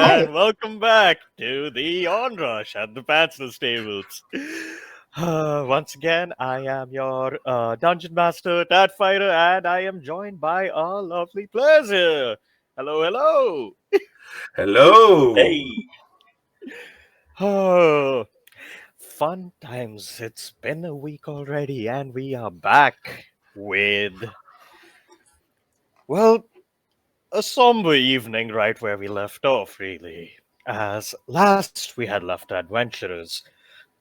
Hi. and welcome back to the Onrush at the Pantsless tables. Once again, I am your Dungeon Master, Tanfighter, and I am joined by our lovely players here. Hello, hello. Hello. Hey. Oh, fun times. It's been a week already, and we are back with, well, a somber evening right where we left off, really. As last we had left our adventurers,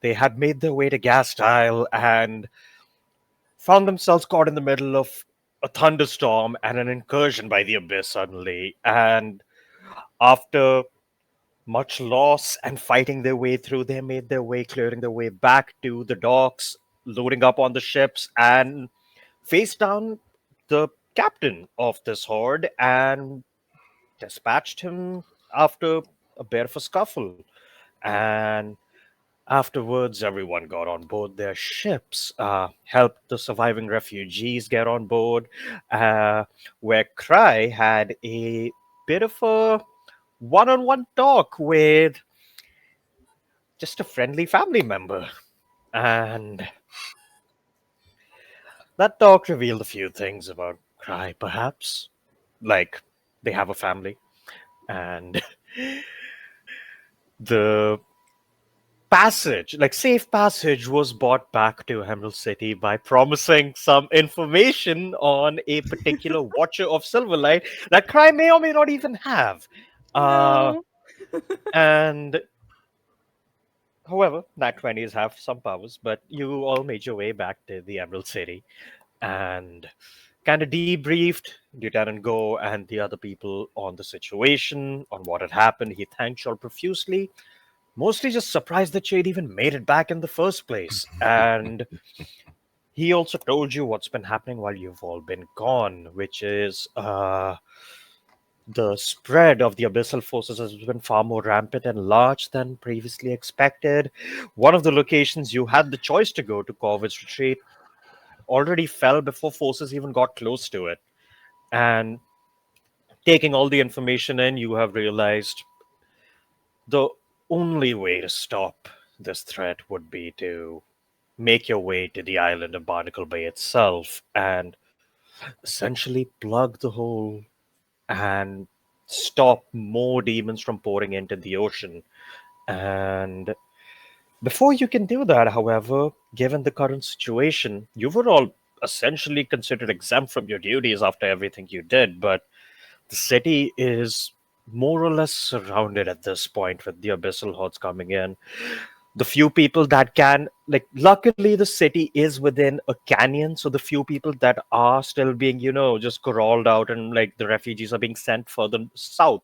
they had made their way to Gastile and found themselves caught in the middle of a thunderstorm and an incursion by the Abyss suddenly. And after much loss and fighting their way through, they made their way, clearing their way back to the docks, loading up on the ships, and faced down the captain of this horde and dispatched him after a bit of a scuffle. And afterwards, everyone got on board their ships, helped the surviving refugees get on board, uh, where Cry had a bit of a one on one talk with just a friendly family member. And that talk revealed a few things about Cry, perhaps. Like, they have a family, and the passage, like safe passage, was brought back to Emerald City by promising some information on a particular Watcher of Silverlight that Crime may or may not even have. Uh, No. and however, Nat 20s have some powers, but you all made your way back to the Emerald City and kind of debriefed Lieutenant Go and the other people on the situation, on what had happened. He thanked you all profusely, mostly just surprised that you'd even made it back in the first place. And he also told you what's been happening while you've all been gone, which is the spread of the abyssal forces has been far more rampant and large than previously expected. One of the locations you had the choice to go to, Corvid's Retreat, already fell before forces even got close to it. And taking all the information in, you have realized the only way to stop this threat would be to make your way to the island of Barnacle Bay itself and essentially plug the hole and stop more demons from pouring into the ocean. And before you can do that, however, given the current situation, you were all essentially considered exempt from your duties after everything you did, but the city is more or less surrounded at this point with the abyssal hordes coming in. The few people that can, like, luckily the city is within a canyon, so the few people that are still being, just corralled out, and like the refugees are being sent further south,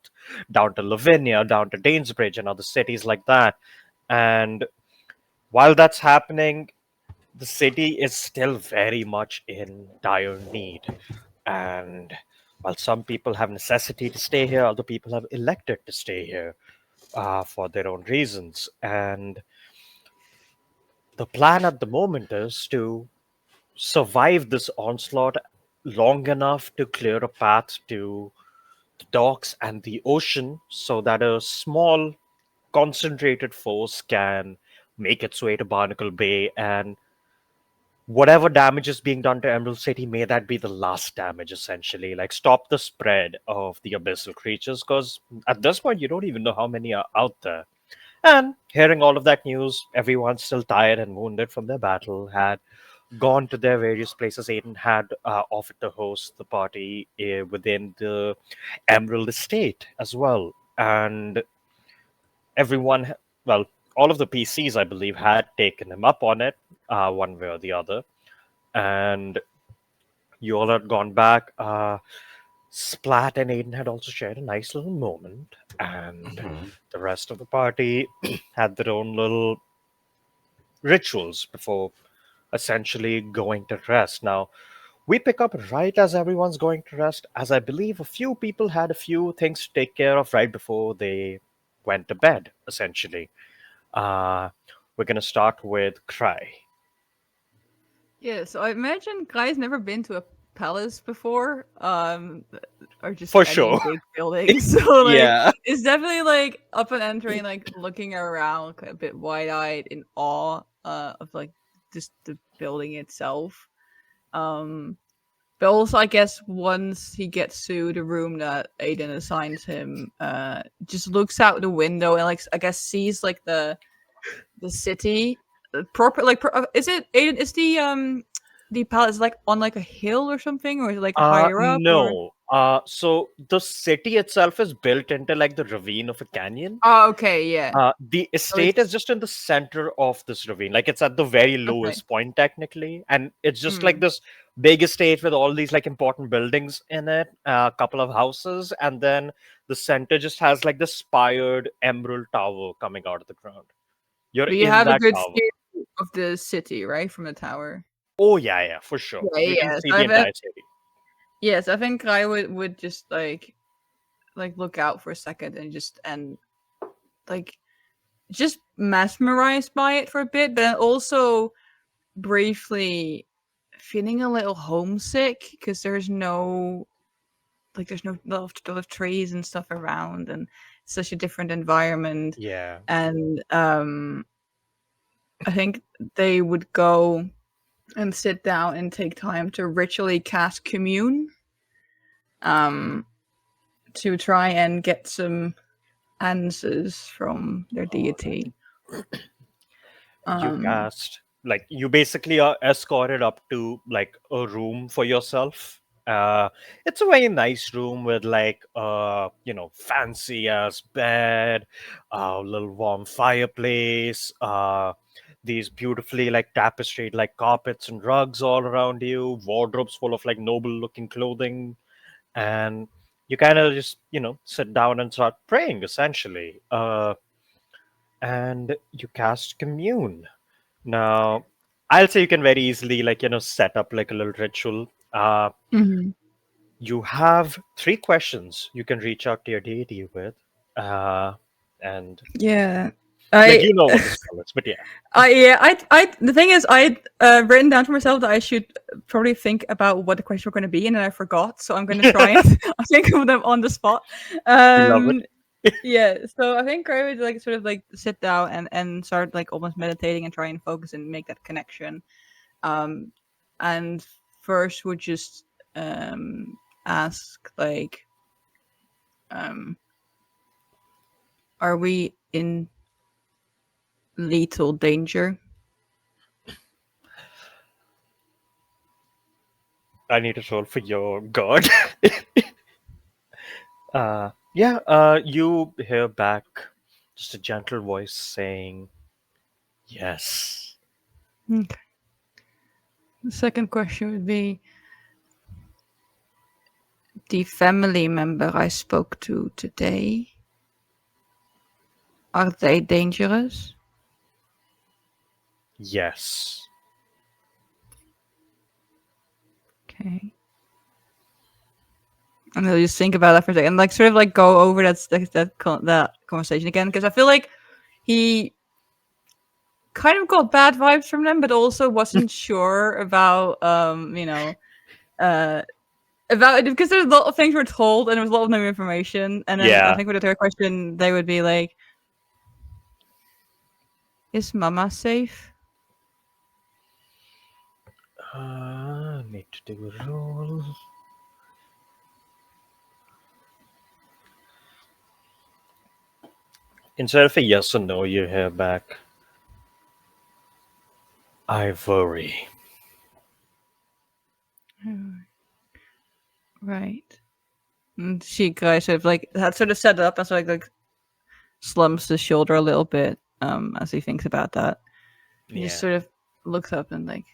down to Lavinia, down to Danesbridge and other cities like that. And while that's happening, the city is still very much in dire need. And while some people have necessity to stay here, other people have elected to stay here for their own reasons. And the plan at the moment is to survive this onslaught long enough to clear a path to the docks and the ocean so that a small concentrated force can make its way to Barnacle Bay, and whatever damage is being done to Emerald City, may that be the last damage, essentially. Like, stop the spread of the abyssal creatures, because at this point, you don't even know how many are out there. And hearing all of that news, everyone's still tired and wounded from their battle, had gone to their various places. Aiden had offered to host the party within the Emerald Estate as well. And everyone, well, all of the PCs, I believe, had taken him up on it, one way or the other. And you all had gone back. Splat and Aiden had also shared a nice little moment, and Mhm. the rest of the party had their own little rituals before essentially going to rest. Now, we pick up right as everyone's going to rest, as I believe a few people had a few things to take care of right before they went to bed, essentially. Uh, we're going to start with Cry. Yeah, so I imagine Guy's never been to a palace before, or just For any sure. big building. So like, Yeah. it's definitely like up and entering, like looking around, a bit wide eyed in awe of like just the building itself. Um, but also, I guess once he gets to the room that Aiden assigns him, just looks out the window and like I guess sees like the city proper is it Aiden, is the palace like on like a hill or something, or is it like higher up, or No. So the city itself is built into like the ravine of a canyon. oh, okay, yeah, The so estate is it's just in the center of this ravine. Like it's at the very okay. lowest point, technically. And it's just like Mm. this big estate with all these like important buildings in it, a couple of houses. And then the center just has like the spired emerald tower coming out of the ground. You're But you in have a that good tower. view of the city, right, from the tower. Oh, yeah, yeah, for sure. Yeah, You can yeah, see so the entire city. yes, I think I would just like look out for a second and like just mesmerized by it for a bit, but then also briefly feeling a little homesick because there's no lot of trees and stuff around, and it's such a different environment. Yeah. And I think they would go and sit down and take time to ritually cast commune, um, to try and get some answers from their All right. deity. You Um, cast like you basically are escorted up to like a room for yourself. It's a very nice room with like fancy ass bed, a little warm fireplace, these beautifully like tapestried like carpets and rugs all around you, wardrobes full of like noble looking clothing, and you kind of just sit down and start praying essentially. And you cast commune. Now, I'll say you can very easily, like, set up like a little ritual. mhm. You have three questions you can reach out to your deity with. Uh, and, Yeah, like, I you know what the spell is, but yeah. the thing is, I'd written down for myself that I should probably think about what the questions were going to be, and then I forgot. So I'm going to try and I think of them on the spot. Love it. Um, yeah. So I think I would like sort of like sit down and start like almost meditating and try and focus and make that connection. Um, and first would just ask like, um, are we in lethal danger? I need to roll for your god. Yeah, you hear back just a gentle voice saying, yes. Okay. The second question would be, the family member I spoke to today, are they dangerous? Yes. Okay. And I'll just think about that for a second, and like sort of like go over that conversation again, because I feel like he kind of got bad vibes from them, but also wasn't sure about uh about it, because there's a lot of things were told and there was a lot of new information. And then I Yeah. think with the third question they would be like, is Mama safe? Need to do a roll. Instead of a yes or no, you hear back, I worry. Right. And she guys sort of like had sort of set up and sort of like slumps his shoulder a little bit as he thinks about that. He just Yeah. sort of looks up and like,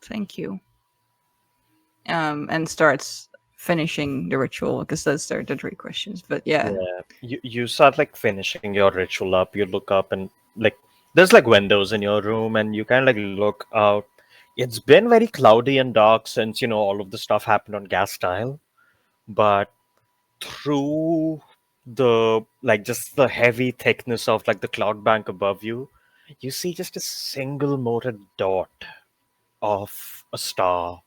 thank you. And starts finishing the ritual, because that's the three questions. But yeah. Yeah. You start like finishing your ritual up. You look up and like there's like windows in your room and you kind of like look out. It's been very cloudy and dark since, all of the stuff happened on gas tile. But through the like just the heavy thickness of like the cloud bank above you, you see just a single moted dot of a star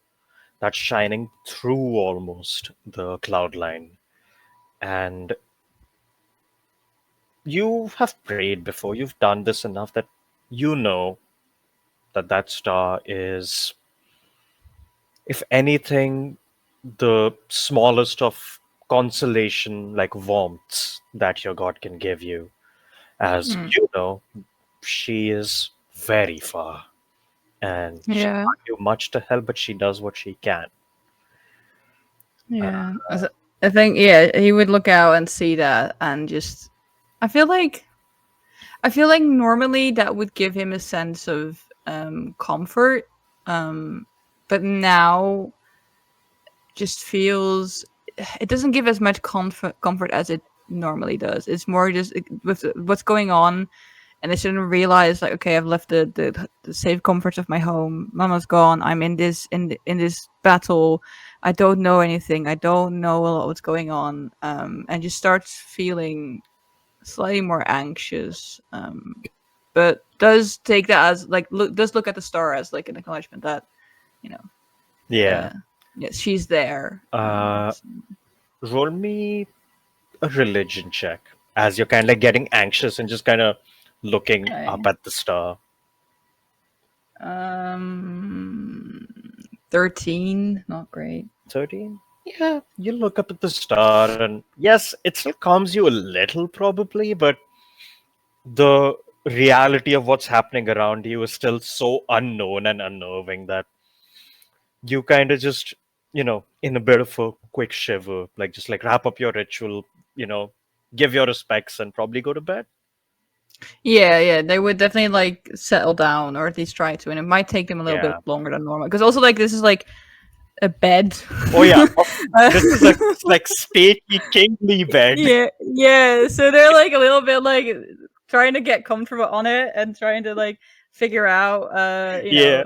that's shining through almost the cloud line. And you have prayed before, you've done this enough that you know that that star is, if anything, the smallest of consolation, like warmths that your God can give you. As Mm. you know, she is very far and she Yeah. can't do much to help, but she does what she can. Yeah. I think yeah, he would look out and see that and just I feel like normally that would give him a sense of comfort. Um but now just feels it doesn't give as much comfort as it normally does. It's more just with what's going on, and I shouldn't realize like, okay, I've left the safe comforts of my home. Mama's gone. I'm in this in this battle. I don't know anything. I don't know a lot what's going on. And just starts feeling slightly more anxious. But does take that as like look at the star as like an acknowledgement that you know Yeah. uh yeah, she's there. Uh, roll me a religion check as you're kind of like getting anxious and just kind of looking Okay. up at the star. Um, 13, not great. 13? Yeah, you look up at the star, and yes, it still calms you a little, probably, but the reality of what's happening around you is still so unknown and unnerving that you kind of just, in a bit of a quick shiver, like just like wrap up your ritual, you know, give your respects, and probably go to bed. Yeah, yeah, they would definitely like settle down or at least try to, and it might take them a little bit Yeah. longer than normal. Because also, like, this is like a bed. Oh, yeah. This is a Uh, like stately, kingly bed. yeah, yeah. So they're like a little bit like trying to get comfortable on it and trying to like figure out, Yeah.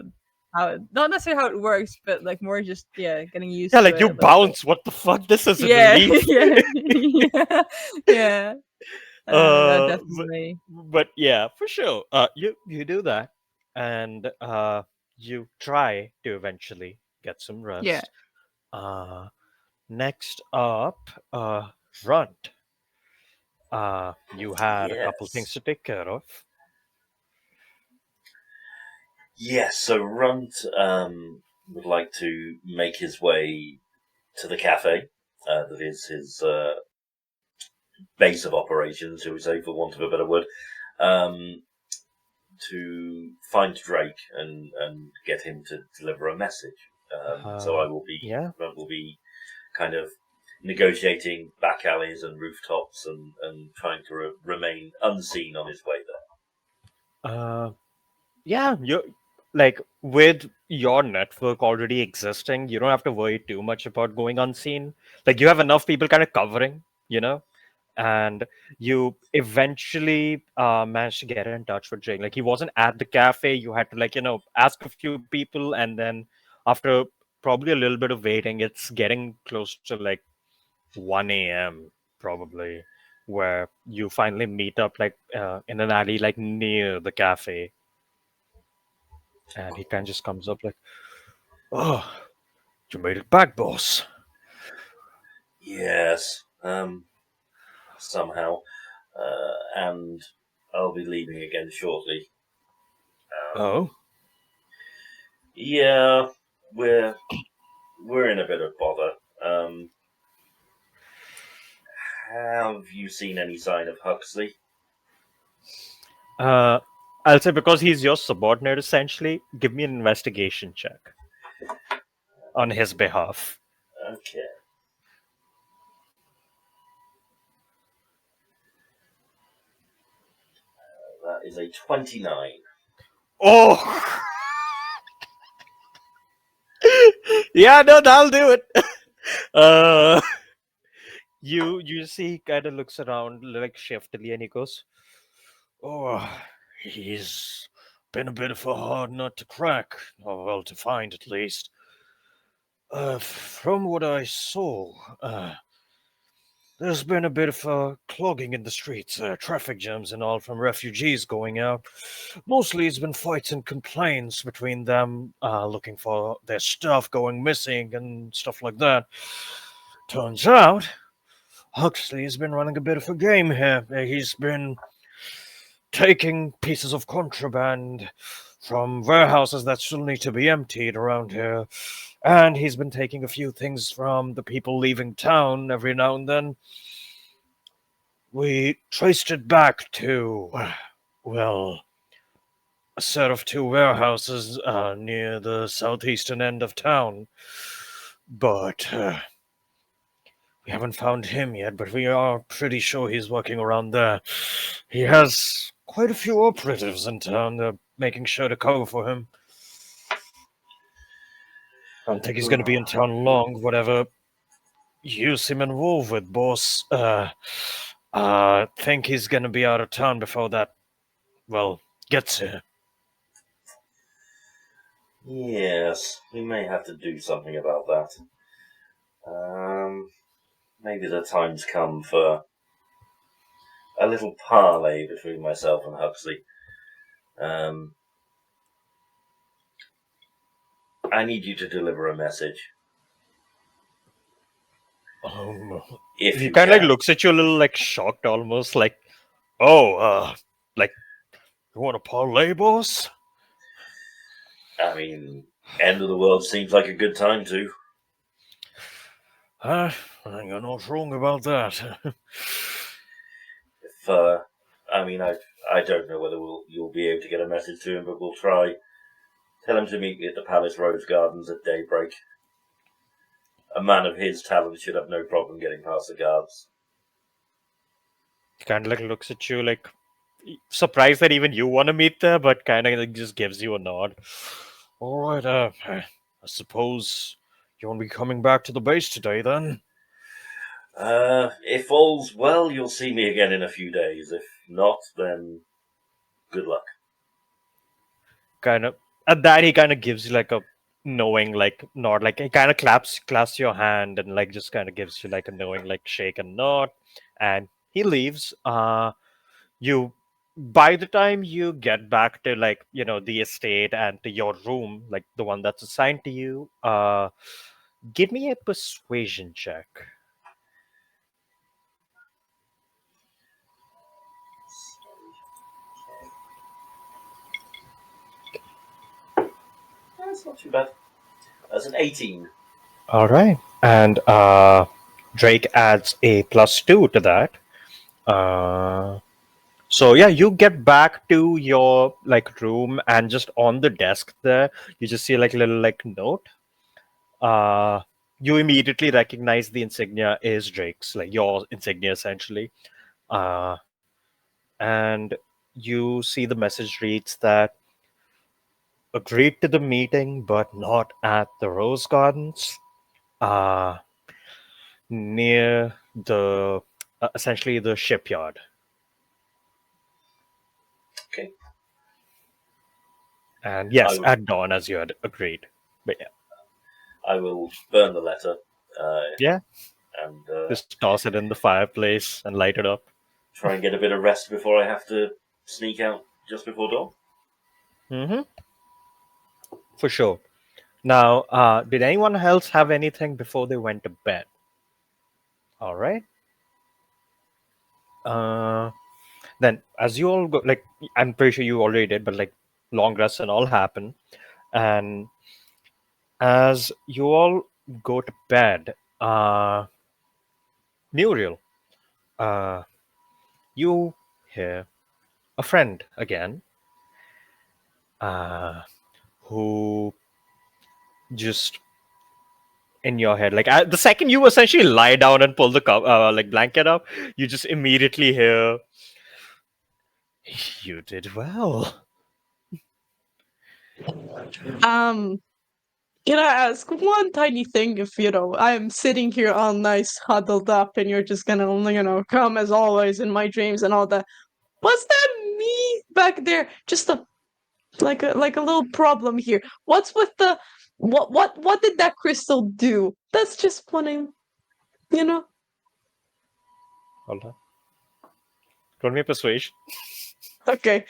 how not necessarily how it works, but like more just yeah, getting Yeah, used to like you it a little bit. bounce. What the fuck? This is a Yeah, relief. yeah, yeah, yeah. No, But, definitely. yeah, for sure. You do that, and you try to eventually get some Yeah. rest. Uh, next up, Runt. You had a couple things Yes. to take care of. Yes, so Runt would like to make his way to the cafe that is his base of operations, shall we say, for want of a better word, um, to find Drake and get him to deliver a message. So Uh, yeah. Runt will be kind of negotiating back alleys and rooftops and trying to remain unseen on his way Uh, yeah. You like with your network already existing, you don't have to worry too much about going unseen. Like you have enough people kind of covering, and you eventually managed to get in touch with Jake. Like he wasn't at the cafe. You had to ask a few people, and then after probably a little bit of waiting, it's getting close to like 1 a.m. probably, where you finally meet up like in an alley like near the cafe, and he kind of just comes up like, "Oh, you made it back, boss." there. Yes, somehow, and I'll be leaving again shortly. Um, Oh, yeah, we're we're in a bit of bother. Have you seen any sign of Huxley? uh, I'll say because he's your subordinate essentially. Give me an investigation check on his behalf. Okay, that is a 29. Oh, yeah, no, that'll do it. Uh, you see, he kind of looks around like shiftily, and he goes, "Oh, he's been a bit of a hard nut to crack, or well, to find at least. From what I saw, There's been a bit of clogging in the streets, traffic jams and all from refugees going out. Mostly it's been fights and complaints between them looking for their stuff going missing and stuff like that. Turns out, Huxley's been running a bit of a game here. He's been taking pieces of contraband from warehouses that still need to be emptied around here. And he's been taking a few things from the people leaving town every now and then. We traced it back to, well, a set of two warehouses near the southeastern end of town. But we haven't found him yet, but we are pretty sure he's working around there. He has quite a few operatives in town. They're making sure to cover for him. I don't think he's going to be in town long. Whatever you seem involved with, boss. I think he's going to be out of town before that, well, gets here. Yes, we may have to do something about that. Maybe the time's come for a little parley between myself and Huxley. I need you to deliver a message. If He you kind of can. looks at you a little like shocked, almost like, oh, like, you want a parlay, boss? I mean, end of the world seems like a good time to. You're not wrong about that. If I don't know whether you'll be able to get a message to him, but we'll try. Tell him to meet me at the Palace Rose Gardens at daybreak. A man of his talent should have no problem getting past the guards. He kind of like looks at you like surprised that even you want to meet there, but kind of like just gives you a nod. All right, I suppose you won't be coming back to the base today then? If all's well, you'll see me again in a few days. If not, then good luck. Kind of at that he kind of gives you like a knowing like nod, like he kind of claps your hand and like just kind of gives you like a knowing like shake and nod, and he leaves. You by the time you get back to like the estate and to your room, like the one that's assigned to you, give me a persuasion check. That's not too bad. That's an 18. All right. And Drake adds a +2 to that. So yeah, you get back to your like room, and just on the desk there, you just see like a little like note. You immediately recognize the insignia is Drake's, like your insignia essentially. Uh, and you see the message reads that agreed to the meeting, but not at the Rose Gardens. Uh, Near the essentially the shipyard. Okay. And yes, at dawn as you had agreed. But yeah. I will burn the letter. Yeah. And just toss it in the fireplace and light it up. Try and get a bit of rest before I have to sneak out just before dawn. Mm-hmm. For sure. Now, did anyone else have anything before they went to bed? All right. Then, as you all go, like, I'm pretty sure you already did, but like, long rests and all happen. And as you all go to bed, Muriel, you hear a friend again, who just in your head, like the second you essentially lie down and pull the like blanket up, you just immediately hear, "You did well." Can I ask one tiny thing? If I'm sitting here all nice, huddled up, and you're just gonna, come as always in my dreams and all that. Was that me back there? Just like a little problem here. What's with the what did that crystal do? That's just what I'm. Hold on. Roll me persuasion. Okay.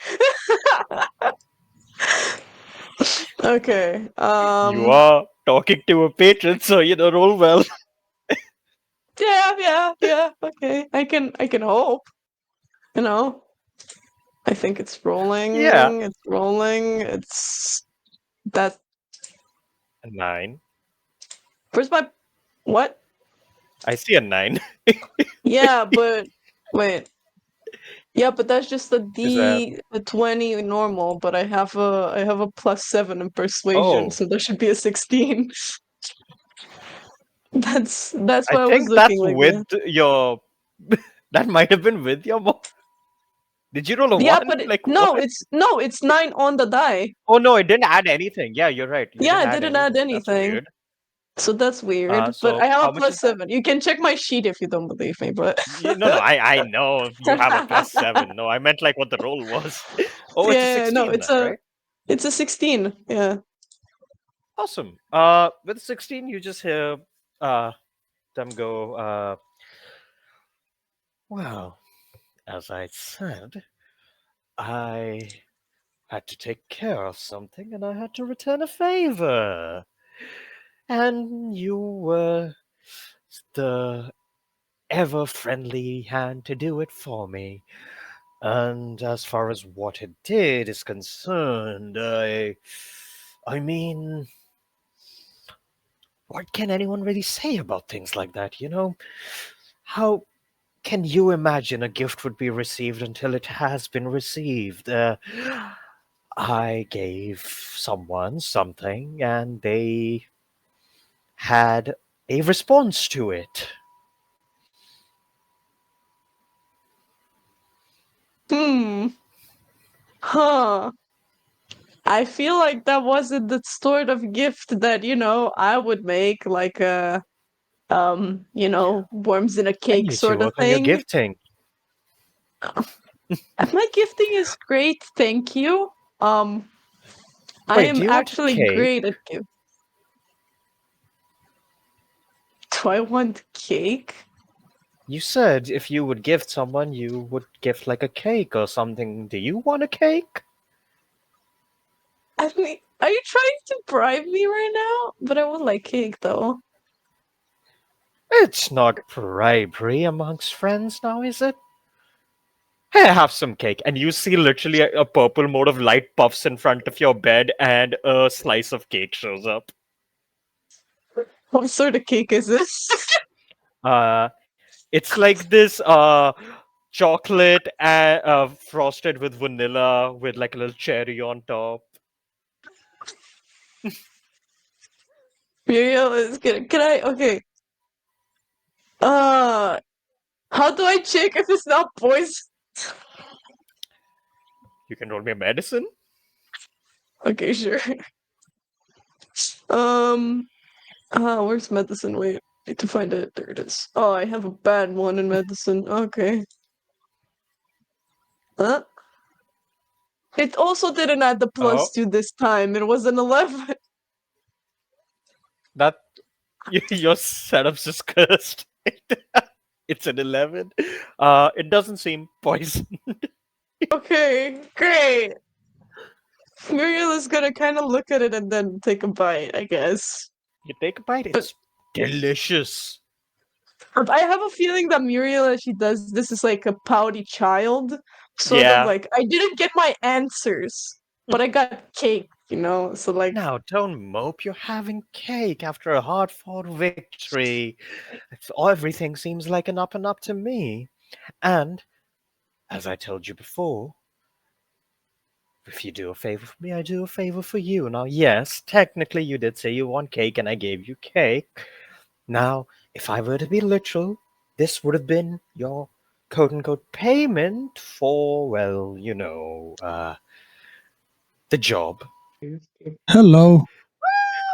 Okay. You are talking to a patron, so roll well. Yeah. Okay. I can hope. You know. I think it's Yeah. rolling. It's rolling. It's that. A 9. Where's my what? I see a 9. Yeah, but wait. Yeah, but that's just Is that? the 20 normal, but I have a +7 in persuasion, Oh, so there should be a 16. That's I why I was think that's looking like with that. your. That might have been with your mom. Did you roll a Yeah, 1? but Like no, what? it's 9 on the die. Oh no, it didn't add anything. Yeah, you're right. You Yeah, didn't I add didn't add anything. That's anything. weird. So that's weird. But So I have a how much is that? +7. You can check my sheet if you don't believe me, but No, I know you have a +7. No, I meant like what the roll was. Oh, it's a yeah, no, 16 it's then, a right? it's a 16. Yeah. Awesome. With 16, you just hear them go. Well, as I said, I had to take care of something, and I had to return a favor. And you were the ever friendly hand to do it for me. And as far as what it did is concerned, I mean, what can anyone really say about things like that, How can you imagine a gift would be received until it has been received? I gave someone something and they had a response to it. Hmm. Huh. I feel like that wasn't the sort of gift that, I would make, like a worms in a I cake need to sort of work on your thing. gifting. My gifting is great, thank you. Um, I Wait, do am you want a actually cake? great at gift. Do I want cake? You said if you would gift someone, you would gift like a cake or something. Do you want a cake? I mean, are you trying to bribe me right now? But I would like cake though. It's not bribery amongst friends now, is it? Hey, have some cake. And you see literally a purple mode of light puffs in front of your bed and a slice of cake shows up. What sort of cake is this? Uh, it's like this chocolate frosted with vanilla with like a little cherry on top. Muriel is good. Can I? Okay. Uh, how do I check if it's not poison? You can roll me a medicine. Okay, sure. Um, where's medicine? Wait, need to find it. There it is. Oh, I have a bad one in medicine. Okay. Huh? It also didn't add the Oh, +2 this time. It was an 11. that your setup's just cursed. It's an 11. It doesn't seem poison. Okay, great. Muriel is gonna kind of look at it and then take a bite, I guess. You take a bite. But It's delicious. I have a feeling that Muriel, as she does this, is like a pouty child. Sort of Yeah. like, I didn't get my answers, but I got cake, So, like, Now, don't mope. You're having cake after a hard-fought victory. Everything seems like an up and up to me. And, as I told you before, if you do a favor for me, I do a favor for you. Now, yes, technically you did say you want cake and I gave you cake. Now, if I were to be literal, this would have been your quote-unquote payment for, well, the job. Hello.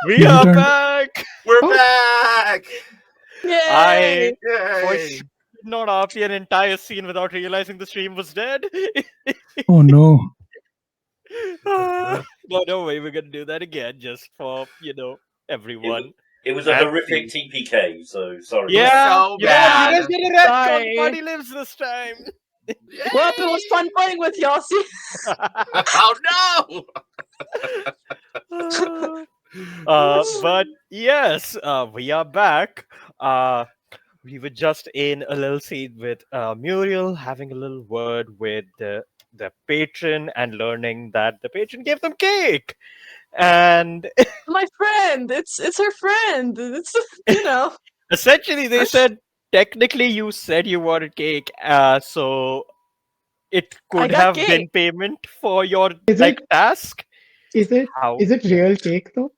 We My are turn. back! We're back! I, yay! for Yay! sure, did not RP an entire scene without realizing the stream was dead. Oh no. No, no way, we're gonna do that again just for, It, w- everyone. It was a And horrific TPK, so sorry. Yeah, So you know what? You bad. guys get a red card. Sorry. Party lives this time. Well, it was fun playing with Yossi. Oh no! But yes, we are back. We were just in a little scene with Muriel having a little word with the patron and learning that the patron gave them cake. And My friend. It's her friend. It's you know. essentially, they said, technically, you said you wanted cake, so it I could got have been cake. payment for your Is like it task. is it How? is it real cake though?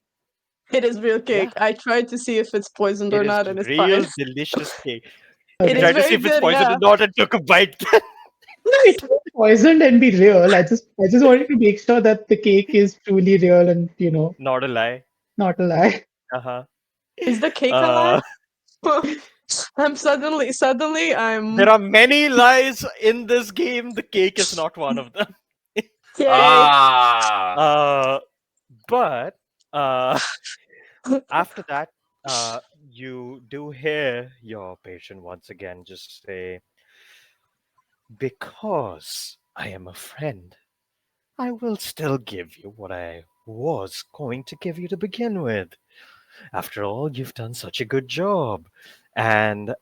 It is real cake. Yeah, I tried to see if it's poisoned it or is not, and it's real fine. delicious cake. It You is tried Okay. to see very if it's good. poisoned or Yeah. not and took a bite. No, it was poisoned and be real. I just wanted to make sure that the cake is truly real and Not a lie. not a lie. Uh-huh. Is the cake Uh, alive? I'm suddenly there I'm are many lies in this game. The cake is not one of them. yay. Ah. Uh, but after that, you do hear your patient once again just say, "Because I am a friend, I will still give you what I was going to give you to begin with. After all, you've done such a good job." And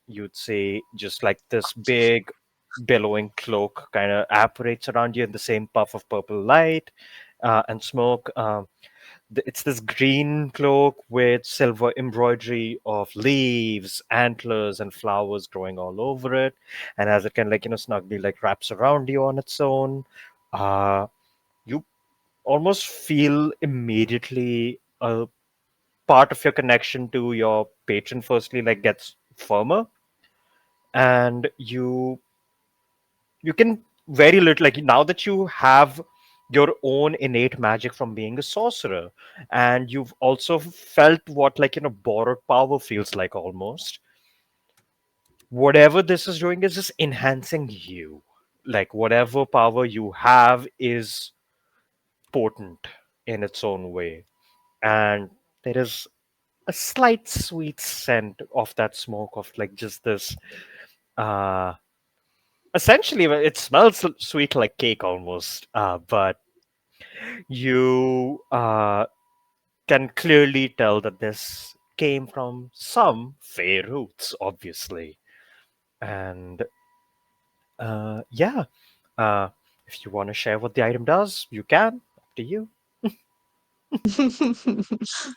you'd say, just like this big billowing cloak kind of apparates around you in the same puff of purple light and smoke. It's this green cloak with silver embroidery of leaves, antlers, and flowers growing all over it. And as it can, like, snugly like wraps around you on its own, uh, you almost feel immediately a part of your connection to your patron firstly like gets firmer, and you can very little, like, now that you have your own innate magic from being a sorcerer, and you've also felt what, like, borrowed power feels like almost. Whatever this is doing is just enhancing you. Like, whatever power you have is potent in its own way, and there is a slight sweet scent of that smoke, of like just this uh essentially, well, it smells sweet like cake almost, but you can clearly tell that this came from some fair roots, obviously. And yeah, uh, if you want to share what the item does, you can. Up to you.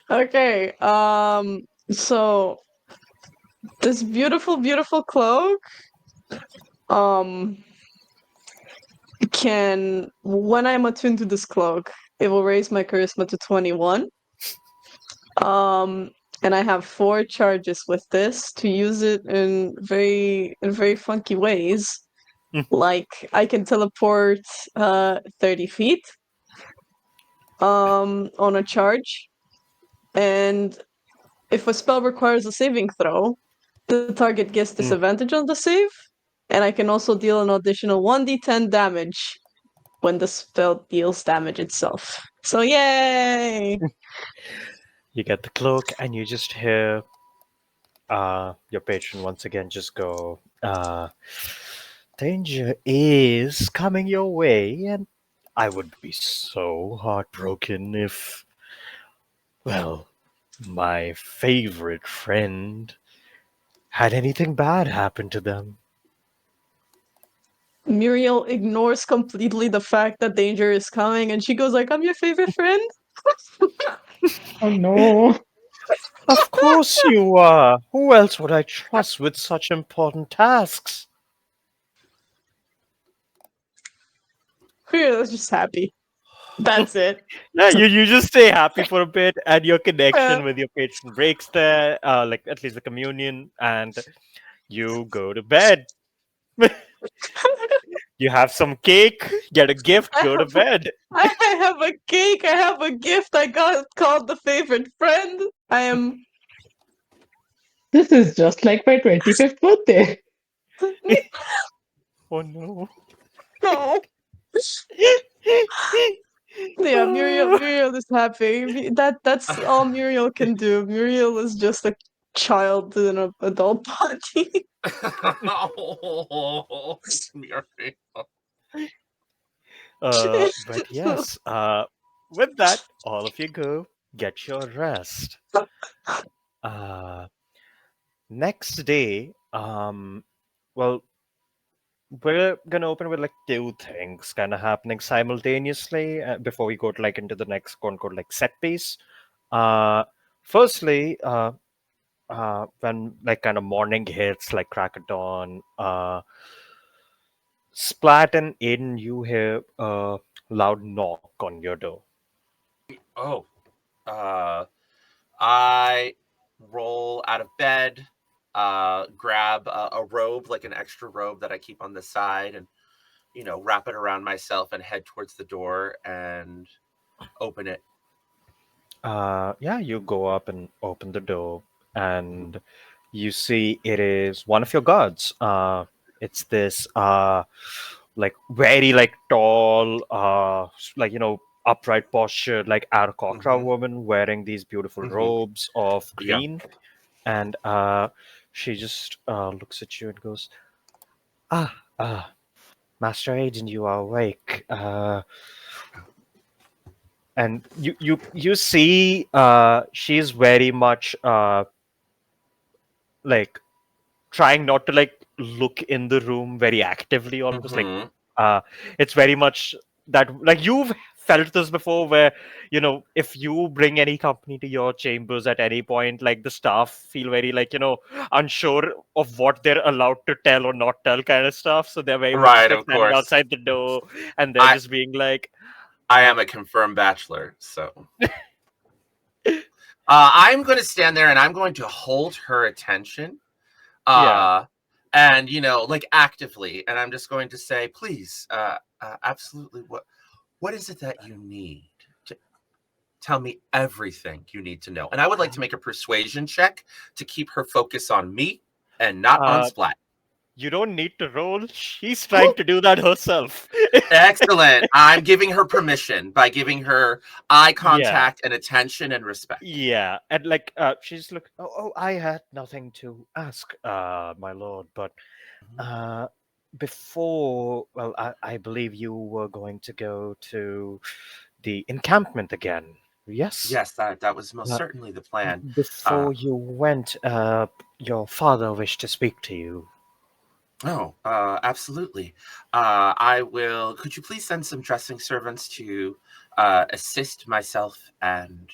Okay. So this beautiful cloak um can when I'm attuned to this cloak, it will raise my charisma to 21. Um and I have 4 charges with this to use it in very funky ways. Mm. Like I can teleport 30 feet on a charge, and if a spell requires a saving throw, the target gets Mm. disadvantage on the save, and I can also deal an additional 1d10 damage when the spell deals damage itself. So yay! You get the cloak, and you just hear your patron once again just go, danger is coming your way, and I would be so heartbroken if, well, my favorite friend had anything bad happen to them. Muriel ignores completely the fact that danger is coming, and she goes like, "I'm your favorite friend." Oh no. Of course you are. Who else would I trust with such important tasks? Muriel is just happy. That's it. Yeah, you just stay happy for a bit, and your Uh, connection with your patron breaks there, like at least the communion, and you go to bed. You have some cake, get a gift, I go to have bed. I have a cake. I have a gift. I got called the favorite friend. I am. This is just like my 25th birthday. Oh no. No. Yeah, Muriel is happy. That's all Muriel can do. Muriel is just a child in an adult body. Oh, Muriel. But yes, with that, all of you go get your rest. Uh, Next day, well, we're gonna open with like two things kind of happening simultaneously before we go to like into the next quote unquote like set piece. Uh, Firstly, when like kind of morning hits, like crack of dawn, Splat and Aiden, you hear a loud knock on your door. Oh, uh, I roll out of bed, grab a robe, like an extra robe that I keep on the side, and wrap it around myself and head towards the door and open it. Yeah, you go up and open the door, and you see it is one of your guards. It's this like very like tall, like upright posture, like Aarakocra Hmm. woman wearing these beautiful Hmm. robes of Yeah. green, and she just looks at you and goes, Master Agent, you are awake. And you see she's very much like trying not to like look in the room very actively, almost like Hmm. uh it's very much that like you've felt this before where if you bring any company to your chambers at any point, like the staff feel very like unsure of what they're allowed to tell or not tell kind of stuff, so they're very much just Right, like of standing course. outside the door and they're I just being like I uh, am a confirmed bachelor, so I'm going to stand there and I'm going to hold her attention, yeah. uh, and like actively, and I'm just going to say, please, absolutely, what is it that you need? To tell me everything you need to know, and I would like to make a persuasion check to keep her focus on me and not on uh Splat. You don't need to roll. She's trying to do that herself. Excellent. I'm giving her permission by giving her eye Yeah, contact and attention and respect. yeah. And like she's look I had nothing to ask, my lord, but Mhm. uh before well I believe you were going to go to the encampment again. Yes? Yes, that was most Uh, certainly the plan. Uh, Before you went, your father wished to speak to you. oh, absolutely. I will. Could you please send some dressing servants to assist myself and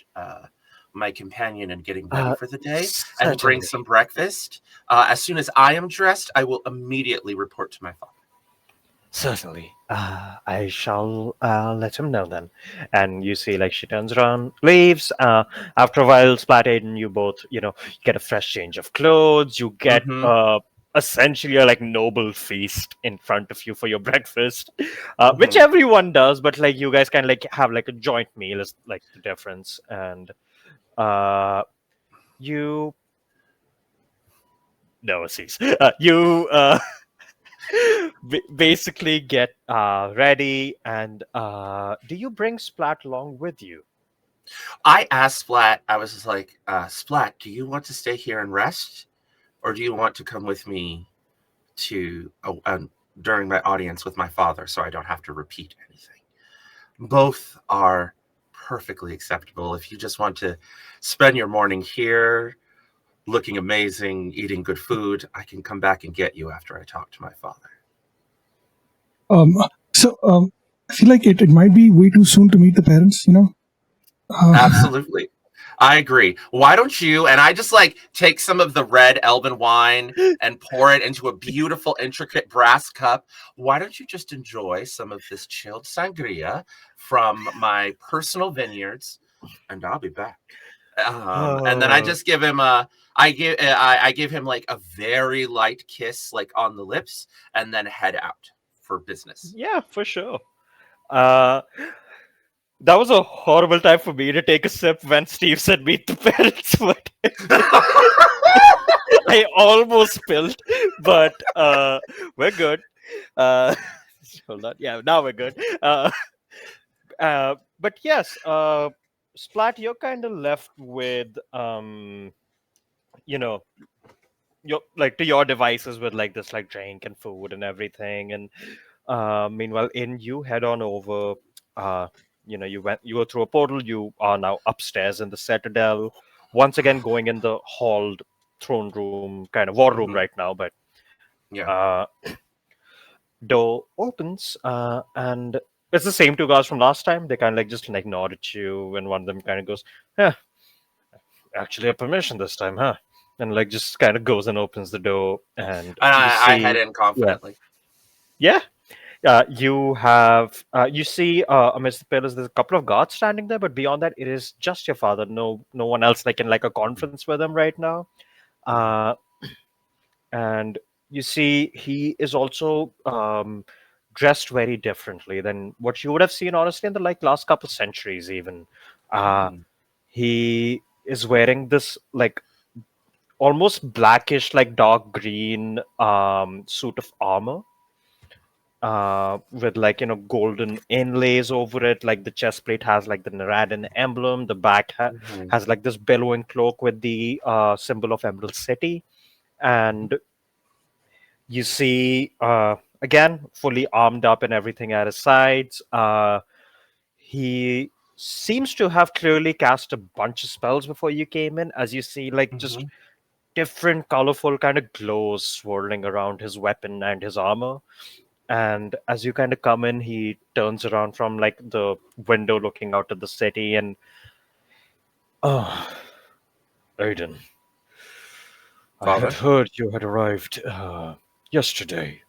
my companion in getting ready for the day, and bring Certainly. some breakfast? As soon as I am dressed, I will immediately report to my father. Certainly. I shall let him know then. And you see, like, she turns around, leaves. After a while, Splat Aiden, you both, get a fresh change of clothes. You get Mm-hmm. essentially a, like, noble feast in front of you for your breakfast, which Mm-hmm. everyone does, but, like, you guys kind of, like, have, like, a joint meal is, like, the difference. And you... No, cease. You... basically get ready and do you bring Splat along with you? I asked Splat. I was just like, Splat, do you want to stay here and rest, or do you want to come with me to during my audience with my father, so I don't have to repeat anything? Both are perfectly acceptable. If you just want to spend your morning here, looking amazing, eating good food, I can come back and get you after I talk to my father. Um, so I feel like it might be way too soon to meet the parents. Absolutely. I agree. Why don't you? And I just like take some of the red elven wine and pour it into a beautiful, intricate brass cup. Why don't you just enjoy some of this chilled sangria from my personal vineyards, and I'll be back. And then I Uh, just give him I give him like a very light kiss, like on the lips, and then head out for business. yeah, for sure. uh that was a horrible time for me to take a sip when Steve said meet the parents, but I almost spilled, but we're good. uh Hold on, yeah, now we're good. But yes, Splat, you're kind of left with you know, your like to your devices with like this like drink and food and everything, and meanwhile, you head on over. Uh, you go through a portal. You are now upstairs in the Citadel, once again going in the halled throne room, kind of war room Mhm. right now. But Yeah. uh, door opens, and it's the same two guys from last time. They kind of like just like nod at you, and one of them kind of goes, "Yeah, actually, a permission this time, huh?" And like just kind of goes and opens the door, and And you I head see, in yeah, confidently. yeah. You have you see amidst the pillars. There's a couple of guards standing there, but beyond that, it is just your father. No one else like in like a conference with him right now. Uh, and you see he is also dressed very differently than what you would have seen honestly in the like last couple centuries even. uh Mhm. he is wearing this like almost blackish like dark green suit of armor with like golden inlays over it. Like the chest plate has like the Naradan emblem, the back Mhm. has like this billowing cloak with the symbol of Emerald City. And you see, again, fully armed up and everything at his sides. He seems to have clearly cast a bunch of spells before you came in, as you see, like just Mhm. different colorful kind of glows swirling around his weapon and his armor. And as you kind of come in, he turns around from like the window looking out at the city and, oh, Aiden, I had Father. heard you had arrived yesterday.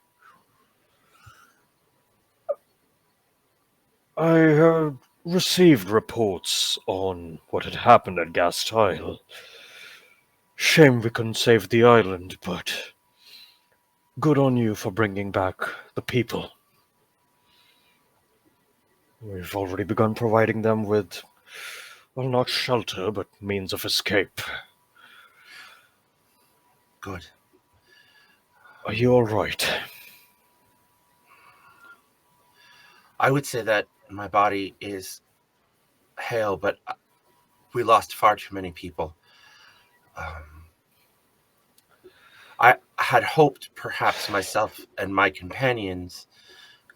I received reports on what had happened at Gastile. Shame we couldn't save the island, but good on you for bringing back the people. We've already begun providing them with, well, not shelter, but means of escape. Good. Are you all right? I would say that my body is hale, but we lost far too many people. Um, I had hoped perhaps myself and my companions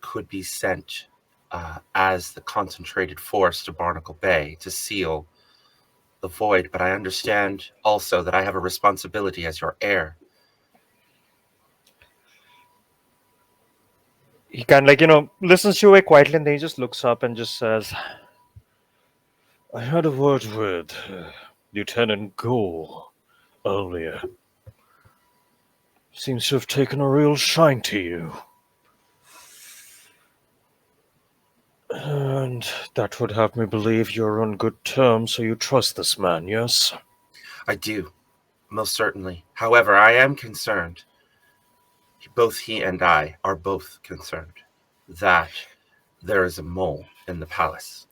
could be sent as the concentrated force to Barnacle Bay to seal the void, but I understand also that I have a responsibility as your heir. He kind of like, listens to you quietly and then he just looks up and just says, I had a word with Lieutenant Gore earlier. Seems to have taken a real shine to you. And that would have me believe you're on good terms, so you trust this man, yes? I do, most certainly. However, I am concerned, both he and I are both concerned, that there is a mole in the palace.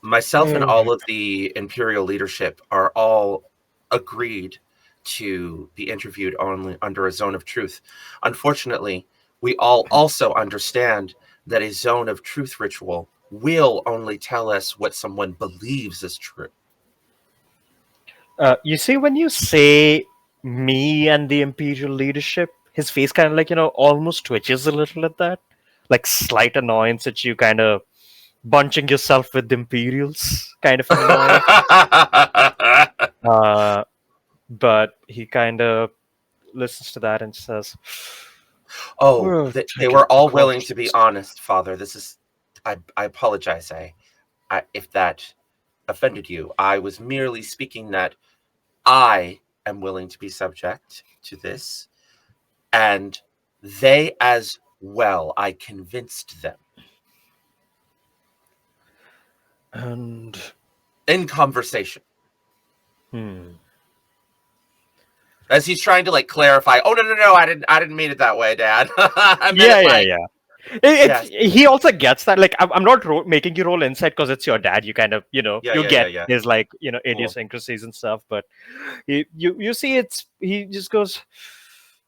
Myself and all of the Imperial leadership are all agreed to be interviewed only under a zone of truth. Unfortunately, we all also understand that a zone of truth ritual will only tell us what someone believes is true. You see, when you say me and the Imperial leadership, his face kind of like, almost twitches a little at that. Like slight annoyance at you kind of bunching yourself with the Imperials, kind of an annoyance. Uh, but he kind of listens to that and says, Oh, we're they taking were all willing to be precautions. honest, Father. This is, I apologize. If that offended you. I was merely speaking that I am willing to be subject to this, and they as well. I convinced them And, in conversation. hmm. As he's trying to like clarify, oh no, I didn't mean it that way, Dad. I meant Yeah, it yeah, like yeah. yes, He also gets that. Like, I'm not making you roll insight because it's your dad. You kind of, you get yeah. his like, Cool. idiosyncrasies and stuff. But you see, he just goes,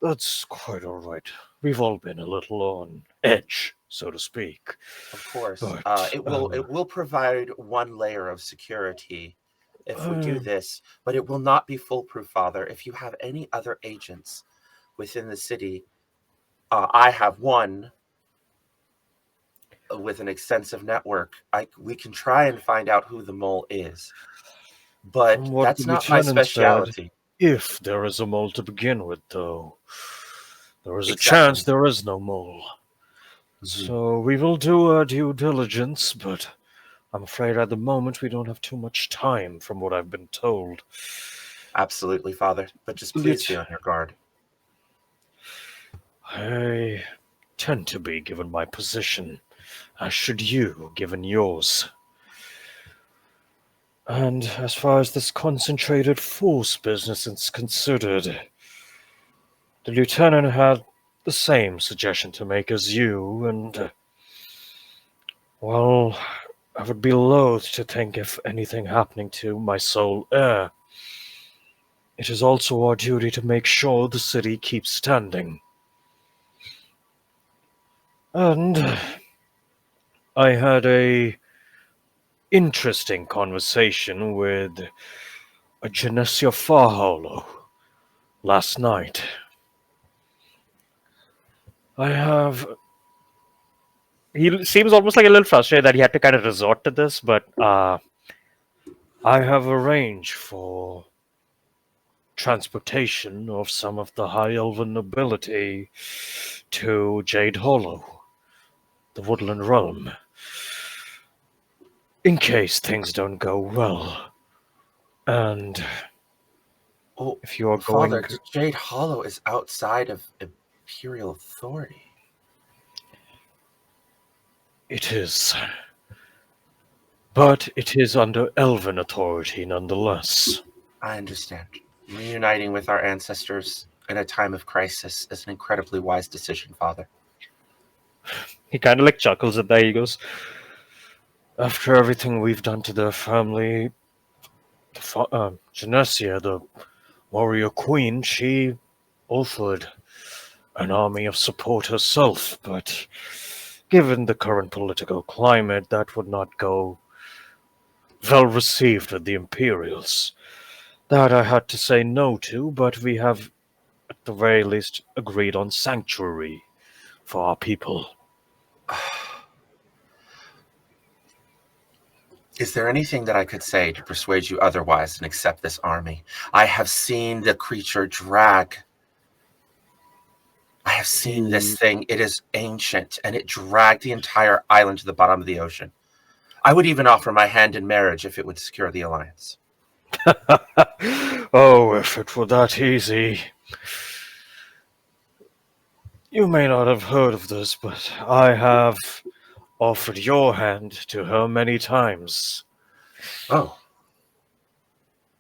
"That's quite all right. we've all been a little on edge, so to speak. Of course, But it will provide one layer of security if we do this, but it will not be foolproof, Father. If you have any other agents within the city, I have one with an extensive network. We can try and find out who the mole is, but from what the that's not my lieutenant said, specialty. if there is a mole to begin with, though, there is a Exactly. chance there is no mole. Mhm. So we will do our due diligence, but I'm afraid at the moment we don't have too much time, from what I've been told. Absolutely, Father. But just please be on your guard. I tend to be, given my position, as should you, given yours. And as far as this concentrated force business is considered, the lieutenant had the same suggestion to make as you, and, well, I would be loath to think of anything happening to my sole heir. It is also our duty to make sure the city keeps standing. And I had a interesting conversation with a Genesia Farhollow last night. He seems almost like a little frustrated that he had to kind of resort to this, but I have arranged for transportation of some of the High Elven nobility to Jade Hollow, the Woodland Realm, in case things don't go well. And Oh, if you are Father, going... Jade Hollow is outside of Imperial authority. It is. But it is under Elven authority nonetheless. I understand. Reuniting with our ancestors in a time of crisis is an incredibly wise decision, Father. He kind of like chuckles at that. He goes, after everything we've done to their family, Genesia, the warrior queen, she offered an army of support herself, but given the current political climate, that would not go well received with the Imperials. That I had to say no to, but we have at the very least agreed on sanctuary for our people. Is there anything that I could say to persuade you otherwise and accept this army? I have seen the creature drag. I have seen this thing. It is ancient, and it dragged the entire island to the bottom of the ocean. I would even offer my hand in marriage if it would secure the alliance. Oh, if it were that easy. You may not have heard of this, but I have offered your hand to her many times. Oh.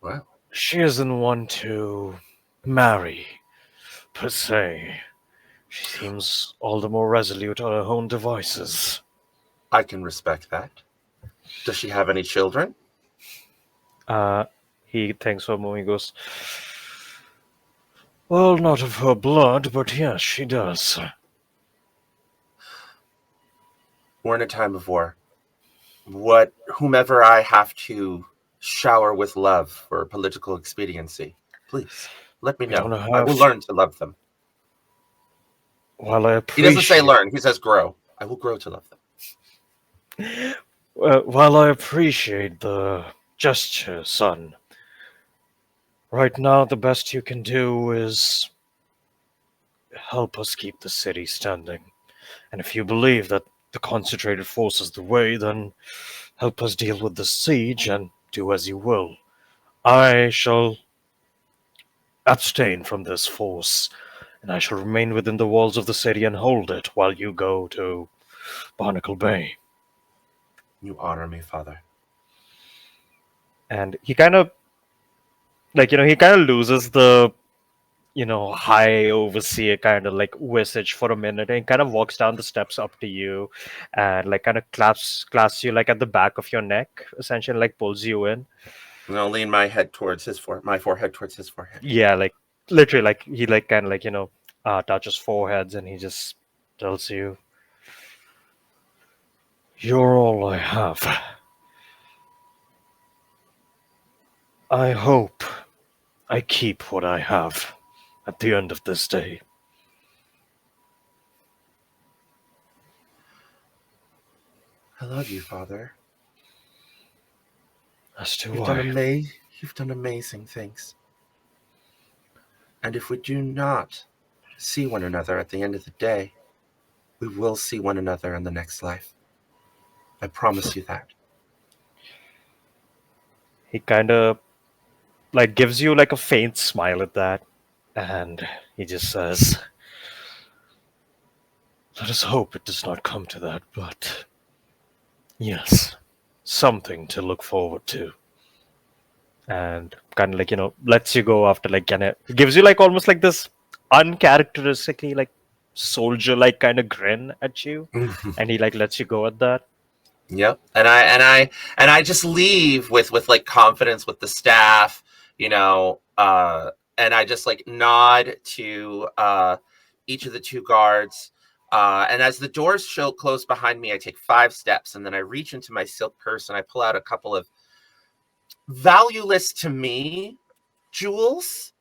Well. She isn't one to marry, per se. She seems all the more resolute on her own devices. I can respect that. Does she have any children? He thinks for a moment. He goes, well, not of her blood, but yes, she does. We're in a time of war. Whomever I have to shower with love for political expediency, please let me know. I will learn to love them. While I He appreciate... doesn't say learn, he says grow. I will grow to love them. While I appreciate the gesture, son, right now the best you can do is help us keep the city standing. And if you believe that the concentrated force is the way, then help us deal with the siege and do as you will. I shall abstain from this force, and I shall remain within the walls of the city and hold it while you go to Barnacle Bay. You honor me, Father. And he kind of, like, he kind of loses the, high overseer kind of like visage for a minute, and kind of walks down the steps up to you and like kind of clasps you like at the back of your neck, essentially, like pulls you in. And I'll lean my head towards my forehead towards his forehead. Yeah, like literally, like he like kind of like touches foreheads, and he just tells you, "You're all I have. I hope I keep what I have at the end of this day." I love you, Father. As do You've done I. you've done amazing things. And if we do not see one another at the end of the day, we will see one another in the next life. I promise you that. He kind of like gives you like a faint smile at that, and he just says, "Let us hope it does not come to that, but yes, something to look forward to." And kind of like, lets you go after like, kind of gives you like almost like this uncharacteristically like soldier like kind of grin at you, and he like lets you go at that. Yep. And I just leave with like confidence with the staff, and I just like nod to each of the two guards. And as the doors close behind me, I take 5 steps, and then I reach into my silk purse and I pull out a couple of valueless to me jewels,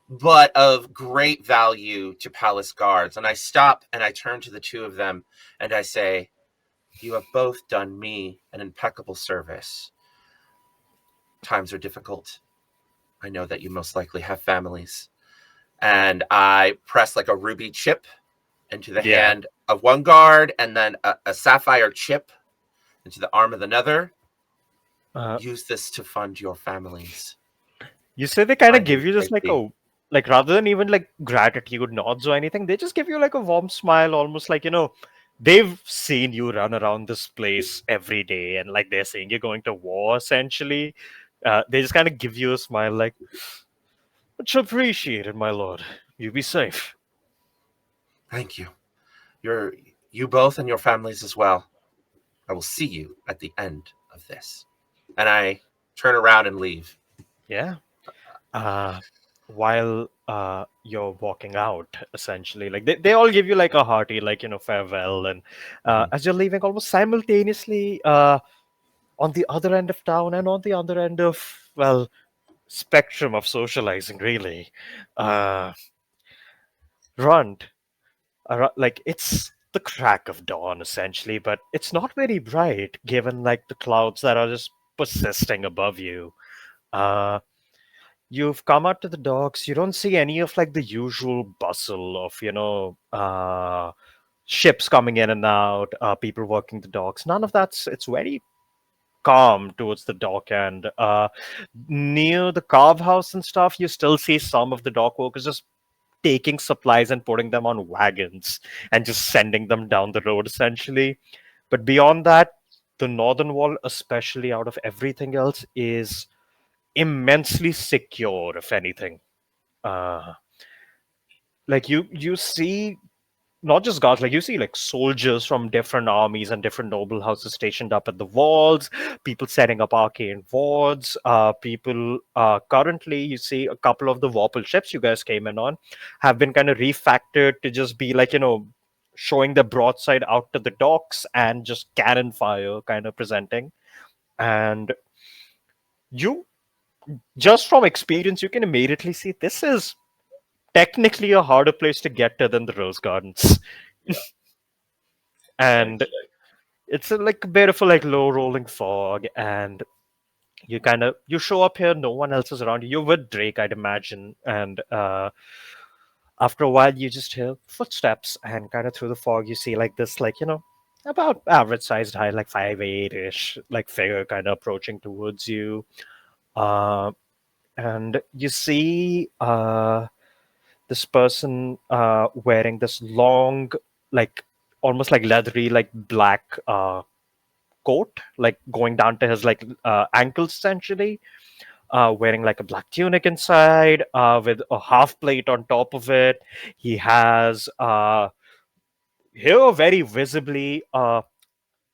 but of great value to palace guards. And I stop and I turn to the two of them and I say, "You have both done me an impeccable service. Times are difficult. I know that you most likely have families." And I press like a ruby chip into the Yeah. hand of one guard, and then a sapphire chip into the arm of another. Use this to fund your families. You say they kind of Find give them you just like safely. like rather than even like gratitude nods or anything, they just give you like a warm smile, almost like, they've seen you run around this place every day, and like they're saying you're going to war essentially. They just kind of give you a smile like, "Much appreciated, my lord. You be safe." Thank you. You both and your families as well. I will see you at the end of this. And I turn around and leave. Yeah. While you're walking out, essentially, like they all give you like a hearty, like, farewell. And as you're leaving, almost simultaneously, on the other end of town and on the other end of, well, spectrum of socializing, really, uh, Runt, like it's the crack of dawn, essentially, but it's not very bright given like the clouds that are just persisting above you. Uh, You've come out to the docks. You don't see any of like the usual bustle of, ships coming in and out, people working the docks. None of that's, it's very calm towards the dock end. Near the carve house and stuff, you still see some of the dock workers just taking supplies and putting them on wagons and just sending them down the road, essentially. But beyond that, the northern wall, especially out of everything else, is immensely secure, if anything. uh like you see not just guards, like you see like soldiers from different armies and different noble houses stationed up at the walls, people setting up arcane wards, people currently you see a couple of the warple ships you guys came in on have been kind of refactored to just be like, showing the broadside out to the docks and just cannon fire kind of presenting. And you, just from experience, you can immediately see this is technically a harder place to get to than the Rose Gardens. Yeah. And Okay. it's like a bit of a like low rolling fog, and you show up here, no one else is around you. You're with Drake, I'd imagine, and after a while you just hear footsteps, and kind of through the fog you see like this, like, about average sized height, like 5'8" ish, like figure kind of approaching towards you. uh and you see this person wearing this long, like almost like leathery, like black coat, like going down to his like ankles, essentially. Wearing like a black tunic inside, with a half plate on top of it. He has here very visibly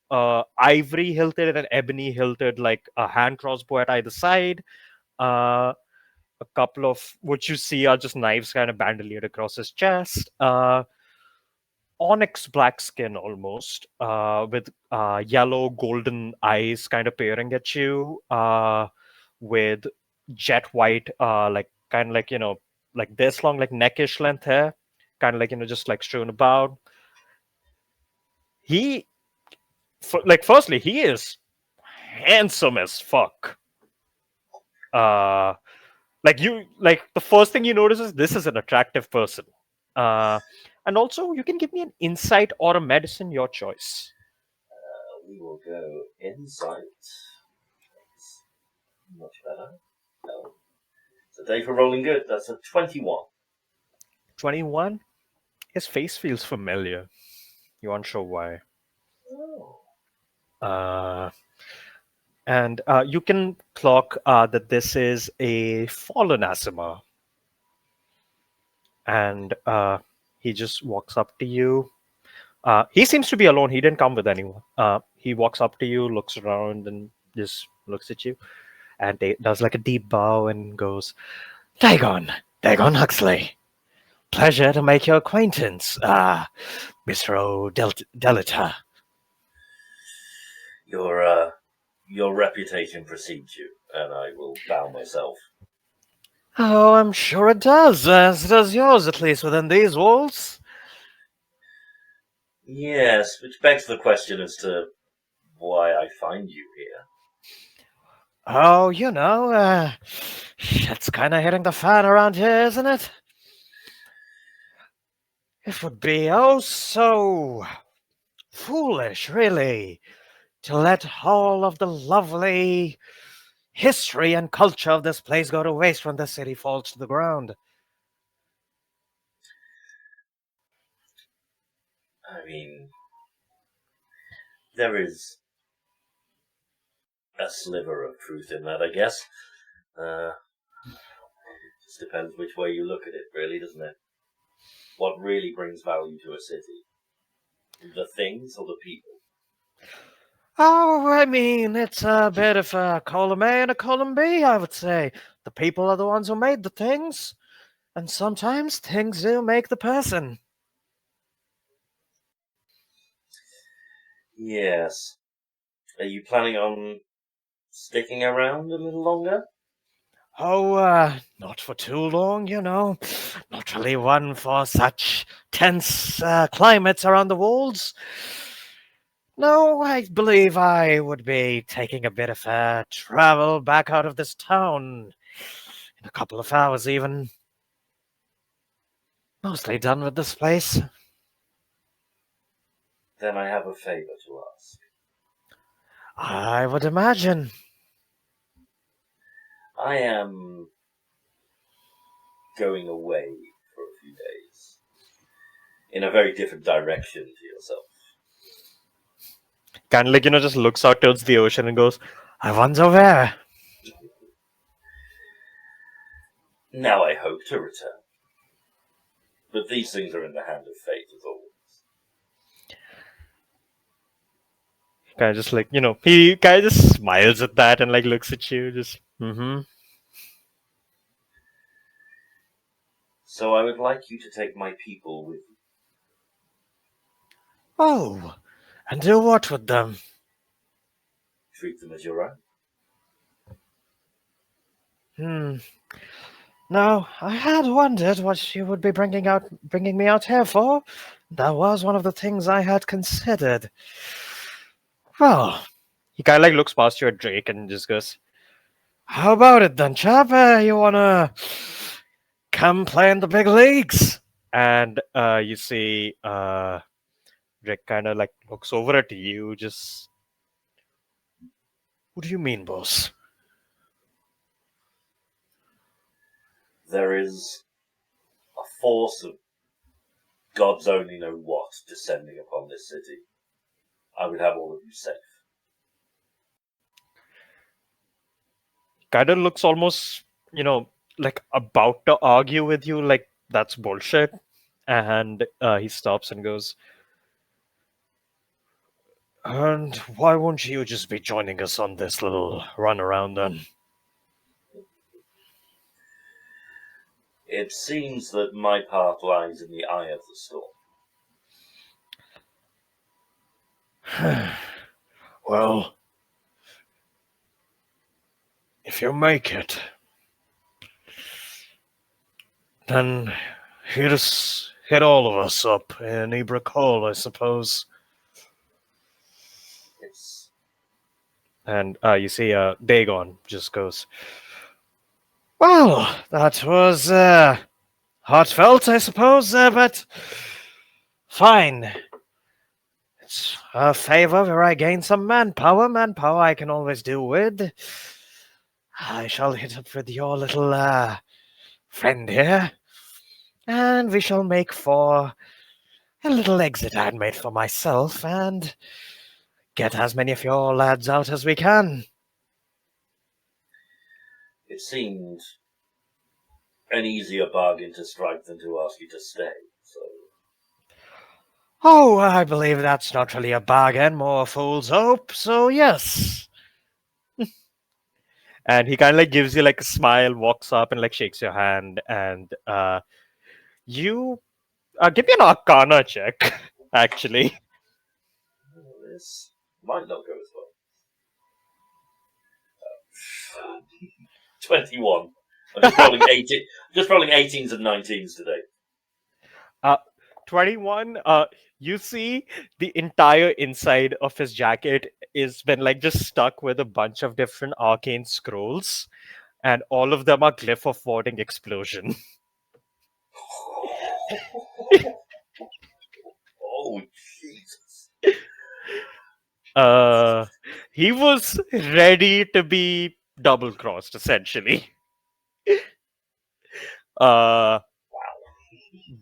ivory hilted and ebony hilted, like a hand crossbow at either side. Uh, a couple of what you see are just knives kind of bandolier across his chest. Onyx black skin almost, with yellow golden eyes kind of peering at you, with jet white, like kind of like, like this long, like neckish length hair, kind of like, just like strewn about. He, like, firstly, he is handsome as fuck. Uh, like the first thing you notice is this is an attractive person. Uh, and also, you can give me an insight or a medicine, your choice. We will go insight. That's much better. No. So day for rolling good. That's a 21. 21. His face feels familiar. You aren't sure why. Oh. Uh, and you can clock that this is a fallen Asima. And he just walks up to you. He seems to be alone. He didn't come with anyone. He walks up to you, looks around, and just looks at you. And does like a deep bow and goes, Dagon, Dagon Huxley. Pleasure to make your acquaintance, Mr. Delita. Your reputation precedes you, and I will bow myself. Oh, I'm sure it does, as does yours, at least within these walls. Yes, which begs the question as to why I find you here. Oh, shit's kind of hitting the fan around here, isn't it? It would be oh so foolish, really, to let all of the lovely history and culture of this place go to waste when the city falls to the ground. I mean, there is a sliver of truth in that, I guess. Just depends which way you look at it, really, doesn't it? What really brings value to a city? The things or the people? Oh, I mean, it's a bit of a column A and a column B, I would say. The people are the ones who made the things, and sometimes things do make the person. Yes. Are you planning on sticking around a little longer? Oh, not for too long, Not really one for such tense climates around the walls. No, I believe I would be taking a bit of a travel back out of this town in a couple of hours, even. Mostly done with this place. Then I have a favor to ask. I would imagine. I am going away for a few days. In a very different direction to yourself. Kind of like, just looks out towards the ocean and goes, I wonder where. Now I hope to return. But these things are in the hand of fate, as always. Kind of just like, he kind of just smiles at that and like looks at you, just, So I would like you to take my people with you. Oh, and do what with them? Treat them as your own. No, I had wondered what you would be bringing me out here for. That was one of the things I had considered. Well, he kind of like looks past you at Drake and just goes, how about it then, chap? You wanna come play in the big leagues? And you see Drake kind of like looks over at you, just, what do you mean, boss? There is a force of gods only know what descending upon this city. I would have all of you safe. Kind of looks almost, like about to argue with you, like that's bullshit. And he stops and goes, and why won't you just be joining us on this little run around then? It seems that my path lies in the eye of the storm. Well, if you make it, then hit all of us up in Ebrook Hall, I suppose. It's And you see, Dagon just goes, "Well, that was heartfelt, I suppose, but fine. It's a favor where I gain some manpower. Manpower I can always do with. I shall hit up with your little friend here, and we shall make for a little exit I'd made for myself, and get as many of your lads out as we can." It seemed an easier bargain to strike than to ask you to stay. So Oh, I believe that's not really a bargain, more a fool's hope, so yes. And he kind of like gives you like a smile, walks up and like shakes your hand, and you give me an Arcana check, actually. this might not go as well. 21. I'm just rolling 18. Just rolling 18s and 19s today. 21, you see the entire inside of his jacket is been like just stuck with a bunch of different arcane scrolls, and all of them are glyph of warding explosion. Oh, Jesus. He was ready to be double crossed, essentially.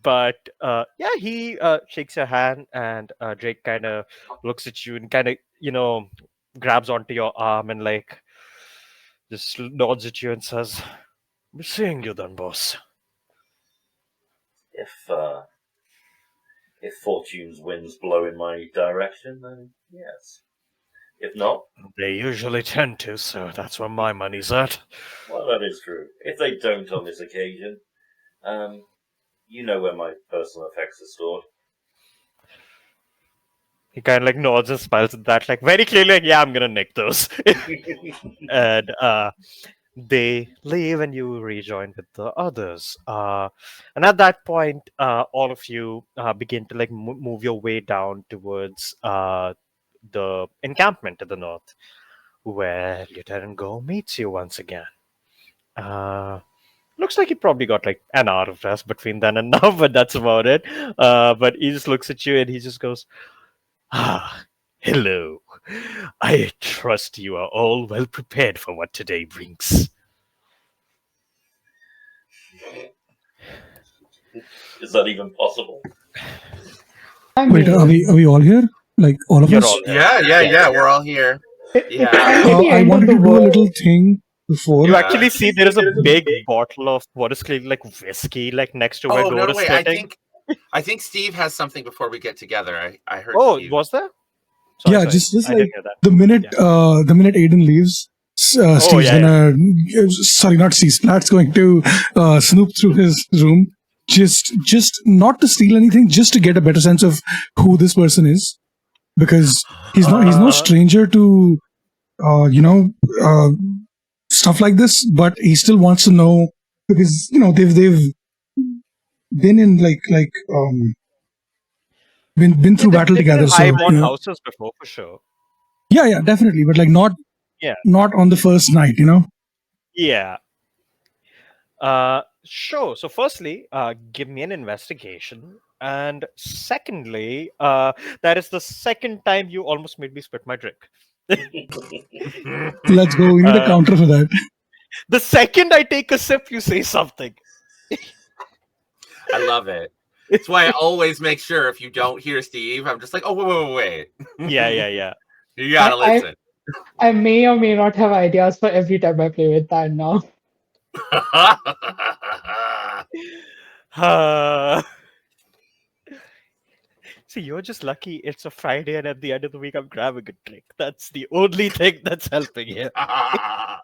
But yeah, he shakes your hand, and Drake kind of looks at you and kind of, grabs onto your arm and like just nods at you and says, "We're seeing you then, boss." If Fortune's winds blow in my direction, then yes. If not, They usually tend to, so that's where my money's at. well, that is true. If they don't on this occasion, you know where my personal effects are stored. He kind of like nods and smiles at that, like very clearly, like, yeah, I'm gonna nick those. And they leave, and you rejoin with the others. And at that point, all of you begin to like move your way down towards the encampment to the north, where Lieutenant Go meets you once again. Looks like he probably got like an hour of rest between then and now, but that's about it. But he just looks at you and he just goes, "Ah, hello. I trust you are all well prepared for what today brings." Is that even possible? I Wait, mean, are we all here? Like all of You're us? all here. Yeah, we're all here. it's Yeah. kind of the I end of wanted the to do a world. little thing before. You Yeah. actually see there is a big bottle of what is clearly like whiskey, like next to where Oh Gold no, is wait. sitting. I think Steve has something before we get together. I heard. Oh, Steve. was there? Yeah, Sorry, just I like didn't hear that. the minute Yeah. the minute Aiden leaves, Oh, Steve's yeah, gonna sorry, not Steve. Splat's going to snoop through his room, just not to steal anything, just to get a better sense of who this person is, because he's no stranger to uh, stuff like this, but he still wants to know, because they've been in been through battle They've been together, in so high-born houses before, for sure. yeah, definitely, but like not on the first night, Yeah. Sure. So, firstly, give me an investigation, and secondly, that is the second time you almost made me spit my drink. Let's go. We need a counter for that. The second I take a sip, you say something. I love it. That's why I always make sure if you don't hear Steve, I'm just like, oh wait. Yeah. You gotta listen. I may or may not have ideas for every time I play with that now. See, you're just lucky it's a Friday and at the end of the week I'm grabbing a drink. That's the only thing that's helping here. I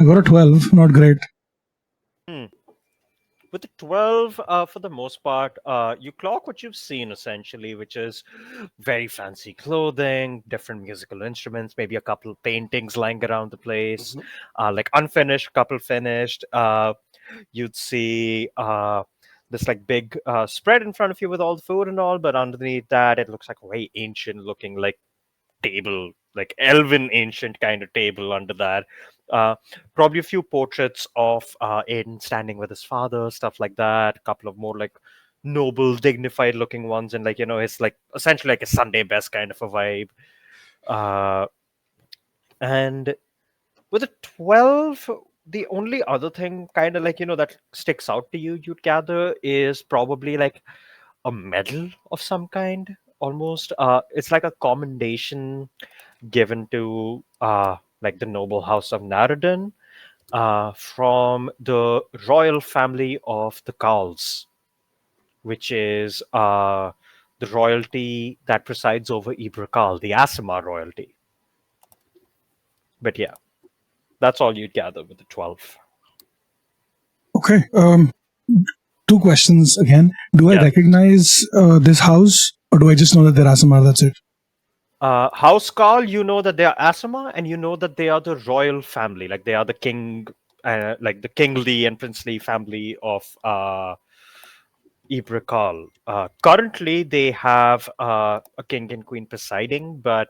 got a 12. Not great. Hmm. With the 12, for the most part, you clock what you've seen essentially, which is very fancy clothing, different musical instruments, maybe a couple paintings lying around the place, Mhm. like unfinished, couple finished. You'd see this like big spread in front of you with all the food and all, but underneath that, it looks like a very ancient looking like table, like elven ancient kind of table under that. Uh, Probably a few portraits of Aiden standing with his father, stuff like that. A couple of more like noble, dignified looking ones, and like it's like essentially like a Sunday best kind of a vibe. Uh, and with a 12, the only other thing kind of like that sticks out to you, you'd gather, is probably like a medal of some kind. Almost, it's like a commendation given to like the noble house of Narudan from the royal family of the Gauls, which is the royalty that presides over Ibrakal, the Asima royalty. But yeah, that's all you'd gather with the 12. Okay. Two questions again. Do I Yeah. recognize this house, or do I just know that they're Asamar? That's it. House Karl, you know that they are Asima, and you know that they are the royal family, like they are the king, like the kingly and princely family of Ibrakal. Currently, they have a king and queen presiding, but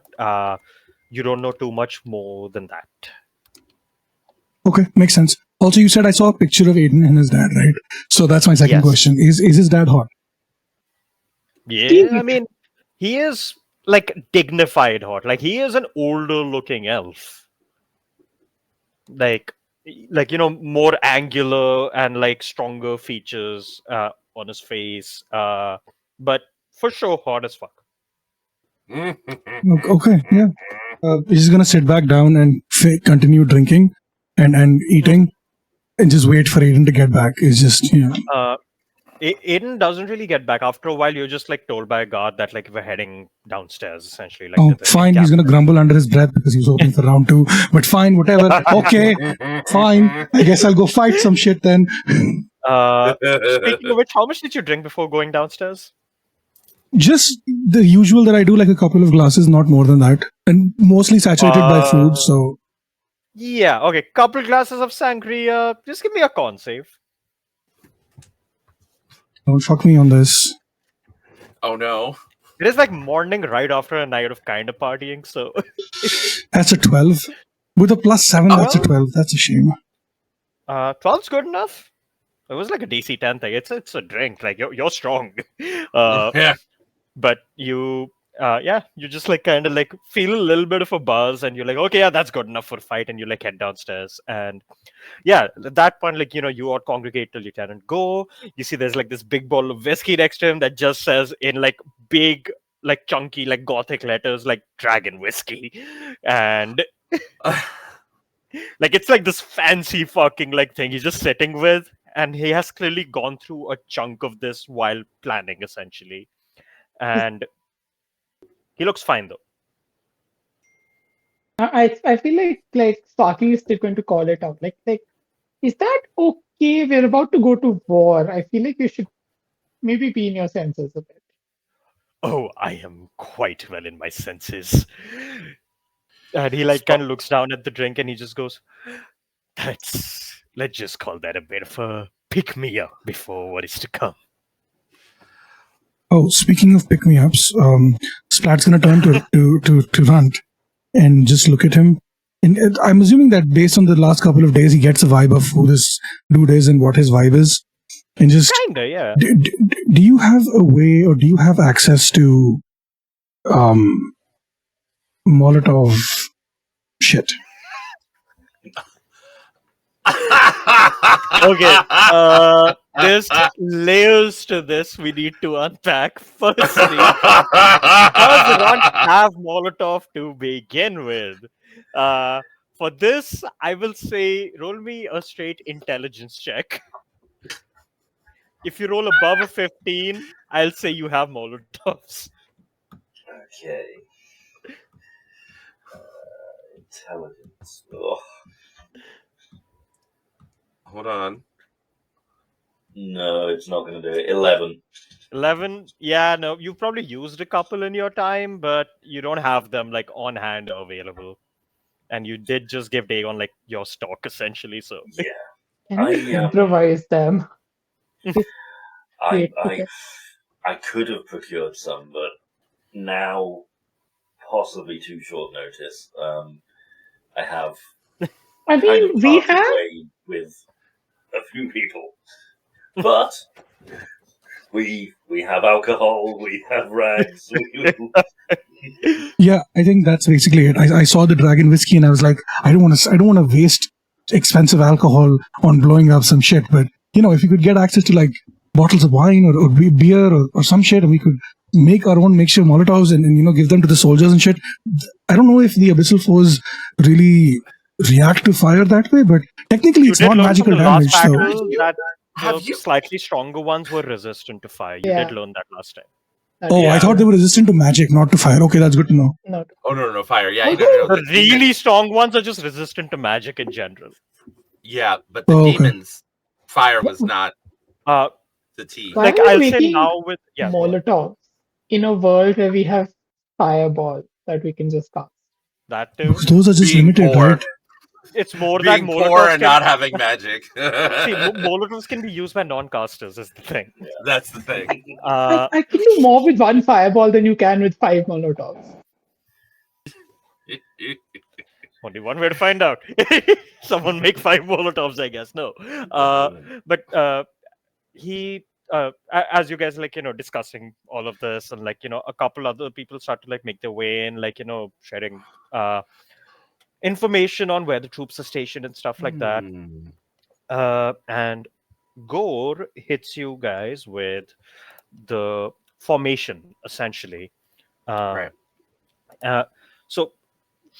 you don't know too much more than that. Okay, makes sense. Also, you said I saw a picture of Aiden and his dad, right? So that's my second Yes. question. Is his dad hot? Yeah, I mean, he is like dignified hot. Like he is an older looking elf. Like more angular and like stronger features on his face. But for sure hot as fuck. Okay, yeah. He's gonna sit back down and continue drinking and eating, and just wait for Aiden to get back. It's just Aiden doesn't really get back. After a while, you're just like told by a guard that like we're heading downstairs, essentially, like to oh, the fine. main He's gonna cabin. grumble under his breath because he was hoping for round two. But fine, whatever. Okay, fine. I guess I'll go fight some shit then. Speaking of which, how much did you drink before going downstairs? Just the usual that I do, like a couple of glasses, not more than that, and mostly saturated by food. So Yeah, okay. Couple glasses of sangria. Just give me a con save. don't fuck me on this. Oh no. It is like morning right after a night of kind of partying, so That's a 12. With a +7, that's a well, 12. That's a shame. 12's good enough. It was like a DC 10 thing. It's a drink. Like you're strong. Uh, Yeah. but you just like kind of like feel a little bit of a buzz, and you're like, okay, yeah, that's good enough for a fight, and you like head downstairs. And yeah, at that point, like you all congregate till Lieutenant go. You see there's like this big bottle of whiskey next to him that just says in like big, like chunky, like gothic letters, like dragon whiskey. And like it's like this fancy fucking like thing he's just sitting with, and he has clearly gone through a chunk of this while planning essentially. And he looks fine though. I feel like Saki is still going to call it out. Like is that okay? We're about to go to war. I feel like you should maybe be in your senses a bit. Oh, I am quite well in my senses. And he like Sp- kind of looks down at the drink and he just goes, let's just call that a bit of a pick me up before what is to come. Oh, speaking of pick me ups, Splat's gonna turn to Runt and just look at him. And I'm assuming that based on the last couple of days, he gets a vibe of who this dude is and what his vibe is. And just Kinda, yeah. do you have a way, or do you have access to Molotov shit? Okay, there's layers to this we need to unpack. Firstly, does Runt have Molotov to begin with? For this, I will say roll me a straight intelligence check. If you roll above a 15, I'll say you have Molotovs. Okay. Intelligence. Ugh. Hold on. No, it's not going to do it. 11. 11, yeah, no, you've probably used a couple in your time, but you don't have them like on hand or available. And you did just give Dagon like your stock essentially, so Yeah. Can we I improvise them? I Wait, I okay. I could have procured some, but now possibly too short notice. I have I kind mean, of we parted have. way with a few people, but we have alcohol, we have rags. Yeah, I think that's basically it. I saw the dragon whiskey and I was like, I don't want to waste expensive alcohol on blowing up some shit. But if you could get access to like bottles of wine or beer or some shit, and we could make our own makeshift Molotovs and give them to the soldiers and shit. I don't know if the abyssal foes really react to fire that way, but technically you it's did not learn from magical the last damage. So battle that Have the you? slightly stronger ones were resistant to fire. You Yeah. did learn that last time. I Yeah. thought they were resistant to magic, not to fire. Okay, that's good to know. No. Oh no, fire! Yeah, no. The The really demons, strong ones are just resistant to magic in general. yeah, but the Okay. demons, fire was not Uh, the T. Why like are we I'll say making now with go on. Molotovs in a world where we have fireball that we can just cast? That too. Because those are just Being limited, poor. right? It's more that Being poor Molotovs and can not having magic. see Molotovs can be used by non-casters. Is the thing. That's the thing. I can do more with one fireball than you can with 5 Molotovs. Only one way to find out. Someone make 5 Molotovs, I guess. No, but he. As you guys discussing all of this, and a couple other people start to make their way in, sharing information on where the troops are stationed and stuff like that. Hmm. And Gore hits you guys with the formation essentially. Right. So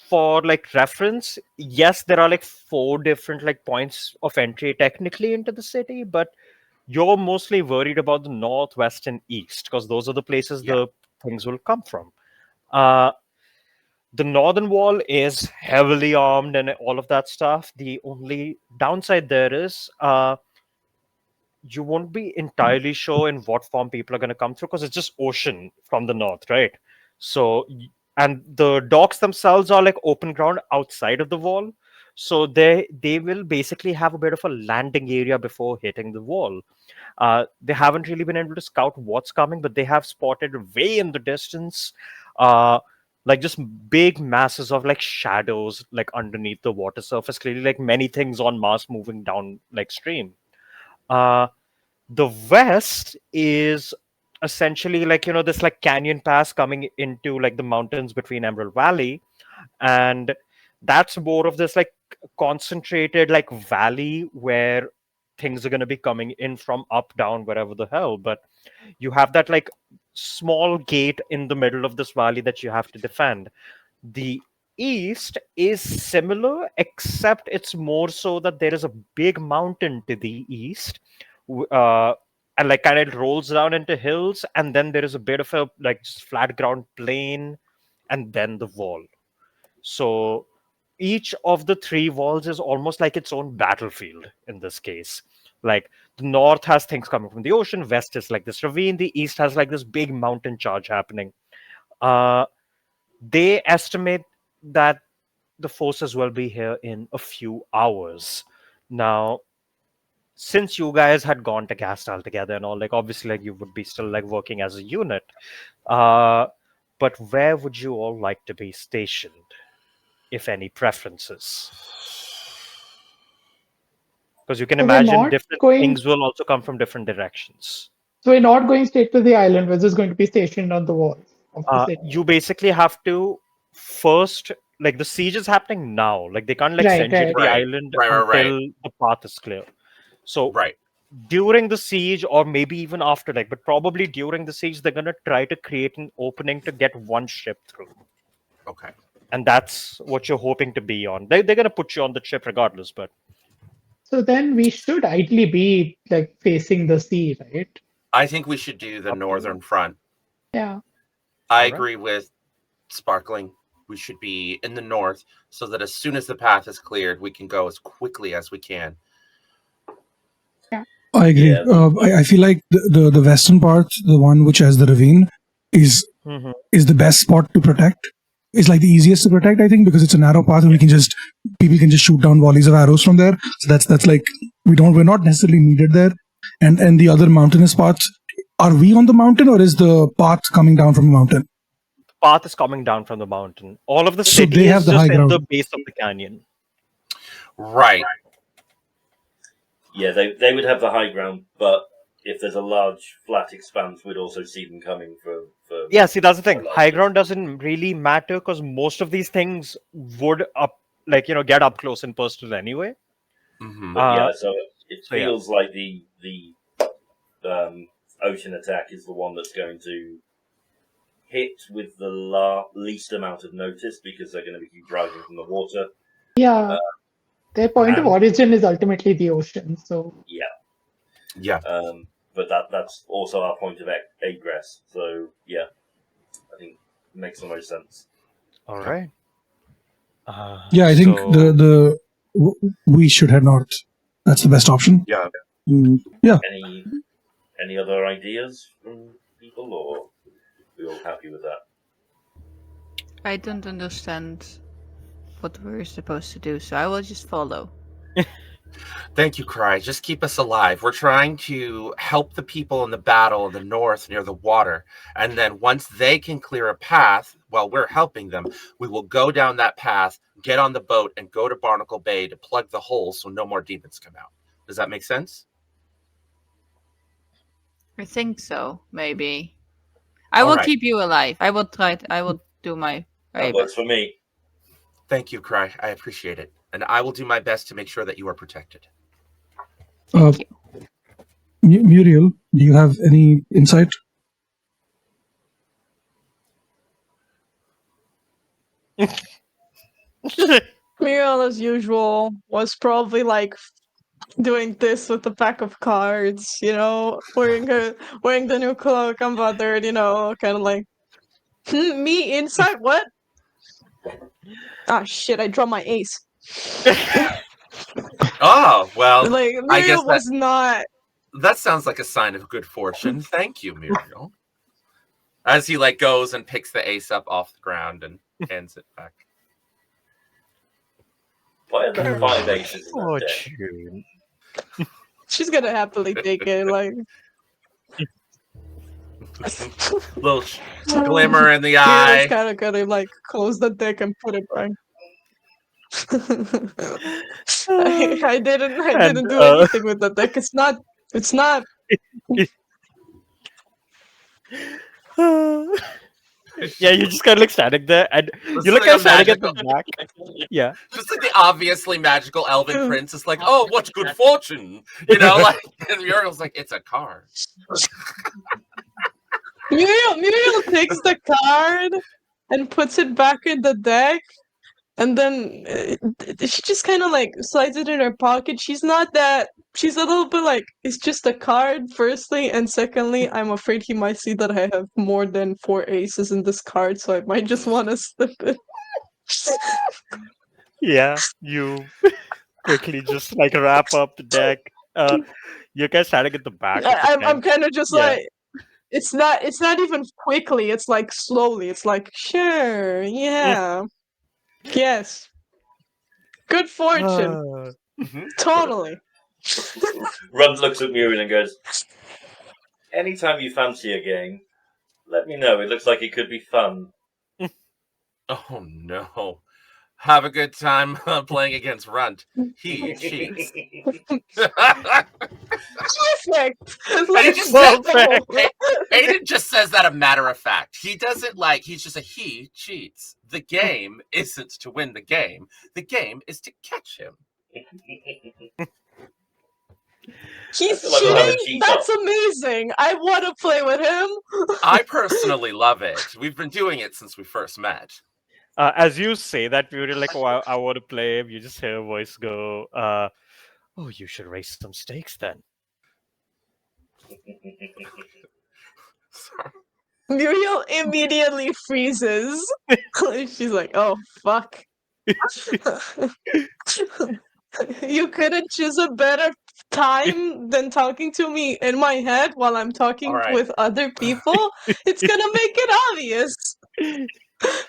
for reference, yes, there are 4 different points of entry technically into the city, but you're mostly worried about the north, west, and east because those are the places Yeah. the things will come from. The northern wall is heavily armed and all of that stuff. The only downside there is you won't be entirely sure in what form people are going to come through because it's just ocean from the north, right? So, and the docks themselves are open ground outside of the wall. So they will basically have a bit of a landing area before hitting the wall. They haven't really been able to scout what's coming, but they have spotted way in the distance, just big masses of shadows underneath the water surface. Clearly, many things on Mars moving down stream. The west is essentially this canyon pass coming into the mountains between Emerald Valley, and that's more of this concentrated valley where things are going to be coming in from up down wherever the hell. But you have that small gate in the middle of this valley that you have to defend. The east is similar, except it's more so that there is a big mountain to the east, and kind of rolls down into hills, and then there is a bit of a just flat ground plain, and then the wall. So each of the 3 walls is almost like its own battlefield in this case. The north has things coming from the ocean, west is this ravine, the east has this big mountain charge happening. They estimate that the forces will be here in a few hours. Now, since you guys had gone to Gastal together and all, obviously you would be still working as a unit. But where would you all like to be stationed, if any preferences? Because you can So we're imagine not different going. things will also come from different directions. So we're not going straight to the island. We're just going to be stationed on the walls of the city. You basically have to first, the siege is happening now. They can't Right, send you to right. the Right. island Right. until the path is clear. So Right. during the siege, or maybe even after, but probably during the siege, they're gonna try to create an opening to get one ship through. Okay. And that's what you're hoping to be on. They're gonna put you on the ship regardless, but So then we should ideally be facing the sea, right? I think we should do the Up to northern you. front. Yeah. I Alright. agree with Sparkling. We should be in the north so that as soon as the path is cleared, we can go as quickly as we can. I agree. Yeah. I feel like the western part, the one which has the ravine, is the best spot to protect. It's like the easiest to protect, I think, because it's a narrow path and people can just shoot down volleys of arrows from there. So that's like we're not necessarily needed there. And the other mountainous parts, are we on the mountain or is the path coming down from the mountain? Path is coming down from the mountain. All of the So city they is have the just high in ground. the base of the canyon. Right. Yeah, they would have the high ground, but if there's a large flat expanse, we'd also see them coming for Yeah, see, that's the thing. a large High distance. ground doesn't really matter because most of these things would get up close and personal anyway. Hmm. But yeah, so it so yeah. feels like the ocean attack is the one that's going to hit with the least amount of notice because they're going to be driving from the water. Yeah, their point of and- origin is ultimately the ocean. So Yeah. But that's also our point of egress. So yeah, I think it makes the most sense. All right. Yeah, I think so- we should head north. That's the best option. Yeah. Yeah. Any other ideas from people, or are we all happy with that? I don't understand what we're supposed to do, so I will just follow. Thank you, Cry. Just keep us alive. We're trying to help the people in the battle in the north near the water. And then once they can clear a path while we're helping them, we will go down that path, get on the boat, and go to Barnacle Bay to plug the holes so no more demons come out. Does that make sense? I think so, maybe. I will keep you alive. I will do my That very works best. for me. Thank you, Cry. I appreciate it. And I will do my best to make sure that you are protected. Thank you. Muriel, do you have any insight? Muriel, as usual, was probably like doing this with a pack of cards, wearing the new cloak, unbothered, kind of like, me inside, what? Ah, shit, I dropped my ace. Oh, well, Like, I guess Muriel was not. that sounds like a sign of good fortune. Thank you, Muriel. As he goes and picks the ace up off the ground and hands it back. Why are there 5 aces in that deck? Fortune. She's gonna happily take it, like. Little glimmer in the Muriel's eye. kind of gonna close the deck and put it back. I didn't do anything with the deck. It's not. Yeah, you're just kind of standing there, and This you're is kind of like a standing at the back. Yeah. Just like the obviously magical elven prince is like, oh, what's good fortune? And Muriel's like, it's a card. Muriel takes the card and puts it back in the deck, and then she just kind of slides it in her pocket. She's a little bit it's just a card, firstly, and secondly, I'm afraid he might see that I have more than 4 aces in this card, so I might just want to slip it. Yeah, you quickly just wrap up the deck. You're kind of standing at the back. I'm kind of just it's not even quickly, it's slowly. It's sure, yeah, yes, good fortune, totally. Runt looks at Muriel and goes, anytime you fancy a game, let me know. It looks like it could be fun. Oh no. Have a good time playing against Runt. He cheats. Perfect. Aiden just says that a matter of fact. He doesn't he's just he cheats. The game isn't to win the game. The game is to catch him. He's cheating? That's amazing. I want to play with him. I personally love it. We've been doing it since we first met. As you say that, Muriel, I want to play him, you just hear a voice go, oh, you should raise some stakes then. Sorry. Muriel immediately freezes. She's like, oh, fuck. You couldn't choose a better time than talking to me in my head while I'm talking Alright. with other people, it's gonna make it obvious.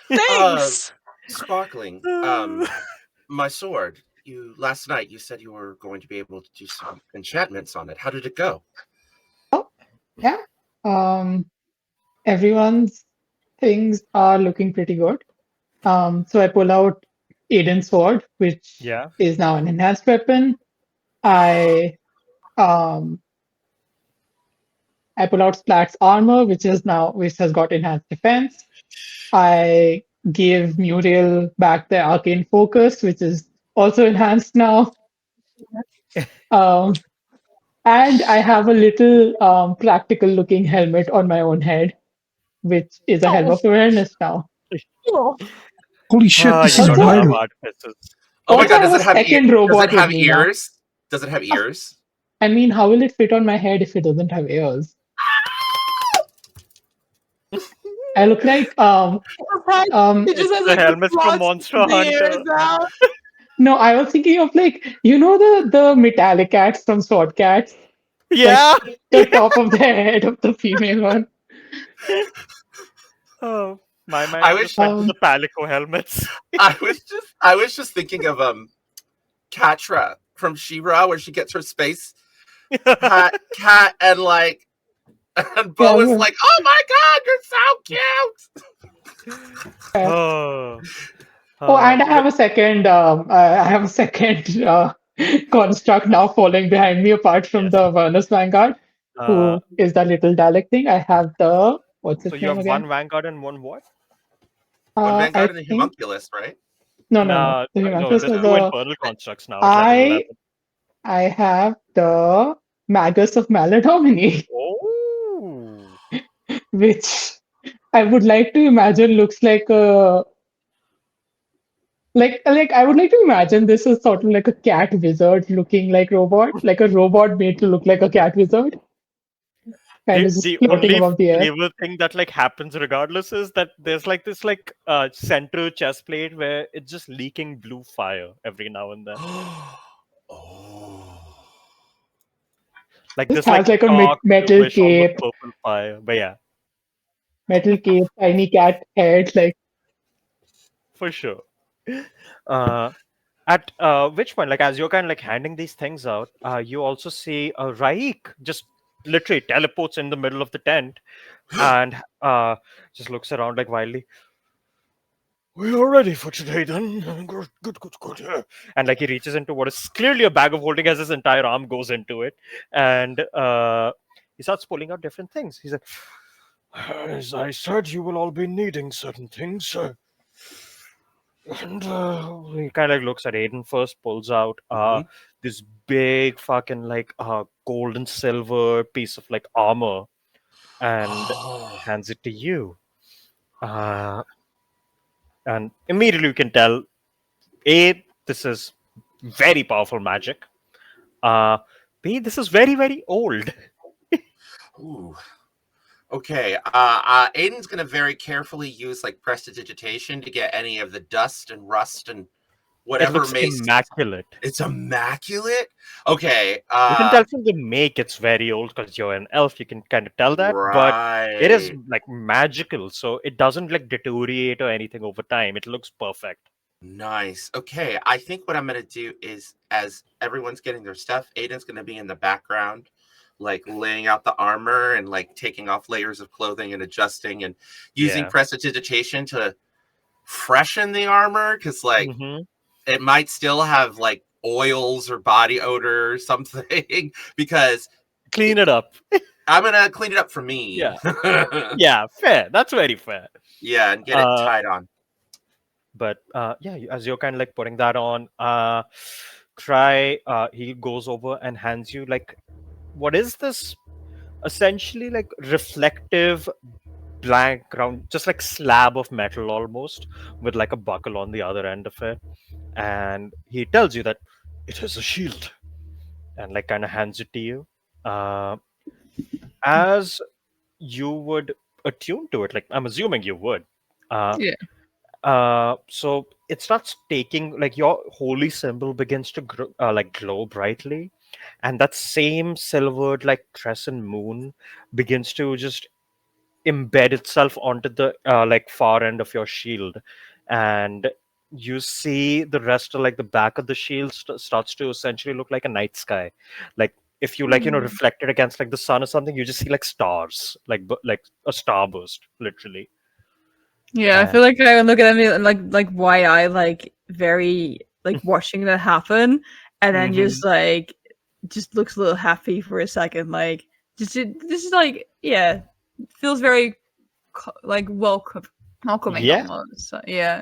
Thanks. Sparkling, my sword. Last night you said you were going to be able to do some enchantments on it. How did it go? Oh, yeah. Everyone's things are looking pretty good. So I pull out Aiden's sword, which Yeah. is now an enhanced weapon. I um I pull out Splat's armor, which has got enhanced defense. I give Muriel back the arcane focus, which is also enhanced now. Um, and I have a little practical looking helmet on my own head, which is a helm Oh, of awareness now. oh. Holy shit, this You is Also, gotta love wild. artificials. Oh my also god, I have a second does it robot with have me now. ears? Does it have ears? I mean, how will it fit on my head if it doesn't have ears? I look like It just It's has the like the helmets from slots Monster in the ears Hunter. out. no, I was thinking of like the metallic cats from Sword Cats, like Yeah. the top of the head of the female one. Oh, my I mind wish just went to Um, the Palico helmets. I was just thinking of Katra from She-Ra where she gets her space cat and like and yeah, Bo is yeah. like, oh my god, you're so cute. Oh, Oh, and I have but a second. I have a second construct now following behind me, apart from yes. the Vernus Vanguard, Uh, who is that little Dalek thing. I have the what's so its you name have again? one Vanguard and one what? One I Vanguard and a think Homunculus, right? no. No, The no, Humantus there's is two the infernal constructs now at level I 11. I have the Magus of Maladomini, Oh, which I would like to imagine looks like a like I would like to imagine this is sort of like a cat wizard looking like robot, like a robot made to look like a cat wizard, kind the of just the floating only above the air. flavor thing that like happens regardless is that there's like this like central chest plate where it's just leaking blue fire every now and then. Oh. Like Just this has like like a dark metal bluish, almost cape, purple fire. But yeah, tiny cat head. Like for sure. Uh, at which point, like as you're kind of like handing these things out, you also see Raik just literally teleports in the middle of the tent and just looks around like wildly. We are ready for today then. Good. And like he reaches into what is clearly a bag of holding as his entire arm goes into it. And he starts pulling out different things. He's like, as I said, you will all be needing certain things. And he kind of like looks at Aiden first, pulls out Mhm. this big fucking like gold and silver piece of like armor and hands it to you. Uh, and immediately you can tell A, this is very powerful magic. Uh, B, this is very, very old. Ooh. Okay. Aiden's gonna very carefully use like prestidigitation to get any of the dust and rust and It whatever looks may. immaculate. It's immaculate. Okay. You can tell from the make it's very old because you're an elf. You can kind of tell that, but it is Right. like magical, so it doesn't like deteriorate or anything over time. It looks perfect. Nice. Okay. I think what I'm gonna do is, as everyone's getting their stuff, Aiden's gonna be in the background, like laying out the armor and like taking off layers of clothing and adjusting and using Yeah. prestidigitation to freshen the armor because like Hmm. it might still have like oils or body odor or something because Clean it up. I'm gonna clean it up for me. Yeah. Yeah, fair. That's very fair. Yeah, and get it tied on. But yeah, as you're kind of like putting that on, try. He goes over and hands you like, what is this? Essentially, like reflective blank round, just like slab of metal almost, with like a buckle on the other end of it. And he tells you that it is a shield, and like kind of hands it to you. Uh, as you would attune to it, like I'm assuming you would. Uh, Yeah. so it starts taking like your holy symbol begins to like glow brightly, and that same silvered like crescent moon begins to just embed itself onto the like far end of your shield, and you see the rest of like the back of the shield starts to essentially look like a night sky, like if you like reflect it against like the sun or something, you just see like stars, like like a starburst literally. Yeah, I feel like I look at him and like wide eye, like very like watching that happen, and then Mhm. just looks a little happy for a second, like just this is like yeah, feels very like welcoming Yeah. almost. So, yeah.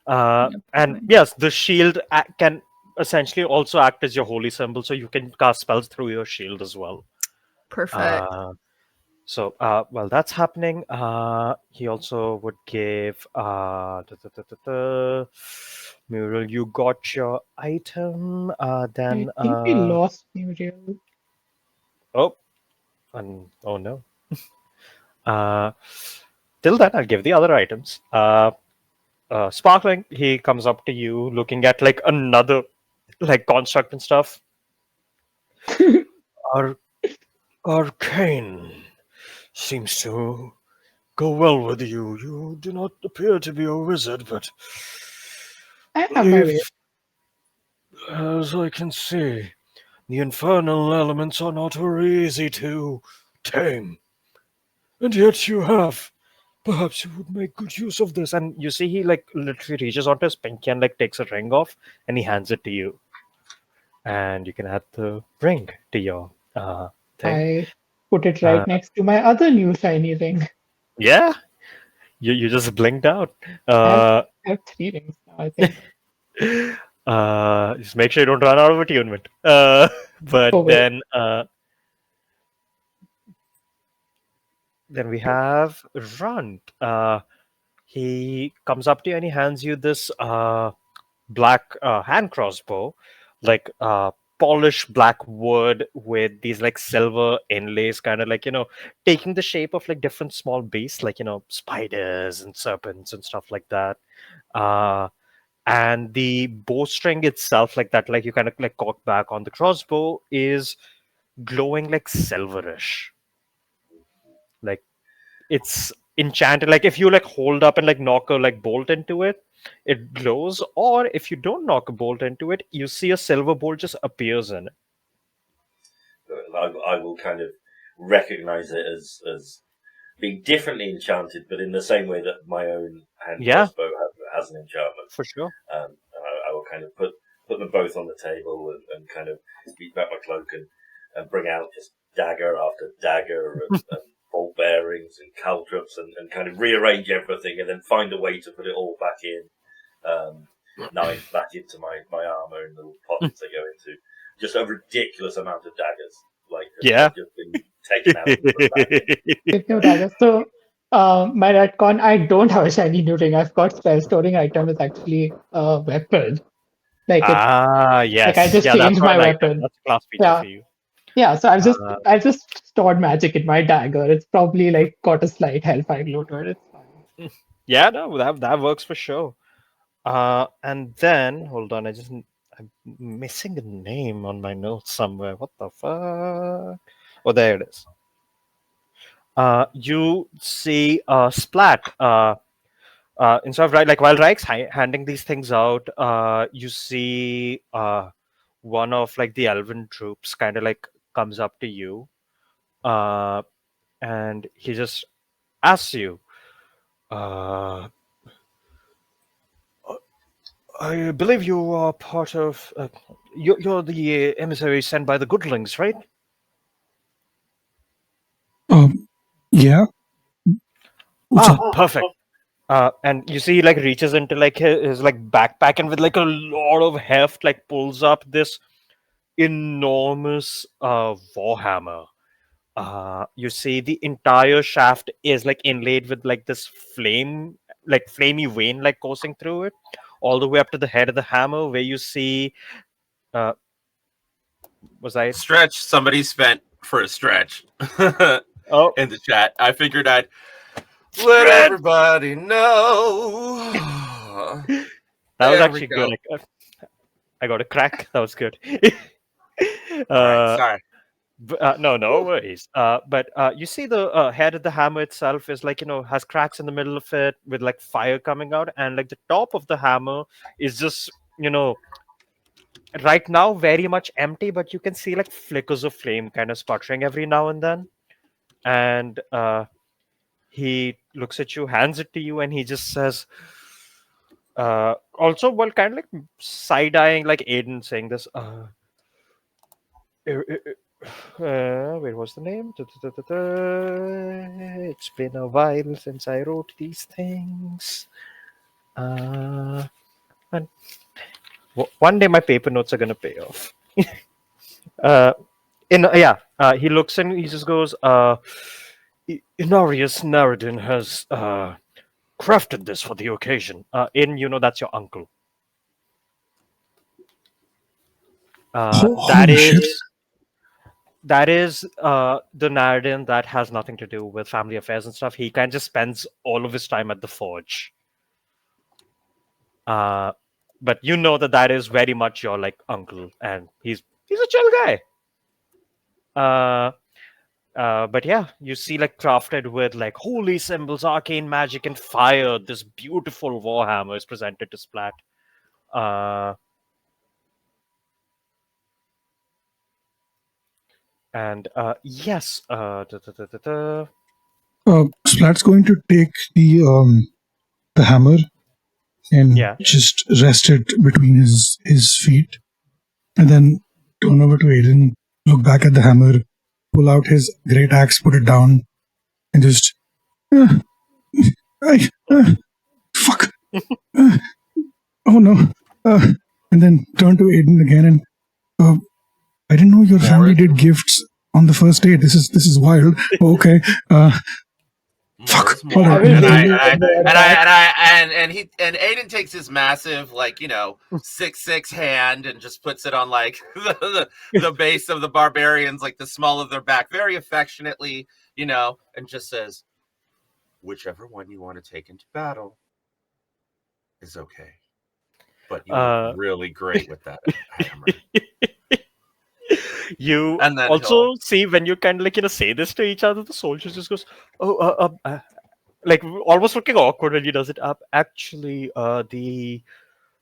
And Definitely. yes, the shield can essentially also act as your holy symbol, so you can cast spells through your shield as well. Perfect. So, while that's happening, he also would give Muriel, you got your item. I Then think we lost Muriel. oh, and oh no. Uh, till then, I'll give the other items. Sparkling, he comes up to you, looking at like another like construct and stuff. Ar- Arcane seems to go well with you. You do not appear to be a wizard, but I have my way. believe, as I can see, the infernal elements are not very easy to tame. And yet you have. Perhaps you would make good use of this. And you see, he like literally reaches onto his pinky and like takes a ring off, and he hands it to you. And you can add the ring to your thing. I put it Uh, right next to my other new shiny ring. yeah, you just blinked out. I have, Uh, I have 3 rings now, I think. just make sure you don't run out of attunement. Oh, But wait. then we have Runt. He comes up to you and he hands you this black hand crossbow, like polished black wood with these like silver inlays, kind of like taking the shape of like different small beasts, like spiders and serpents and stuff like that. Uh, and the bowstring itself, like that, like you kind of like cock back on the crossbow, is glowing like silverish, like it's enchanted. Like if you like hold up and like knock a like bolt into it, it glows. Or if you don't knock a bolt into it, you see a silver bolt just appears in it. I will kind of recognize it as being differently enchanted, but in the same way that my own hand Yeah, crossbow has an enchantment. for sure. And I will kind of put them both on the table and kind of beat back my cloak and bring out just dagger after dagger and ball bearings and caltrops and kind of rearrange everything and then find a way to put it all back in. Knives back into my armor and little pockets they go into. Just a ridiculous amount of daggers. Like, Yeah. just been taken out and put back in. Speaking of daggers, so my retcon, I don't have a shiny new ring. I've got spell storing item is actually a weapon. Like it's like I Yes. just Yeah, that's changed not my an item. weapon. That's a class feature Yeah. for you. Yeah, so Uh, I've just stored magic in my dagger. It's probably like got a slight hellfire glow to it. It's fine. yeah, no, that works for sure. And then hold on, I'm missing a name on my notes somewhere. What the fuck? Oh, there it is. You see Splat. Instead of like while Raik's handing these things out, you see one of like the elven troops kind of like comes up to you, uh, and he just asks you, uh, "I believe you are part of. You're the emissary sent by the Goodlings, right?" Yeah. What's up? Perfect. And you see, he like reaches into like his like backpack and with like a lot of heft, like pulls up this enormous warhammer. You see the entire shaft is like inlaid with like this flame, like flamey vein, like coursing through it, all the way up to the head of the hammer, where you see. Uh, was I? Stretch. Somebody spent for a stretch Oh, in the chat. I figured I'd let everybody know. that was There we actually go. good. I got a crack. That was good. All right, Uh, sorry. no worries. But you see the head of the hammer itself is like, has cracks in the middle of it with like fire coming out, and like the top of the hammer is just, right now very much empty, but you can see like flickers of flame kind of sputtering every now and then. And he looks at you, hands it to you, and he just says, also, well, kind of like side eyeing, like Aiden saying this, wait, what's the name? It's been a while since I wrote these things. And one day my paper notes are gonna pay off. uh, he looks and he just goes, Inarius Naradin has crafted this for the occasion. That's your uncle. That Holy shit. is that is the Naradin that has nothing to do with family affairs and stuff. He kind of just spends all of his time at the forge. But you know that is very much your like uncle, and he's a chill guy. But yeah, you see like crafted with like holy symbols, arcane magic, and fire. This beautiful warhammer is presented to Splat. And yes, Splat's going to take the hammer and yeah. just rest it between his feet, and then turn over to Aiden, look back at the hammer, pull out his great axe, put it down, and just fuck. Oh no. And then turn to Aiden again and I didn't know your family did gifts on the first date. This is wild. Okay. Fuck. More. Alright. And Aiden takes his massive, like, 6'6" hand and just puts it on like the base of the barbarians, like the small of their back, very affectionately, and just says, whichever one you want to take into battle is okay. But you look really great with that hammer. You And then also see when you kind of like say this to each other, the soldier just goes, like almost looking awkward when he does it. Actually, the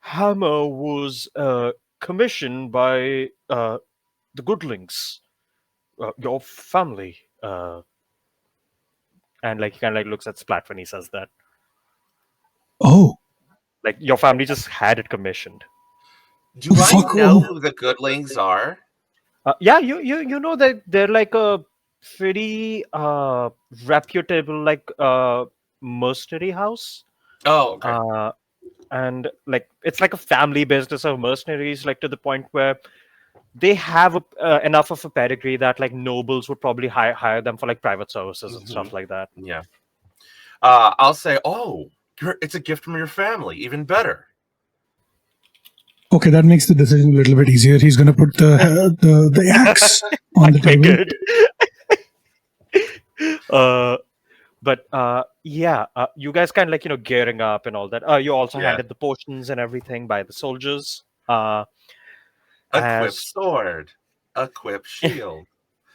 hammer was commissioned by the Goodlings, your family, and like he kind of like looks at Splat when he says that. Oh. Like your family just had it commissioned. Do I know who the Goodlings are? Yeah, you know that they're like a pretty reputable like mercenary house. Oh, okay. And like it's like a family business of mercenaries, like to the point where they have enough of a pedigree that like nobles would probably hire them for like private services and stuff like that. Yeah. I'll say, it's a gift from your family. Even better. Okay, that makes the decision a little bit easier. He's going to put the axe on the table. But you guys kind of like gearing up and all that. You also handed the potions and everything by the soldiers. Equip sword, equip shield.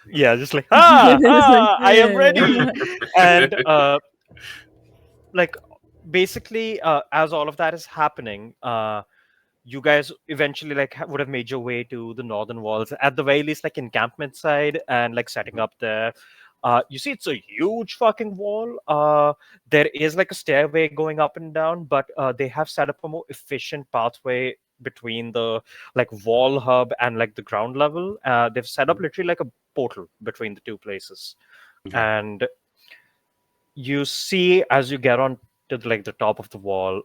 Yeah, just like I am ready. And like basically, as all of that is happening, you guys eventually like would have made your way to the northern walls, at the very least like encampment side, and like setting up there. You see it's a huge fucking wall. There is like a stairway going up and down, but they have set up a more efficient pathway between the like wall hub and like the ground level. They've set up literally like a portal between the two places. And you see as you get on to like the top of the wall,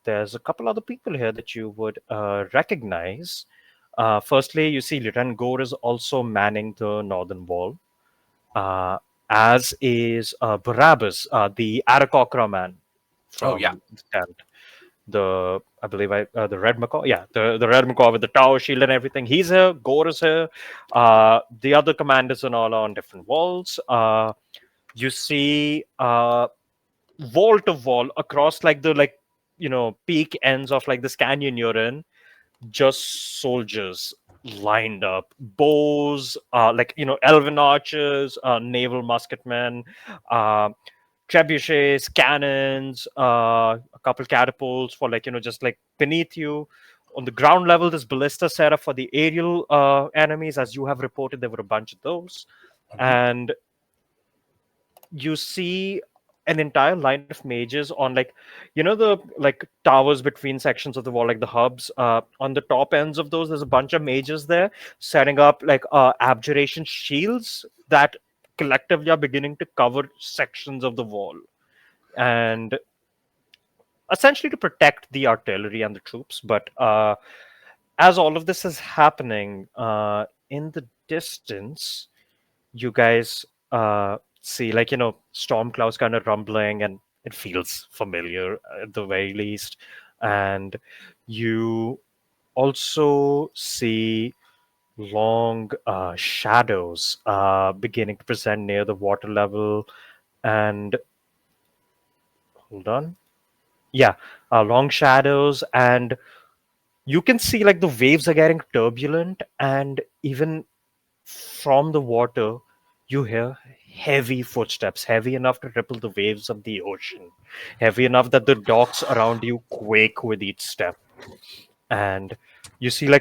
there's a couple other people here that you would recognize. Firstly, you see Lieutenant Gore is also manning the northern wall, as is Barabbas, the Arakokra man from the tent. I believe the red macaw. Yeah, the red macaw with the tower shield and everything. He's here. Gore is here. The other commanders and all are on different walls. You see wall to wall across like the peak ends of like this canyon you're in. just soldiers lined up, bows, elven archers, naval musketmen, uh, trebuchets, cannons, a couple catapults for just like beneath you. On the ground level, there's ballista set up for the aerial enemies, as you have reported. There were a bunch of those, and you see an entire line of mages on the towers between sections of the wall, like the hubs. On the top ends of those, there's a bunch of mages there setting up abjuration shields that collectively are beginning to cover sections of the wall, and essentially to protect the artillery and the troops. But as all of this is happening, in the distance, you guys see storm clouds kind of rumbling, and it feels familiar at the very least. And you also see long shadows beginning to present near the water level. And hold on, yeah, long shadows, and you can see the waves are getting turbulent, and even from the water you hear heavy footsteps, heavy enough to ripple the waves of the ocean, heavy enough that the docks around you quake with each step. And you see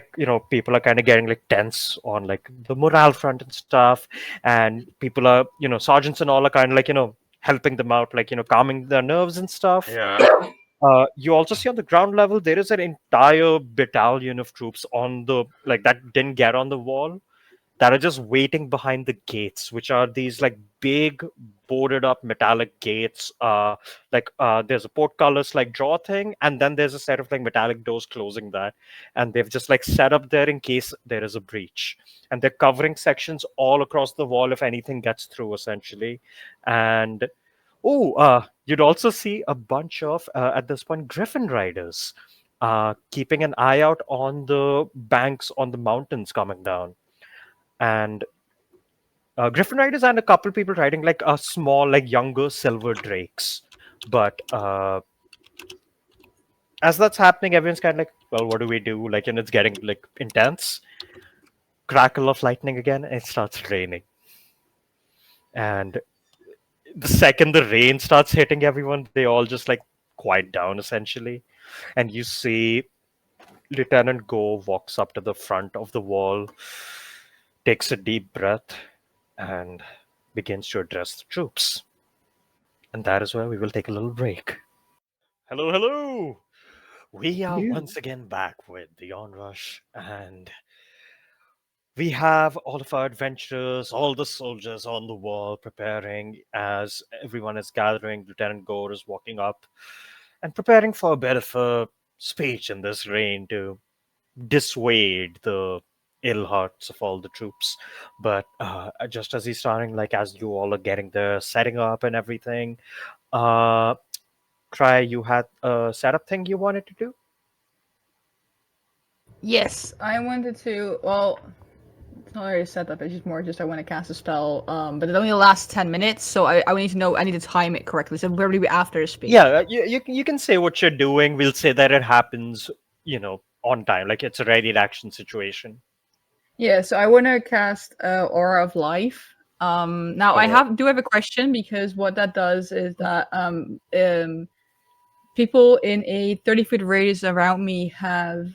people are kind of getting tense on the morale front and stuff, and people are sergeants and all are kind of helping them out, calming their nerves and stuff. Yeah. You also see on the ground level there is an entire battalion of troops on the that didn't get on the wall, that are just waiting behind the gates, which are these big boarded up metallic gates. There's a portcullis draw thing, and then there's a set of metallic doors closing that, and they've just set up there in case there is a breach, and they're covering sections all across the wall if anything gets through, essentially. And you'd also see a bunch of at this point griffin riders keeping an eye out on the banks on the mountains coming down. And griffin riders and a couple people riding a small younger silver drakes. But as that's happening, everyone's kind of well, what do we do? And it's getting intense. Crackle of lightning again, and it starts raining. And the second the rain starts hitting everyone, they all just quiet down, essentially. And you see Lieutenant Go walks up to the front of the wall, takes a deep breath, and begins to address the troops. And that is where we will take a little break. Hello, hello! We are Yeah. once again back with the Onrush, and we have all of our adventurers, all the soldiers on the wall preparing. As everyone is gathering, Lieutenant Gore is walking up and preparing for a bit of a speech in this rain to dissuade the ill hearts of all the troops. But just as he's starting, as you all are getting there, setting up and everything, Cry, you had a setup thing you wanted to do? Yes, I wanted to. Well, it's not really set up. It's just more just I want to cast a spell. But it only lasts 10 minutes, so I need to know. I need to time it correctly. So probably after the speech. Yeah, you can say what you're doing. We'll say that it happens, on time. It's a ready action situation. Yeah. So I want to cast Aura of Life. Now I Okay. do have a question, because what that does is that people in a 30-foot radius around me have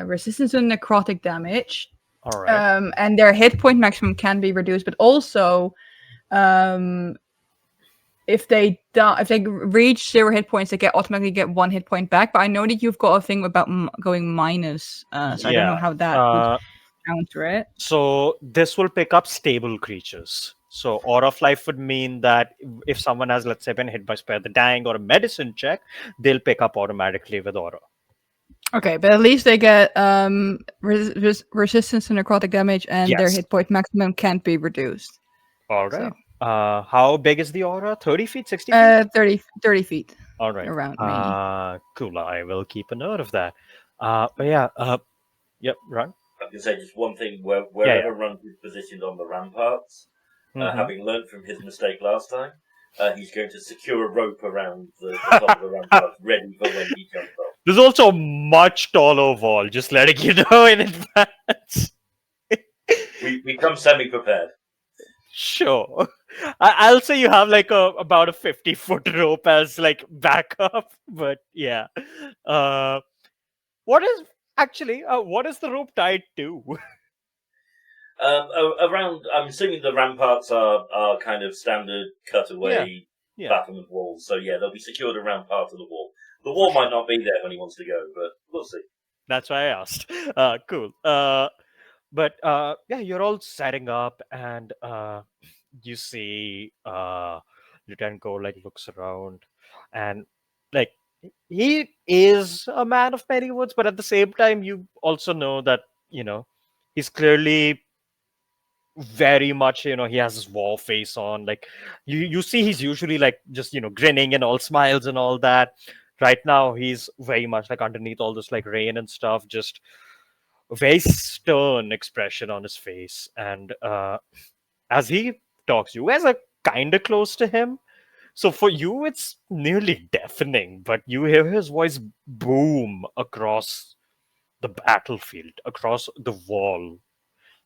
resistance to necrotic damage. All right. And their hit point maximum can be reduced, but also if they reach 0 hit points, they automatically get 1 hit point back. But I know that you've got a thing about going minus, so I don't know how that would counter it. So this will pick up stable creatures. So Aura of Life would mean that if someone has, let's say, been hit by Spare the Dying or a medicine check, they'll pick up automatically with Aura. Okay, but at least they get resistance to necrotic damage, and their Yes. hit point maximum can't be reduced. All So- right. How big is the Aura? 30 feet? 60 feet? 30 feet All right. around me. Cool. I will keep a note of that. But yeah. Yep. Run. I can say just one thing: wherever Run is positioned on the ramparts, Mhm. having learnt from his mistake last time, he's going to secure a rope around the top of the ramparts, ready for when he jumps off. There's also a much taller wall, just letting you know in advance. We come semi-prepared. Sure. I'll say you have like about a 50-foot rope as like backup, but yeah. Uh, what is what is the rope tied to? Around, I'm assuming the ramparts are kind of standard cutaway Yeah. battlement walls. So yeah, they'll be secured around part of the wall. The wall might not be there when he wants to go, but we'll see. That's why I asked. Cool. But yeah, you're all setting up, and you see Lieutenant Cole like looks around, and like he is a man of many words, but at the same time, you also know that he's clearly very much he has his war face on. Like you see he's usually like just grinning and all smiles and all that. Right now he's very much like underneath all this like rain and stuff, just a very stern expression on his face. And as he talks, you guys are kind of close to him, so for you it's nearly deafening, but you hear his voice boom across the battlefield, across the wall,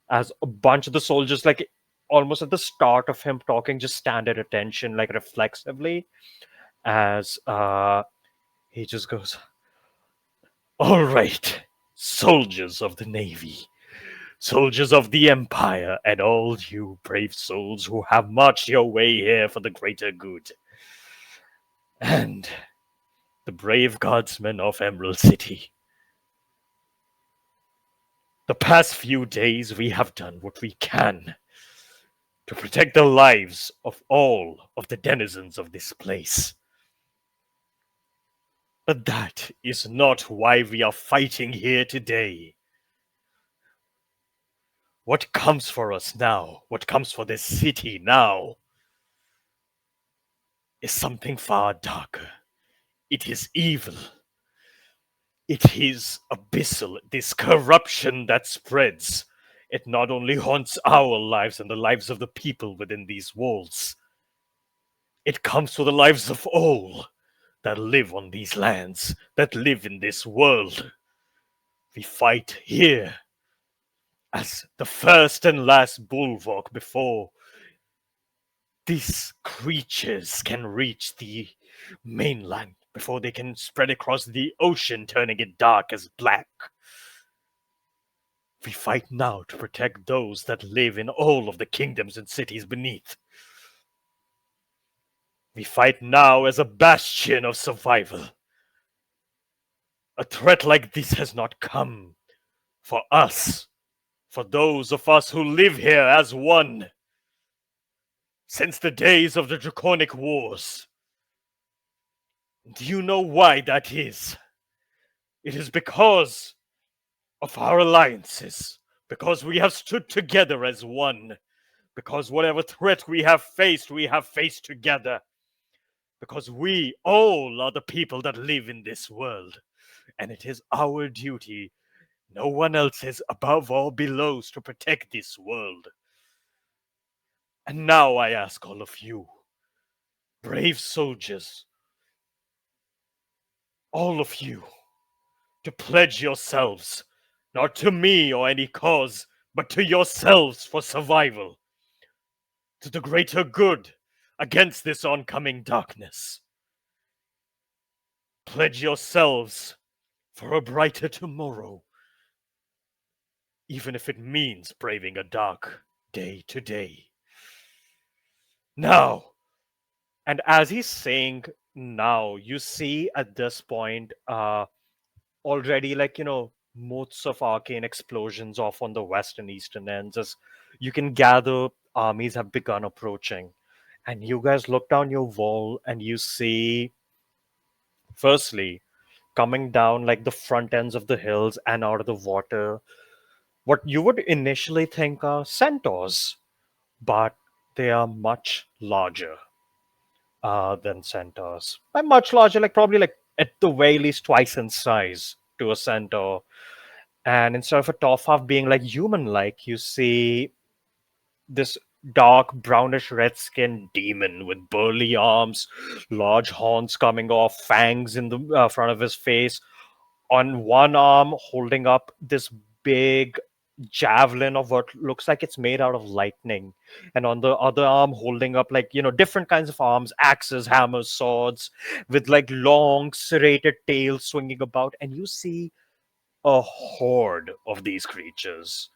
as a bunch of the soldiers, like almost at the start of him talking, just stand at attention, like reflexively, as he just goes, "All right, soldiers of the Navy, soldiers of the Empire, and all you brave souls who have marched your way here for the greater good, and the brave guardsmen of Emerald City. The past few days we have done what we can to protect the lives of all of the denizens of this place. But that is not why we are fighting here today. What comes for us now, what comes for this city now, is something far darker. It is evil. It is abyssal, this corruption that spreads. It not only haunts our lives and the lives of the people within these walls, it comes for the lives of all that live on these lands, that live in this world. We fight here as the first and last bulwark before these creatures can reach the mainland, before they can spread across the ocean, turning it dark as black. We fight now to protect those that live in all of the kingdoms and cities beneath. We fight now as a bastion of survival. A threat like this has not come for us, for those of us who live here as one, since the days of the Draconic Wars. Do you know why that is? It is because of our alliances, because we have stood together as one, because whatever threat we have faced together, because we all are the people that live in this world, and it is our duty, no one else's, above or below, to protect this world. And now I ask all of you, brave soldiers, all of you, to pledge yourselves, not to me or any cause, but to yourselves for survival, to the greater good against this oncoming darkness. Pledge yourselves for a brighter tomorrow, even if it means braving a dark day today. Now, and as he's saying now, you see at this point already motes of arcane explosions off on the west and eastern ends, as you can gather armies have begun approaching. And you guys look down your wall and you see, firstly, coming down like the front ends of the hills and out of the water, what you would initially think are centaurs, but they are much larger than centaurs. By much larger, like probably like at the very least twice in size to a centaur. And instead of a top half being like human-like, you see this dark brownish red skinned demon with burly arms, large horns coming off, fangs in the front of his face, on one arm holding up this big javelin of what looks like it's made out of lightning, and on the other arm holding up, like, different kinds of arms, axes, hammers, swords, with like long serrated tails swinging about. And you see a horde of these creatures,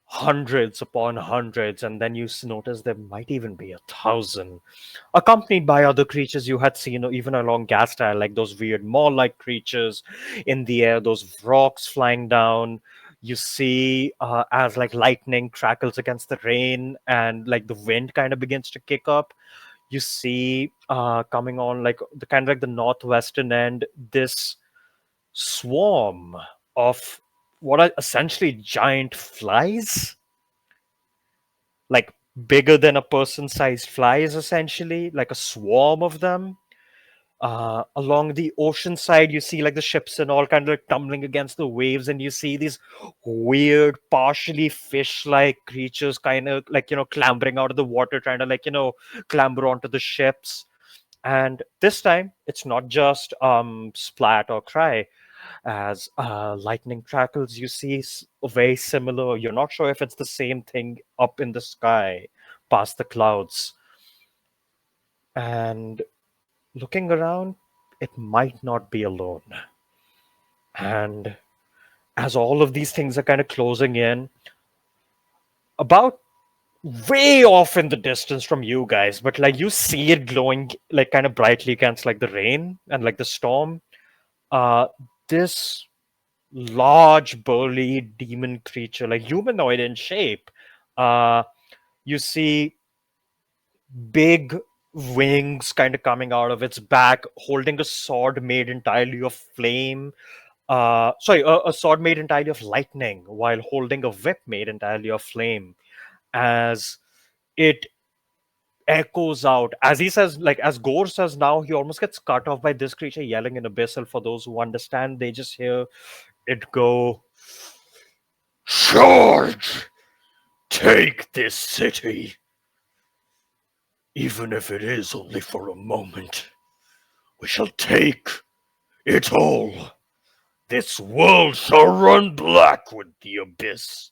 hundreds upon hundreds, and then you notice there might even be 1,000, accompanied by other creatures you had seen even along Gastile, like those weird mole-like creatures in the air, those rocks flying down. You see, as like lightning crackles against the rain and like the wind kind of begins to kick up, you see, coming on like the kind of like the northwestern end, this swarm of what are essentially giant flies, like bigger than a person-sized flies, essentially, like a swarm of them. Along the ocean side, you see like the ships and all kind of like tumbling against the waves, and you see these weird, partially fish-like creatures, kind of like clambering out of the water, trying to like clamber onto the ships. And this time, it's not just Splat or Cry. As lightning crackles, you see very similar. You're not sure if it's the same thing up in the sky, past the clouds. And looking around, it might not be alone. And as all of these things are kind of closing in, about way off in the distance from you guys, but like you see it glowing like kind of brightly against like the rain and like the storm. This large, burly demon creature, like humanoid in shape. Uh, you see big wings kind of coming out of its back, holding a sword made entirely of flame. A sword made entirely of lightning, while holding a whip made entirely of flame. As it echoes out, as he says, like as Gore says now, he almost gets cut off by this creature yelling in Abyssal. For those who understand, they just hear it go, "Charge! Take this city! Even if it is only for a moment, we shall take it all. This world shall run black with the abyss."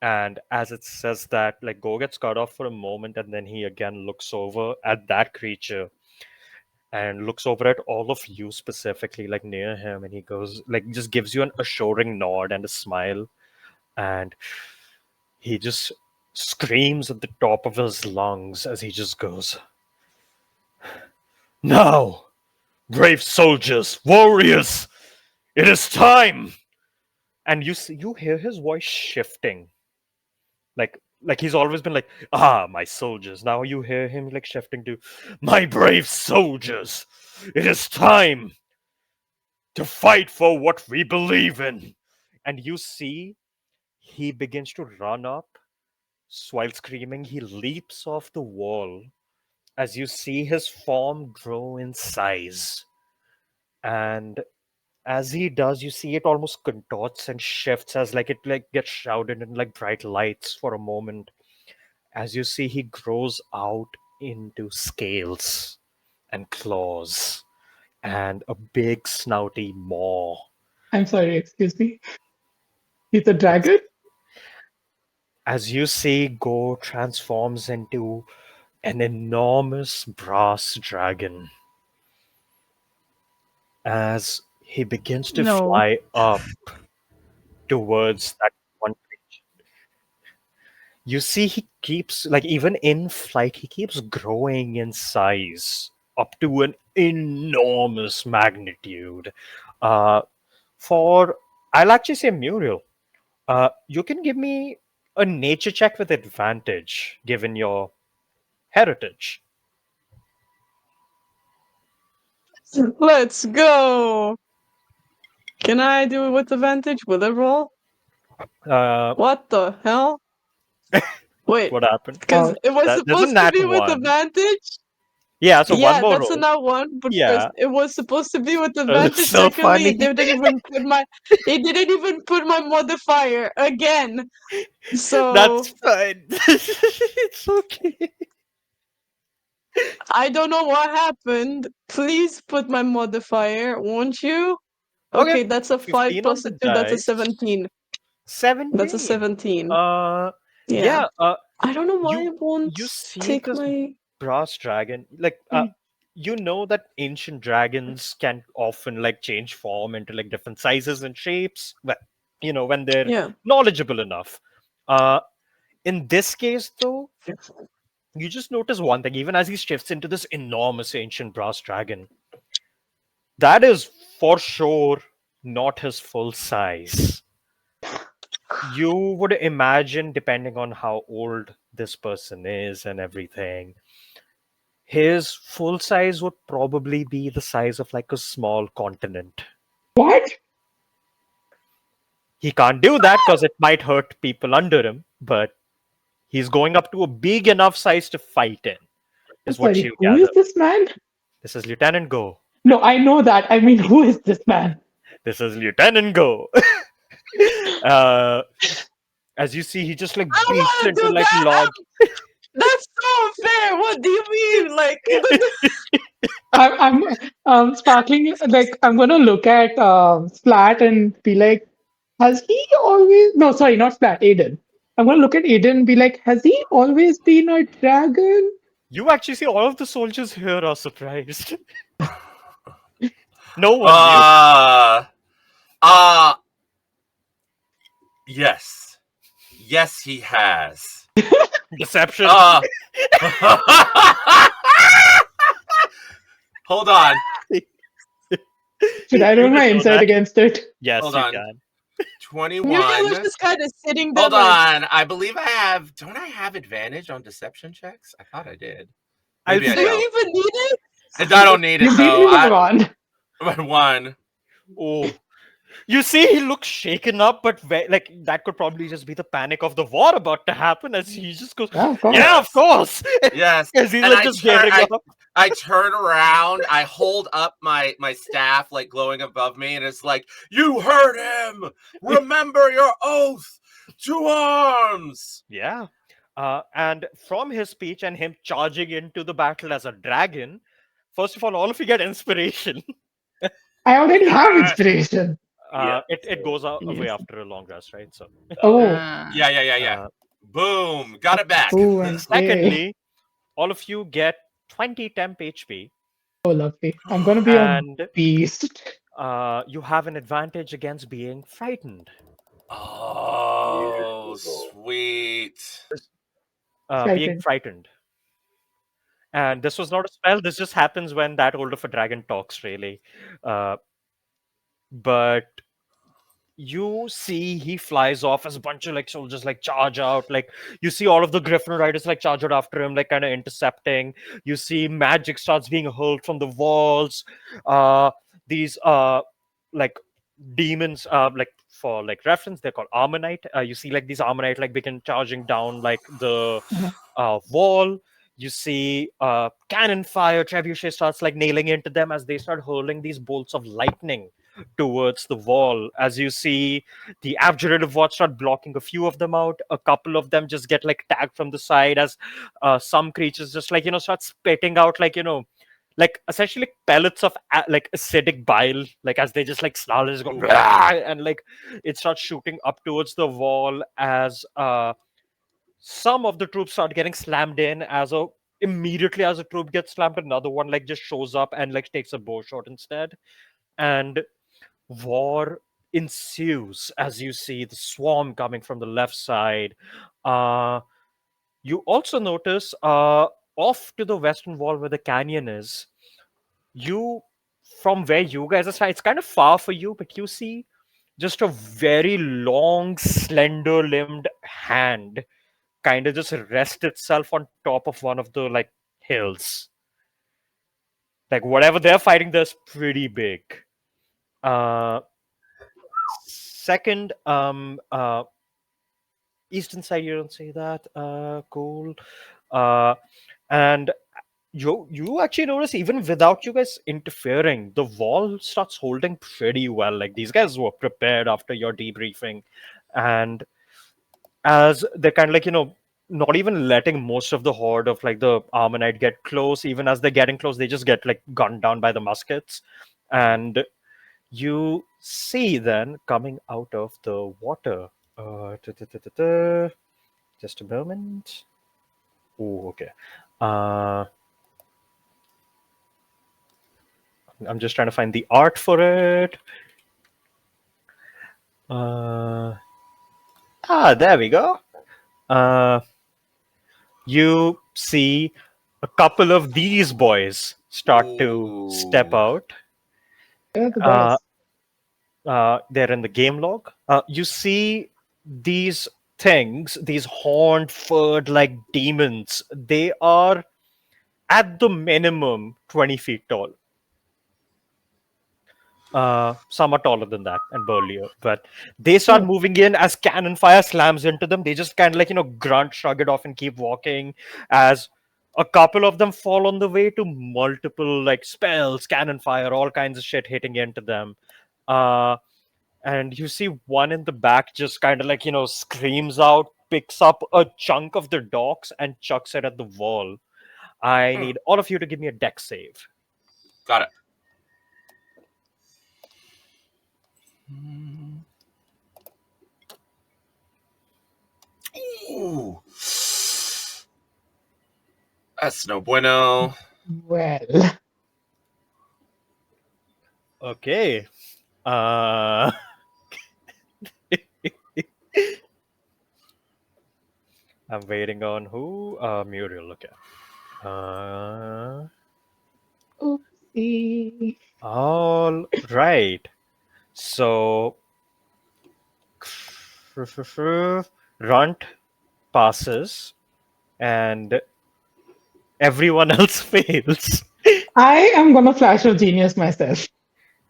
And as it says that, like Go gets cut off for a moment, and then he again looks over at that creature and looks over at all of you specifically, like near him, and he goes, like, just gives you an assuring nod and a smile, and he just screams at the top of his lungs as he just goes, "Now, brave soldiers, warriors, it is time!" And you hear his voice shifting, like he's always been like, "Ah, my soldiers." Now you hear him like shifting to, "My brave soldiers, it is time to fight for what we believe in." And you see he begins to run up. While screaming, he leaps off the wall as you see his form grow in size. And as he does, you see it almost contorts and shifts as like it like gets shrouded in like bright lights for a moment. As you see, he grows out into scales and claws and a big snouty maw. I'm sorry, excuse me. He's a dragon? As you see, Go transforms into an enormous brass dragon. As he begins to No. fly up towards that one creature, you see he keeps, like, even in flight, he keeps growing in size up to an enormous magnitude. Uh, for, I'll actually say Muriel, you can give me a nature check with advantage given your heritage. Let's go. Can I do it with advantage? Will it roll? What the hell? Wait, What happened? because it was There's a supposed to nat be with one. advantage. Yeah, so one Yeah, more that's a roll. not one. But first, Yeah. it was supposed to be with It's advantage. so Secondly, funny. it didn't even put my modifier again. So That's fine. It's okay. I don't know what happened. Please put my modifier, won't you? Okay, Okay, that's a 5 15 on plus a the 2, that's a dice. 17. 17. That's a 17. Uh, Yeah. yeah. I don't know why You it won't you see take this my. brass dragon, like Mm. you know that ancient dragons can often like change form into like different sizes and shapes. But when they're Yeah. knowledgeable enough. Uh, in this case, though, you just notice one thing. Even as he shifts into this enormous ancient brass dragon, that is for sure not his full size. You would imagine, depending on how old this person is and everything, his full size would probably be the size of like a small continent. What? He can't do that because it might hurt people under him, but he's going up to a big enough size to fight in, I'm is what sorry, you who is gather. this man? This is Lieutenant Go. No, I know that. I mean, who is this man? This is Lieutenant Go. uh, as you see, he just like I don't beats want to into do like that! log. That's so unfair! What do you mean? Like, I'm sparkling. Like, I'm gonna look at Splat and be like, has he always? No, sorry, not Splat. Aiden. I'm gonna look at Aiden and be like, has he always been a dragon? You actually see all of the soldiers here are surprised. No one knew. Yes. Yes, he has. Deception. Hold on. Should I You roll my didn't know insight that? against it? Yes, Hold you on. can. 21. Muriel is just kind of sitting there Hold like, on. I believe I have. Don't I have advantage on deception checks? I thought I did. I'll Maybe I do you don't. even need it? I don't need it You beat though. me by one. I won. Oh, you see, he looks shaken up, but like that could probably just be the panic of the war about to happen. As he just goes, Yeah, of course. "Yeah, of course." Yes. As he's And like I just turn- gearing I- up. I turn around, I hold up my staff like glowing above me, and it's like, you heard him! Remember your oath! To arms! Yeah. And from his speech and him charging into the battle as a dragon, first of all of you get inspiration. I already have inspiration. It goes away Yes. after a long rest, right? So, Oh, Yeah. uh, Boom! Got it back. oh, and secondly, all of you get 20 temp HP, oh, lovely. I'm gonna be a and beast. you have an advantage against being frightened. Oh, Beautiful. sweet. Being frightened. And this was not a spell. This just happens when that old of a dragon talks, really. But you see he flies off as a bunch of like soldiers like charge out. Like you see all of the Griffin riders like charge out after him, like kind of intercepting. You see magic starts being hurled from the walls. These like demons, like for like reference, they're called Ammonite. You see like these Ammonite like begin charging down like the wall. You see cannon fire. Trebuchet starts like nailing into them as they start hurling these bolts of lightning towards the wall. As you see the abjurative watch start blocking a few of them out. A couple of them just get like tagged from the side as some creatures just like start spitting out like essentially like pellets of like acidic bile, like as they just like snarl, just go "Rah!" And like it starts shooting up towards the wall as some of the troops start getting slammed in. Immediately as a troop gets slammed, another one like just shows up and like takes a bow shot instead, and war ensues as you see the swarm coming from the left side. You also notice off to the western wall where the canyon is, you from where you guys are, it's kind of far for you, but you see just a very long, slender limbed hand kind of just rest itself on top of one of the like hills. Like whatever they're fighting, there's pretty big. Second, eastern side, you don't say that. Cool. And you actually notice even without you guys interfering, the wall starts holding pretty well. Like these guys were prepared after your debriefing, and as they're kind of like not even letting most of the horde of like the Ammonite get close. Even as they're getting close, they just get like gunned down by the muskets. And you see then coming out of the water. Just a moment. Oh, okay. I'm just trying to find the art for it. There we go. You see a couple of these boys start to step Ooh. out. They're the Uh, best. they're in the game log. You see these things, these horned, furred like demons. They are at the minimum 20 feet tall. Some are taller than that and burlier, but they start Oh. moving in as cannon fire slams into them. They just kind of like, grunt, shrug it off, and keep walking as a couple of them fall on the way to multiple like spells, cannon fire, all kinds of shit hitting into them. And you see one in the back just kind of like, screams out, picks up a chunk of the docks and chucks it at the wall. I need all of you to give me a dex save. Got it. Ooh. That's no bueno. Well, Okay. I'm waiting on who? Muriel. Okay. oopsie. All right. So, Runt passes, and everyone else fails. I am gonna flash of genius myself.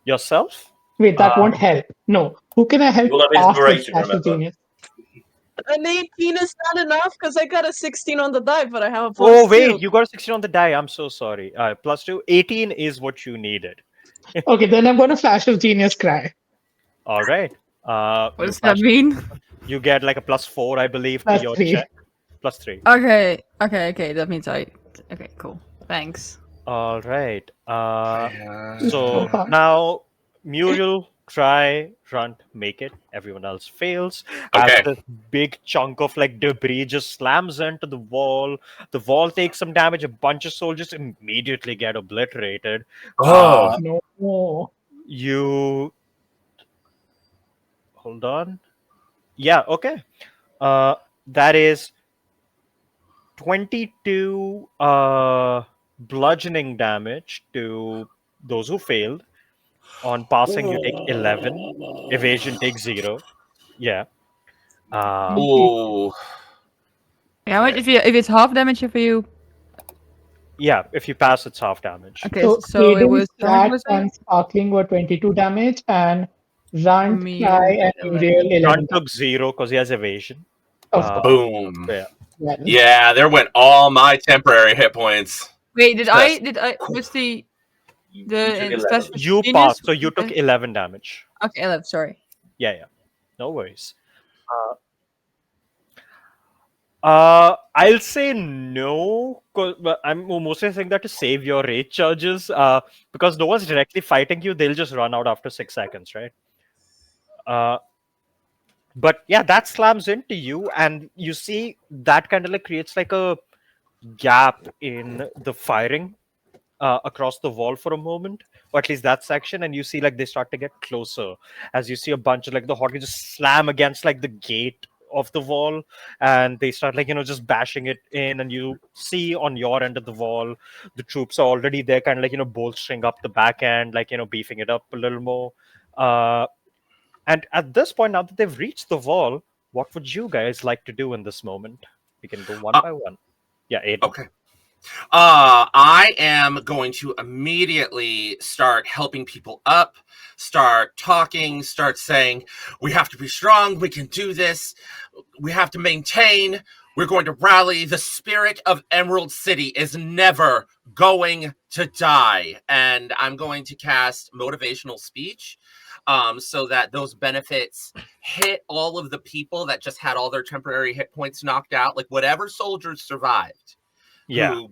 Yourself? Wait, that won't help. No. Who can I help You'll have pass with inspiration, flash of remember. genius? An 18 is not enough because I got a 16 on the die, but I have a Oh, plus wait, 2. you got a 16 on the die. I'm so sorry. +2. 18 is what you needed. Okay, then I'm gonna flash of genius cry. All right. What You does that flash- mean? You get like a +4, I believe, to Plus your 3. check. +3. Okay. That means I. Okay, cool. Thanks. All right. So So hard. now Muriel, try, Runt, make it. Everyone else fails. As Okay. this big chunk of like debris just slams into the wall. The wall takes some damage. A bunch of soldiers immediately get obliterated. Oh. No. You hold on. Yeah. Okay. That is 22 bludgeoning damage to those who failed. On passing, you take 11. Evasion takes 0. Yeah. Ooh. How much if it's half damage for you? Yeah, if you pass, it's half damage. Okay, So so it Aiden, was how much Flat, was it? and Sparkling were 22 damage, and Runt, Me, Cry, and 11. Muriel 11 Run damage. took 0 because he has evasion. Of course. Boom. Yeah. Well, Yeah, there went all my temporary hit points. Wait, did Yes. I what's the You took 11. special You genius? passed, so you took 11 damage. Okay, 11. Sorry. Yeah. No worries. I'll say no, but I'm mostly saying that to save your rage charges. Because no one's directly fighting you, they'll just run out after 6 seconds, right? But yeah, that slams into you, and you see that kind of like creates like a gap in the firing across the wall for a moment, or at least that section, and you see like they start to get closer as you see a bunch of like the hockey just slam against like the gate of the wall, and they start like just bashing it in, and you see on your end of the wall the troops are already there, kind of like bolstering up the back end, like beefing it up a little more. And at this point, now that they've reached the wall, what would you guys like to do in this moment? We can go one by one. Yeah, Aiden. Okay. I am going to immediately start helping people up, start talking, start saying, we have to be strong, we can do this, we have to maintain, we're going to rally. The spirit of Emerald City is never going to die, and I'm going to cast motivational speech, so that those benefits hit all of the people that just had all their temporary hit points knocked out, like whatever soldiers survived, who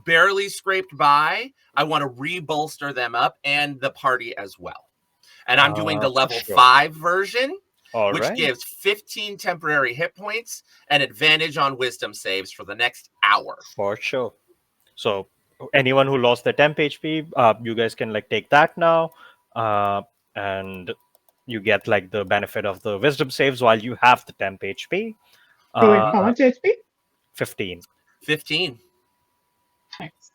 barely scraped by. I want to re-bolster them up and the party as well. And I'm doing the level 5 version, which gives 15 temporary hit points and advantage on wisdom saves for the next hour. For sure. So anyone who lost their temp HP, you guys can like take that now, and you get like the benefit of the wisdom saves while you have the temp HP. So wait, how much HP? 15. 15. Thanks.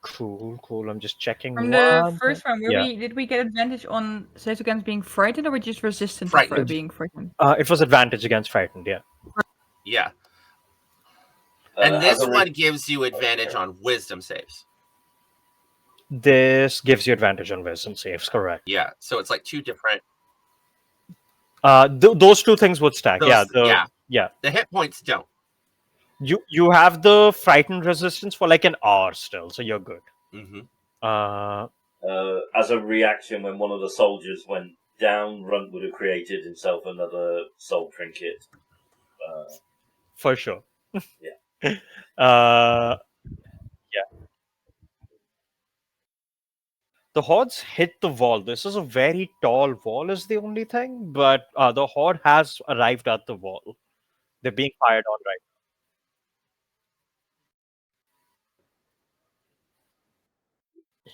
Cool. I'm just checking. From the first one, Yeah. did we get advantage on saves against being frightened, or were we just resistant Frightened. to being frightened? It was advantage against frightened. Yeah. Yeah. And this one gives you advantage on wisdom saves. This gives you advantage on wisdom saves. Correct. Yeah. So it's like two different. Those two things would stack. Those- Yeah. The hit points don't. You have the frightened resistance for like an hour still, so you're good. Mm-hmm. As a reaction, when one of the soldiers went down, Runt would have created himself another soul trinket. For sure. Yeah. Yeah. The hordes hit the wall. This is a very tall wall, is the only thing, but the horde has arrived at the wall. They're being fired on right now.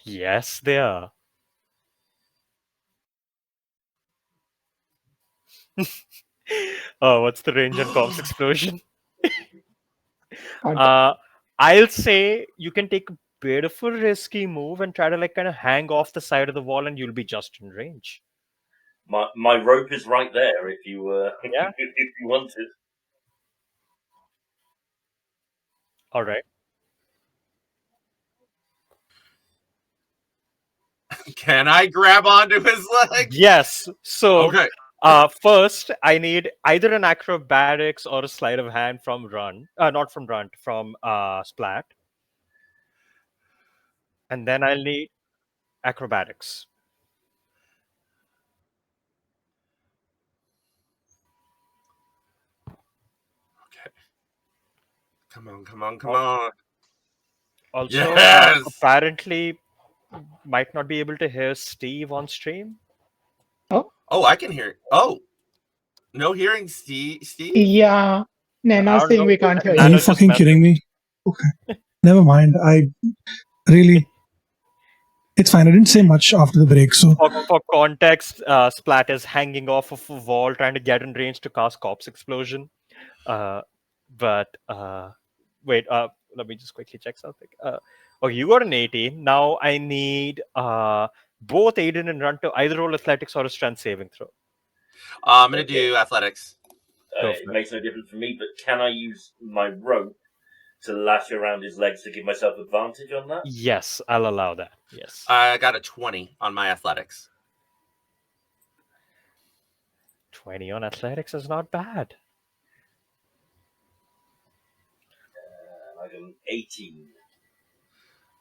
Yes, they are. Oh, what's the range on comms explosion? I'll say you can take a bit of a risky move and try to like kind of hang off the side of the wall, and you'll be just in range. My rope is right there if you Yeah. if you wanted. All right. Can I grab onto his leg? Yes. So Okay. first, I need either an acrobatics or a sleight of hand from Run. Not from Run, from Splat. And then I'll need acrobatics. Okay. Come on. Also, Yes! apparently, might not be able to hear Steve on stream. Oh, I can hear. Oh, no hearing, Steve. Yeah. I Nana's don't saying know. we can't hear Are you. you Nana's just fucking kidding me? Okay. Never mind. It's fine. I didn't say much after the break, so For context, Splat is hanging off of a wall trying to get in range to cast Corpse Explosion. But wait, let me just quickly check something. Okay, you got an 18. Now I need both Aiden and Run to either roll athletics or a strength saving throw. I'm going to do athletics. It makes no difference for me, but can I use my rope to lash around his legs to give myself advantage on that? Yes, I'll allow that. Yes. I got a 20 on my athletics. 20 on athletics is not bad. I got an 18.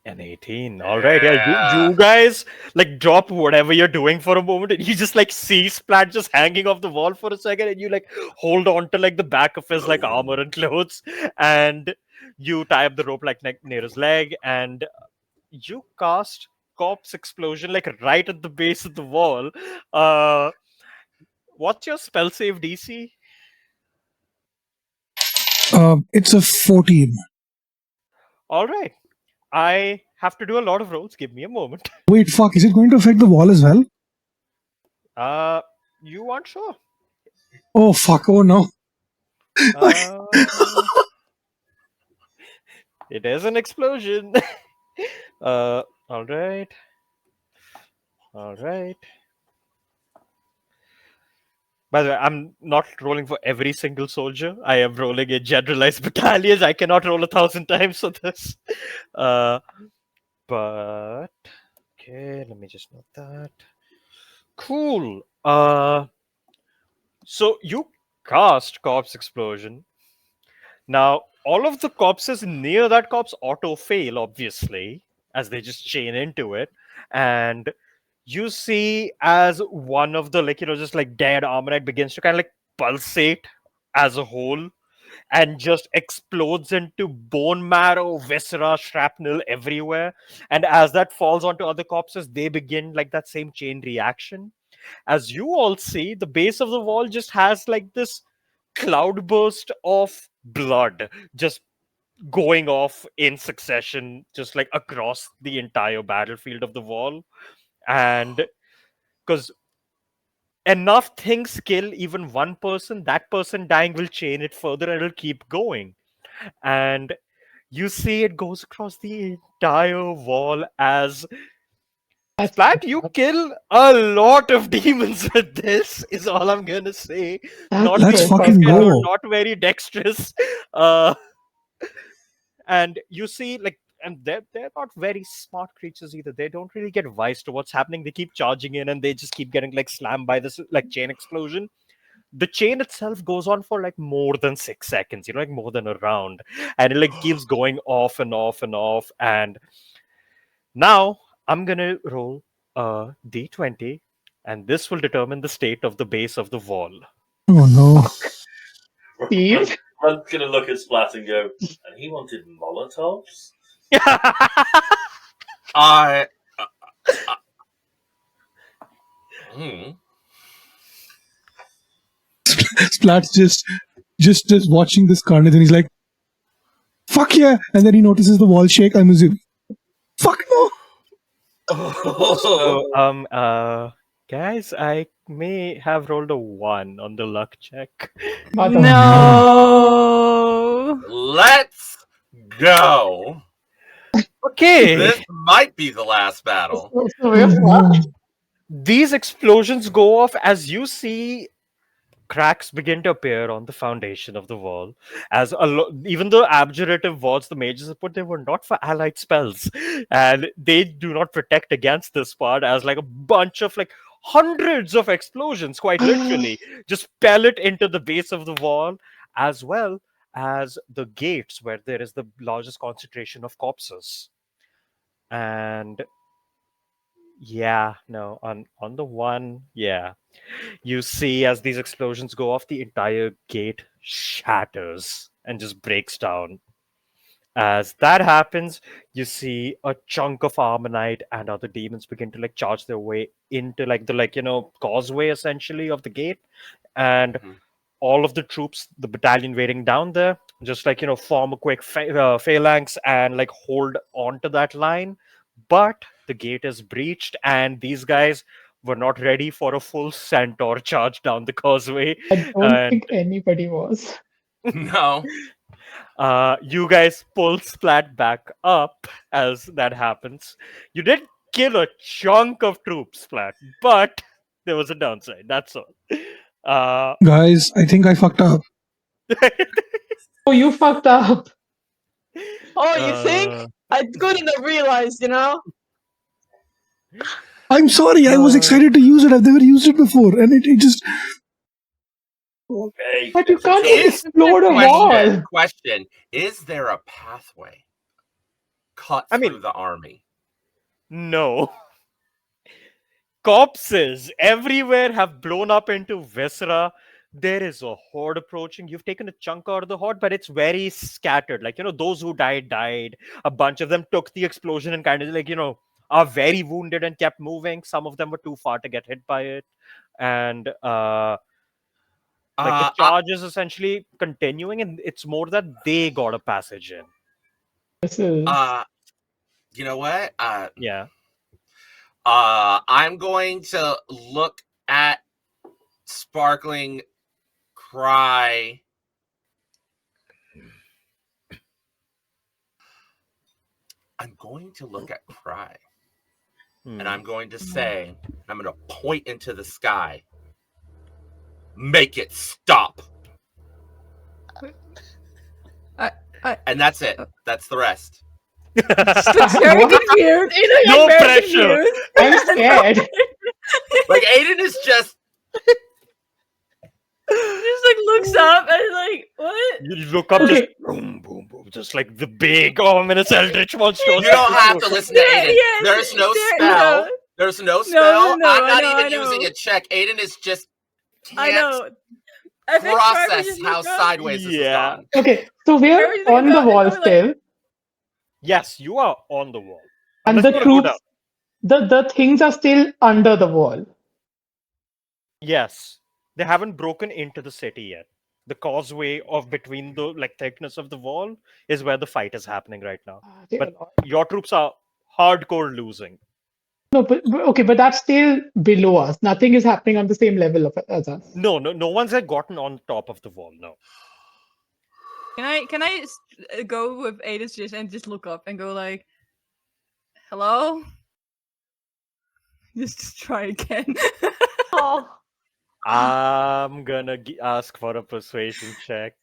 An 18. All right. Yeah, you guys like drop whatever you're doing for a moment, and you just like see Splat just hanging off the wall for a second, and you like hold on to like the back of his like armor and clothes, and you tie up the rope like near his leg, and you cast Corpse Explosion like right at the base of the wall. What's your spell save DC? it's a 14. All right. I have to do a lot of rolls. Give me a moment. Wait, fuck. Is it going to affect the wall as well? You aren't sure. Oh, fuck. Oh, no. It is an explosion. All right. By the way, I'm not rolling for every single soldier. I am rolling a generalized battalion. I cannot roll 1,000 times for this. But okay, let me just note that. Cool. So you cast Corpse Explosion. Now all of the corpses near that corpse auto fail, obviously, as they just chain into it. And you see as one of the, like, just like dead Ammonite begins to kind of like pulsate as a whole and just explodes into bone marrow, viscera, shrapnel everywhere. And as that falls onto other corpses, they begin like that same chain reaction. As you all see, the base of the wall just has like this cloudburst of blood just going off in succession, just like across the entire battlefield of the wall. And because enough things kill even one person, that person dying will chain it further and it'll keep going. And you see it goes across the entire wall as That's Splat, you kill a lot of demons with this, is all I'm gonna say. Not that's Let's so because these fucking guys fucked are up. go. not very dexterous. Uh, and you see, like, and they're not very smart creatures either. They don't really get wise to what's happening. They keep charging in and they just keep getting like slammed by this like chain explosion. The chain itself goes on for like more than 6 seconds, like more than a round. And it like keeps going off and off and off. And now I'm gonna roll a d20, and this will determine the state of the base of the wall. Oh no. Steve? Runt's gonna look at Splat and go, and he wanted Molotovs? I. Uh, hmm. Splat's just watching this carnage, and he's like, "Fuck yeah!" And then he notices the wall shake. I'm assuming, "Fuck no!" So, guys, I may have rolled a 1 on the luck check. Oh, no. No. Let's go. Okay. This might be the last battle. So we're fucked. These explosions go off as you see cracks begin to appear on the foundation of the wall. As even the abjurative walls the mages have put, they were not for allied spells, and they do not protect against this part. As like a bunch of like hundreds of explosions, quite literally, just pellet into the base of the wall, as well as the gates where there is the largest concentration of corpses. And yeah, no, on the one, yeah. You see as these explosions go off, the entire gate shatters and just breaks down. As that happens, you see a chunk of Armonite and other demons begin to like charge their way into like the causeway essentially of the gate. And Mhm. all of the troops, the battalion waiting down there, just like form a quick phalanx and like hold on to that line. But the gate is breached, and these guys were not ready for a full centaur charge down the causeway. I don't And think anybody was. No. you guys pull Splat back up as that happens. You did kill a chunk of troops, Splat, but there was a downside. That's all. Guys, I think I fucked up. Oh, you fucked up. Oh, you think? uh, I couldn't have realized, I'm sorry. I was Uh, excited to use it. I've never used it before, and it just. Hey, But you it's a can't choice. explode a wall. Question: is there a pathway cut I mean- through the army? no. Corpses everywhere have blown up into viscera. There is a horde approaching. You've taken a chunk out of the horde, but it's very scattered. Like, those who died. A bunch of them took the explosion and kind of like, are very wounded and kept moving. Some of them were too far to get hit by it. And like the charge is essentially continuing, and it's more that they got a passage in. This is. You know what? Yeah. I'm going to look at Sparkling Cry. I'm going to look at Cry, and I'm going to say, I'm going to point into the sky. Make it stop. And that's it. That's the rest. It's very confused. No Very pressure. confused. I'm scared. Like Aiden is just just like looks up and like, what? You look up, just Okay. boom, boom, boom, just like the big ominous eldritch monstrosity. You don't have to listen to Yeah, Aiden. yeah, There's no there- spell. no. There's no No, spell. no, I'm I not know, I even using know. a check. Aiden is just I can't know. FX driver process just how look up. sideways this has Yeah. gone. Okay, so we're Everything on the about it, wall I was like- still, Yes, you are on the wall. and Unless the you want to go troops, down. the things are still under the wall. Yes, they haven't broken into the city yet. The causeway of between the thickness of the wall is where the fight is happening right now. Dear But Lord. your troops are hardcore losing. No, okay, but that's still below us. Nothing is happening on the same level as us. No one's gotten on top of the wall. No. Can I go with Aiden's just and just look up and go like, hello? Just try again. Oh, I'm gonna ask for a persuasion check.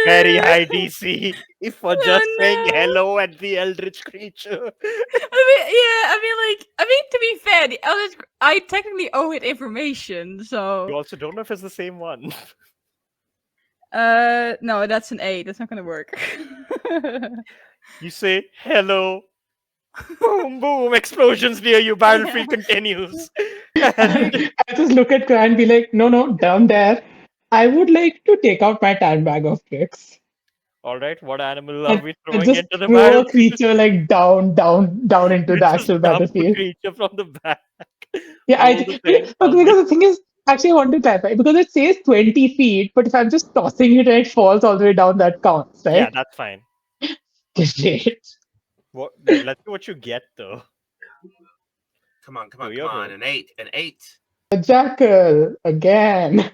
Very high DC for just saying no. hello at the eldritch creature. I mean, to be fair, the eldest, I technically owe it information, You so also don't know if it's the same one. no, that's an 8. That's not gonna work. You say hello. Boom, boom, explosions near you. Battlefield continues. And I just look at Cry and be like, no, down there. I would like to take out my tan bag of tricks all right, what animal are we and throwing just into the throw a battlefield? creature like down into You the just actual dump a battlefield. creature from the back. Yeah, Roll the thing. but because the thing is, actually, I want to clarify because it says 20 feet, but if I'm just tossing it and it falls all the way down, that counts, Yeah, right? that's fine. Great. Let's see what you get though. Come on, Oh, your roll. An 8. A jackal again.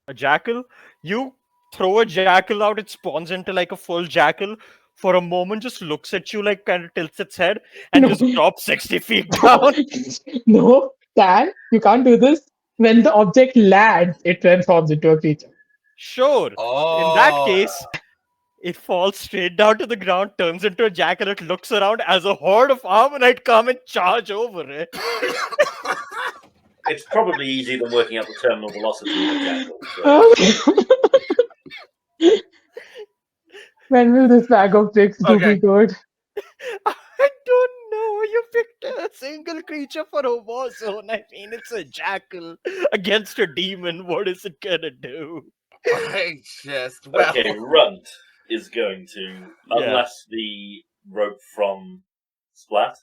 A jackal. You throw a jackal out, it spawns into like a full jackal. For a moment, just looks at you, like kind of tilts its head, and No. just drops 60 feet down. No, Dan, you can't do this. When the object lands, it transforms into a creature. Sure. Oh. In that case, it falls straight down to the ground, turns into a jackal. It looks around as a horde of Armonite come and charge over it. It's probably easier than working out the terminal velocity of a jackal. So. When will this bag of tricks do Okay. me good? I don't know. You picked a single creature for a war zone. I mean, it's a jackal against a demon. What is it gonna do? I just well. Okay, Runt is going to Yeah. unlash the rope from Splat.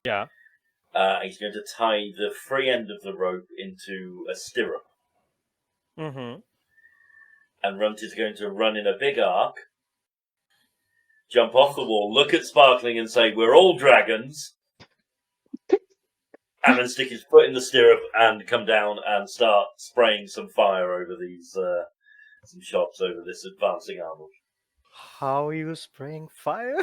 Yeah. He's going to tie the free end of the rope into a stirrup. Mm-hmm. And Runt is going to run in a big arc, jump off the wall, look at Sparkling and say, "We're all dragons," and then stick his foot in the stirrup and come down and start spraying some fire over these, some shots over this advancing armor. How are you spraying fire?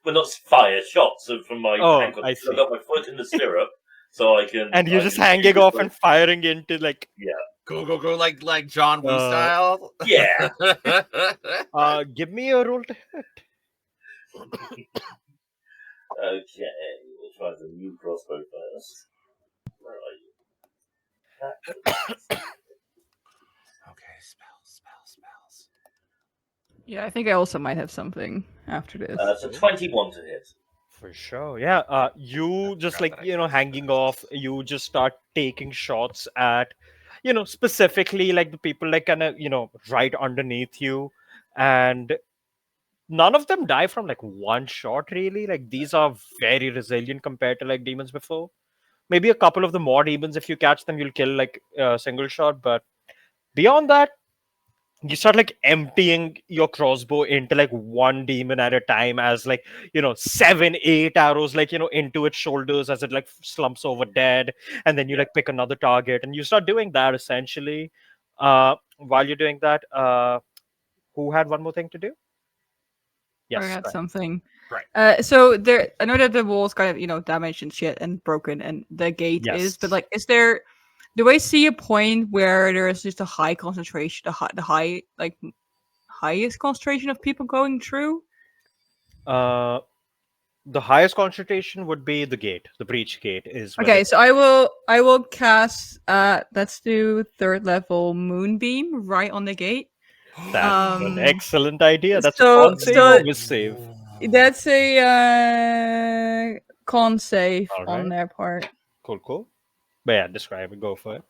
Well, not fire, shots from my ankle. I I've see. got my foot in the stirrup, so I can... And you're I just can hanging shoot off with- and firing into like. Go like John Woo style. Yeah. Give me a roll to hit. Okay, we'll try the new crossbow first. Where are you? Okay, spells. Yeah, I think I also might have something after this. So 21 to hit. For sure, yeah. You just Forgot that I hanging cast off. You just start taking shots at, specifically like the people like kind of right underneath you, and none of them die from like one shot. Really, like these are very resilient compared to like demons before. Maybe a couple of the more demons, if you catch them, you'll kill like a single shot. But beyond that, you start like emptying your crossbow into like one demon at a time as like 7-8 arrows like into its shoulders as it like slumps over dead, and then you like pick another target and you start doing that essentially. While you're doing that, who had one more thing to do? I Yes, had right. something. Right. So there, I know that the wall's kind of damaged and shit and broken, and the gate is. But Yes. like, is there? Do I see a point where there is just a high concentration, highest concentration of people going through? the highest concentration would be the gate. The breach gate is where Okay, they so I will cast let's do third level moonbeam right on the gate. That's an Um excellent idea. That's a so con save so or miss save. that's a con save All on right. their part. Cool, cool. But yeah, describe it. Go for it.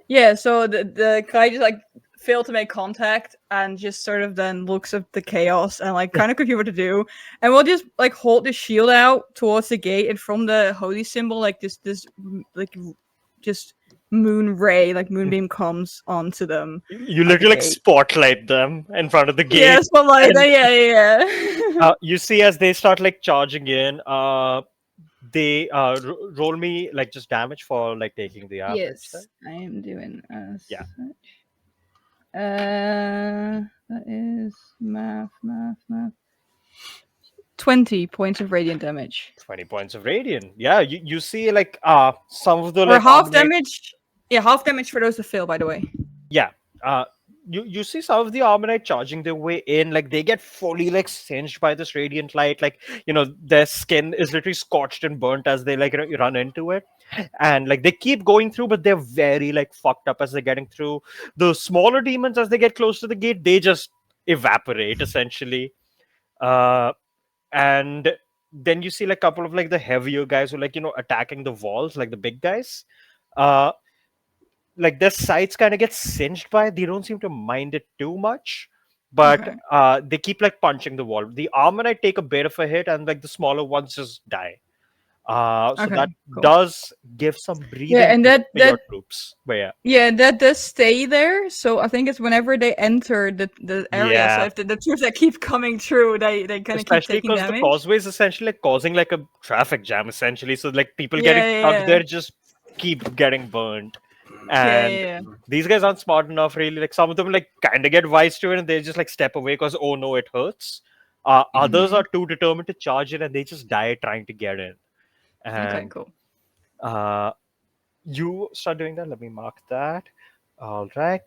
Yeah, so the guy just like failed to make contact and just sort of then looks at the chaos and like kind of confused what to do. And we'll just like hold the shield out towards the gate, and from the holy symbol, like like just moon ray, like moonbeam comes onto them. You At the literally like gate. spotlight them in front of the Yeah, gate. spotlight. And Yeah. you see as they start like charging in, they roll me like just damage for like taking the average then. Yes, I am doing as Yeah. such. That is math. 20 points of radiant damage. 20 points of radiant. Yeah, you see like some of the Or like half Armonite. damage. Yeah, half damage for those that fail, by the way. Yeah. You see some of the Armonite charging their way in, like they get fully like singed by this radiant light, like their skin is literally scorched and burnt as they like run into it, and like they keep going through, but they're very like fucked up as they're getting through. The smaller demons, as they get close to the gate, they just evaporate essentially. And then you see like a couple of like the heavier guys who like attacking the walls, like the big guys. Uh, like their sides kind of get singed by it. They don't seem to mind it too much, but Okay. they keep like punching the wall. The Armonite take a bit of a hit, and like the smaller ones just die. So Okay, that cool. does give some breathing Yeah, and room that to your troops. But yeah, yeah, that does stay there. So I think it's whenever they enter the area. So yeah. if the troops that keep coming through, they kind of keep Especially taking because the damage. causeway is essentially like causing like a traffic jam, essentially. So like people Yeah, getting stuck yeah, there just keep getting burned. And yeah. these guys aren't smart enough, really. Like some of them like kind of get wise to it, and they just like step away because oh no, it hurts. Others are too determined to charge it, and they just die trying to get in. Okay, And cool. you start doing that. Let me mark that. All right.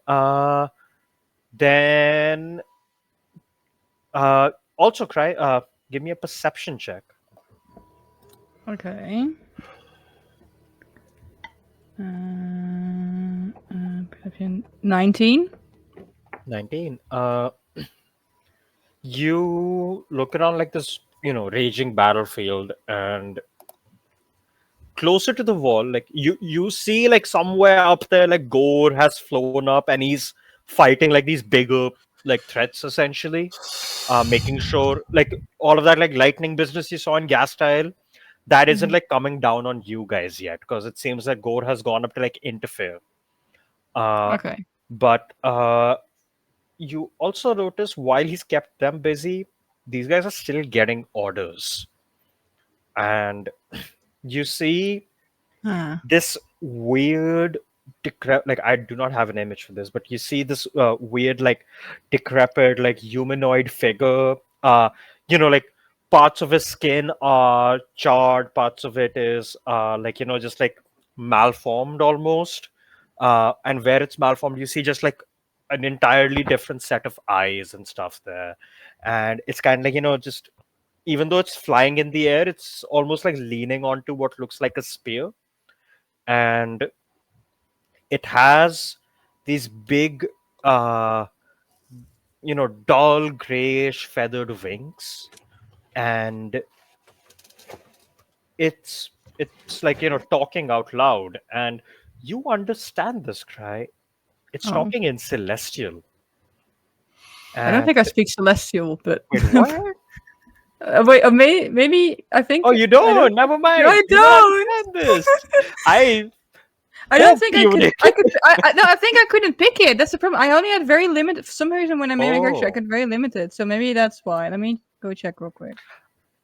Then also cry. Give me a perception check. Okay. Perception 19. 19. You look around like this, raging battlefield, and closer to the wall, like you see like somewhere up there, like Gore has flown up and he's fighting like these bigger like threats essentially. Making sure like all of that like lightning business you saw in Gas Tile, that isn't like coming down on you guys yet, because it seems that Gore has gone up to like interfere. Okay. But you also notice while he's kept them busy, these guys are still getting orders. And you see Ah. this weird like I do not have an image for this, but you see this weird like decrepit like humanoid figure. Like parts of his skin are charred, parts of it is like just like malformed almost. And where it's malformed, you see just like an entirely different set of eyes and stuff there. And it's kind of like just even though it's flying in the air, it's almost like leaning onto what looks like a spear. And it has these big dull grayish feathered wings, and it's like talking out loud, and you understand this cry. It's Oh. talking in celestial. I don't And think I speak celestial, but wait, what? wait, maybe I think. Oh, you I don't? Never mind. No, I You don't. understand this. I don't Hope think you I could. did. No, I think I couldn't pick it. That's the problem. I only had very limited. For some reason, when I made my character, I Oh. got very limited. So maybe that's why. Let me go check real quick.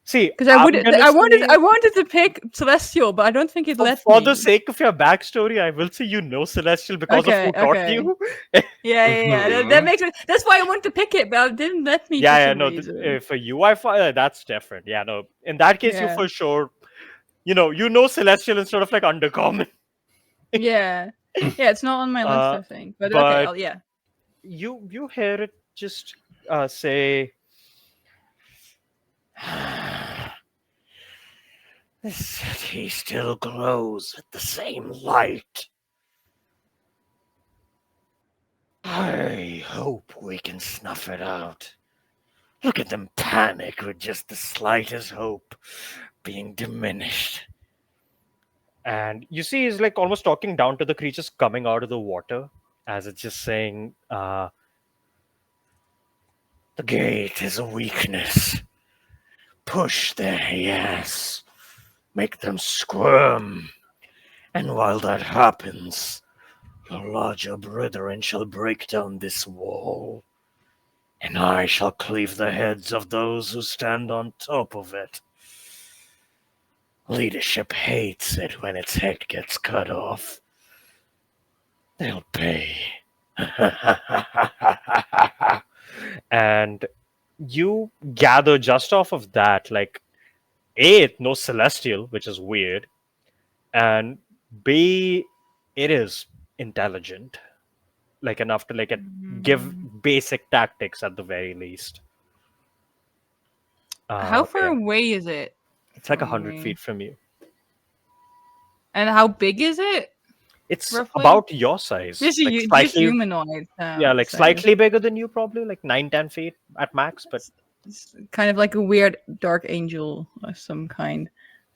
See, Because I I'm would. gonna I wanted. say- I wanted to pick celestial, but I don't think it let for me. the sake of your backstory, I will say celestial because of who taught Okay. you. Yeah. That makes sense. That's why I wanted to pick it, but it didn't let me. Yeah, for yeah, some no. reason. For you, I find that's different. Yeah, no. In that case, you Yeah. for sure, you celestial instead of like undercommon. Yeah. Yeah. It's not on my list, I think. But okay. but Yeah. you hear it just say, This city still glows with the same light. I hope we can snuff it out. Look at them panic with just the slightest hope being diminished. And you see, he's like almost talking down to the creatures coming out of the water, as it's just saying, the gate is a weakness. Push their yes. Make them squirm. And while that happens, your larger brethren shall break down this wall, and I shall cleave the heads of those who stand on top of it. Leadership hates it when its head gets cut off. They'll pay. And you gather just off of that, like, A, it knows Celestial, which is weird, and B, it is intelligent. Like, enough to, like, give basic tactics at the very least. How far Yeah. away is it? It's like from 100 me? feet from you. And how big is it? It's Roughly? about your size. Just, like just slightly, humanoid. yeah, like size. slightly bigger than you, probably like 9-10 feet at max. But It's kind of like a weird dark angel of some kind.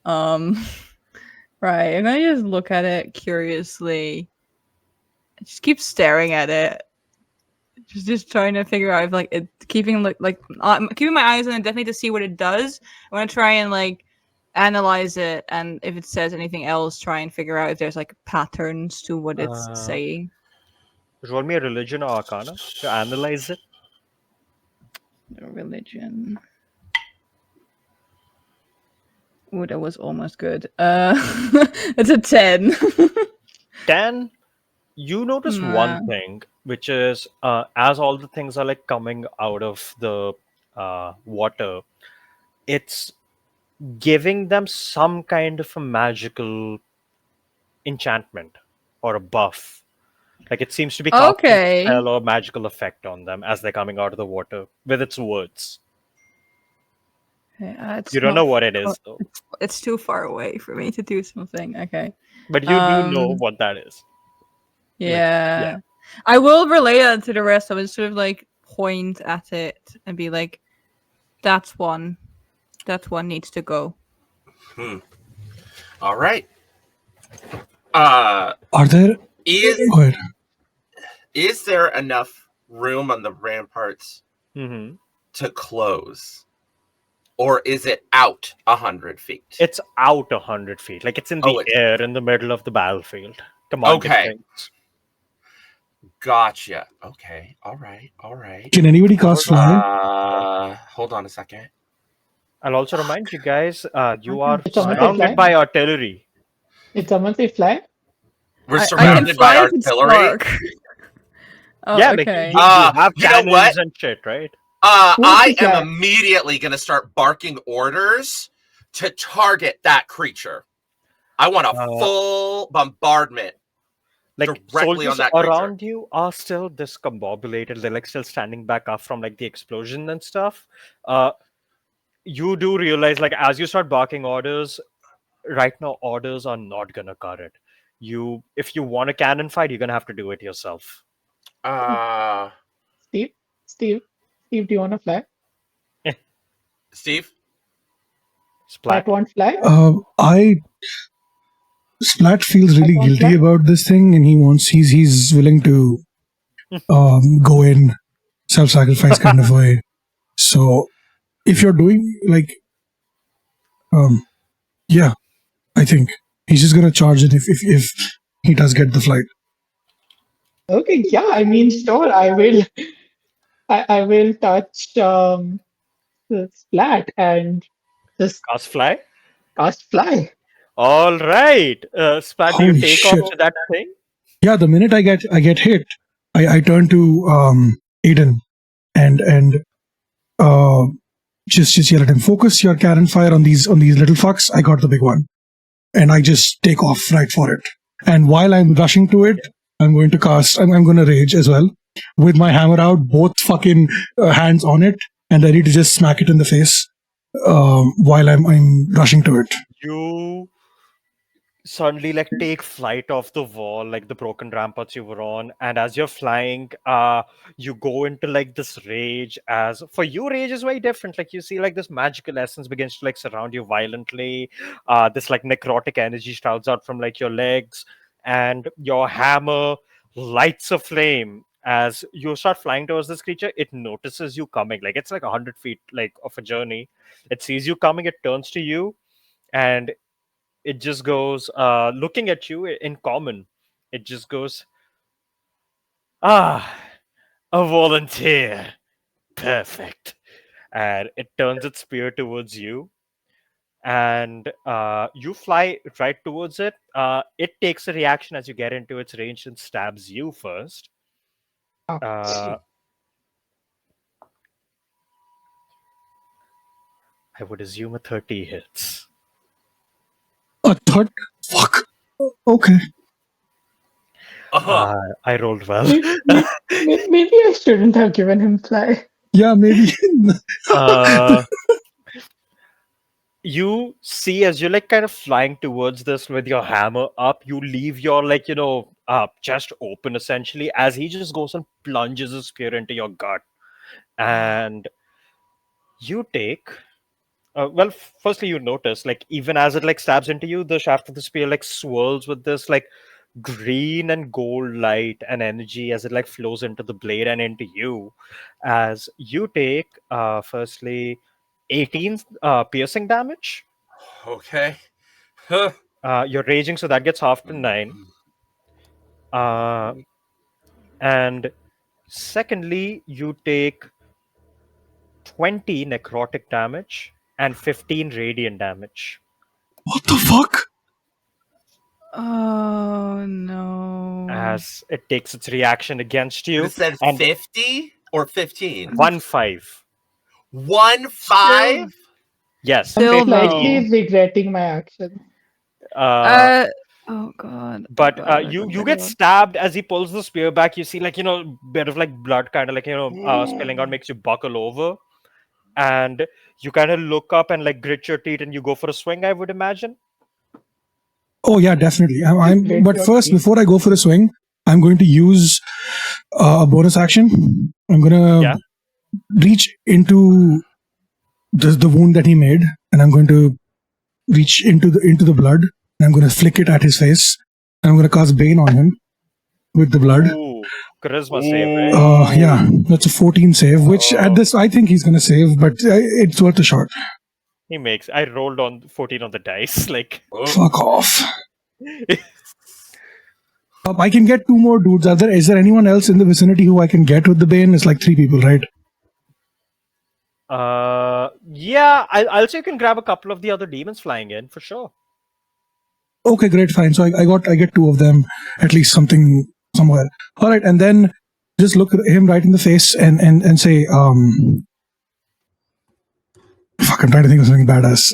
Right. I'm gonna just look at it curiously. I just keep staring at it. Just trying to figure out if like it keeping keeping my eyes on it definitely to see what it does. I want to try and like analyze it, and if it says anything else, try and figure out if there's like patterns to what it's saying. roll me a religion or arcana to analyze it. Religion. Oh, that was almost good. It's a 10. 10. You notice one thing, which is as all the things are like coming out of the water, it's giving them some kind of a magical enchantment or a buff. Like it seems to be casting a spell or magical effect on them as they're coming out of the water with its words. You don't know what it is, though. It's too far away for me to do something. Okay. But you do know what that is. Yeah. I will relay that to the rest of it, sort of like point at it and be like, that's one. That one needs to go. All right. Are there... Go ahead. Is there enough room on the ramparts to close? Or is it out 100 feet? It's out 100 feet. Like it's in the air in the middle of the battlefield. Okay. Things. Gotcha. Okay. All right. Can anybody cast fly? Hold on a second. I'll also remind you guys, you are surrounded by artillery. Did someone say fly? We're surrounded by artillery. Okay. You have cannons and shit, right? I am immediately going to start barking orders to target that creature. I want a full bombardment. Like directly on that around you are still discombobulated. They're like still standing back up from like the explosion and stuff. You do realize, like, as you start barking orders, right now orders are not gonna cut it. If you want a cannon fight, you're gonna have to do it yourself. Steve, do you want to fly? Steve? Splat wants fly? Splat feels really guilty about this thing, and he's willing to go in self-sacrifice kind of way. So if you're doing like yeah, I think he's just gonna charge it if he does get the flight. Okay, yeah, I mean, sure, I will touch Splat and just cast fly. All right, Splat, do you take off to that thing? Yeah, the minute I get hit, I turn to Aiden and just yell at him, focus your cannon fire on these little fucks. I got the big one, and I just take off right for it. And while I'm rushing to it, I'm going to cast. I'm going to rage as well with my hammer out, both fucking hands on it, and ready to just smack it in the face while I'm rushing to it. You suddenly like take flight off the wall, like the broken ramparts you were on, and as you're flying, you go into like this rage. As for you, rage is very different. Like you see like this magical essence begins to like surround you violently. This like necrotic energy shrouds out from like your legs, and your hammer lights a flame. As you start flying towards this creature, it notices you coming. Like it's like 100 feet like of a journey. It sees you coming, it turns to you, and it just goes looking at you in common. It just goes, ah, a volunteer, perfect. And it turns its spear towards you, and you fly right towards it. It takes a reaction as you get into its range and stabs you first. uh, I would assume a 30 hits. A third. Fuck. Okay. I rolled well. Maybe I shouldn't have given him fly. Yeah, maybe. uh, you see as you're like kind of flying towards this with your hammer up, you leave your like chest open essentially, as he just goes and plunges his spear into your gut. And you take well, firstly you notice like even as it like stabs into you, the shaft of the spear like swirls with this like green and gold light and energy as it like flows into the blade and into you. As you take firstly 18 piercing damage. Okay. Huh. You're raging, so that gets half to 9. Uh, and secondly, you take 20 necrotic damage and 15 radiant damage What the fuck? Oh no. as it takes its reaction against you. It said And 50 or 15? 1-5. 1-5? Yes, I'm Still 50. no. slightly regretting my actions. Uh, Oh god. but Oh, you get stabbed as he pulls the spear back. You see like bit of like blood kind of like spilling out, makes you buckle over, and you kind of look up and like grit your teeth and you go for a swing, I would imagine. Oh yeah, definitely. Great But job, first, team. before I go for a swing, I'm going to use a bonus action. I'm gonna Yeah. reach into the wound that he made, and I'm going to reach into the blood, and I'm going to flick it at his face, and I'm going to cast Bane on him with the blood. Ooh, charisma save, right? Yeah, that's a 14 save, which at this I think he's going to save, but it's worth a shot. He makes. I rolled on 14 on the dice. Like, Fuck off. I can get 2 more dudes. Is there anyone else in the vicinity who I can get with the Bane? It's like 3 people, right? yeah. I'll say you can grab a couple of the other demons flying in for sure. Okay, great, fine. So I get 2 of them, at least something somewhere. All right, and then just look at him right in the face and say, fuck, I'm trying to think of something badass.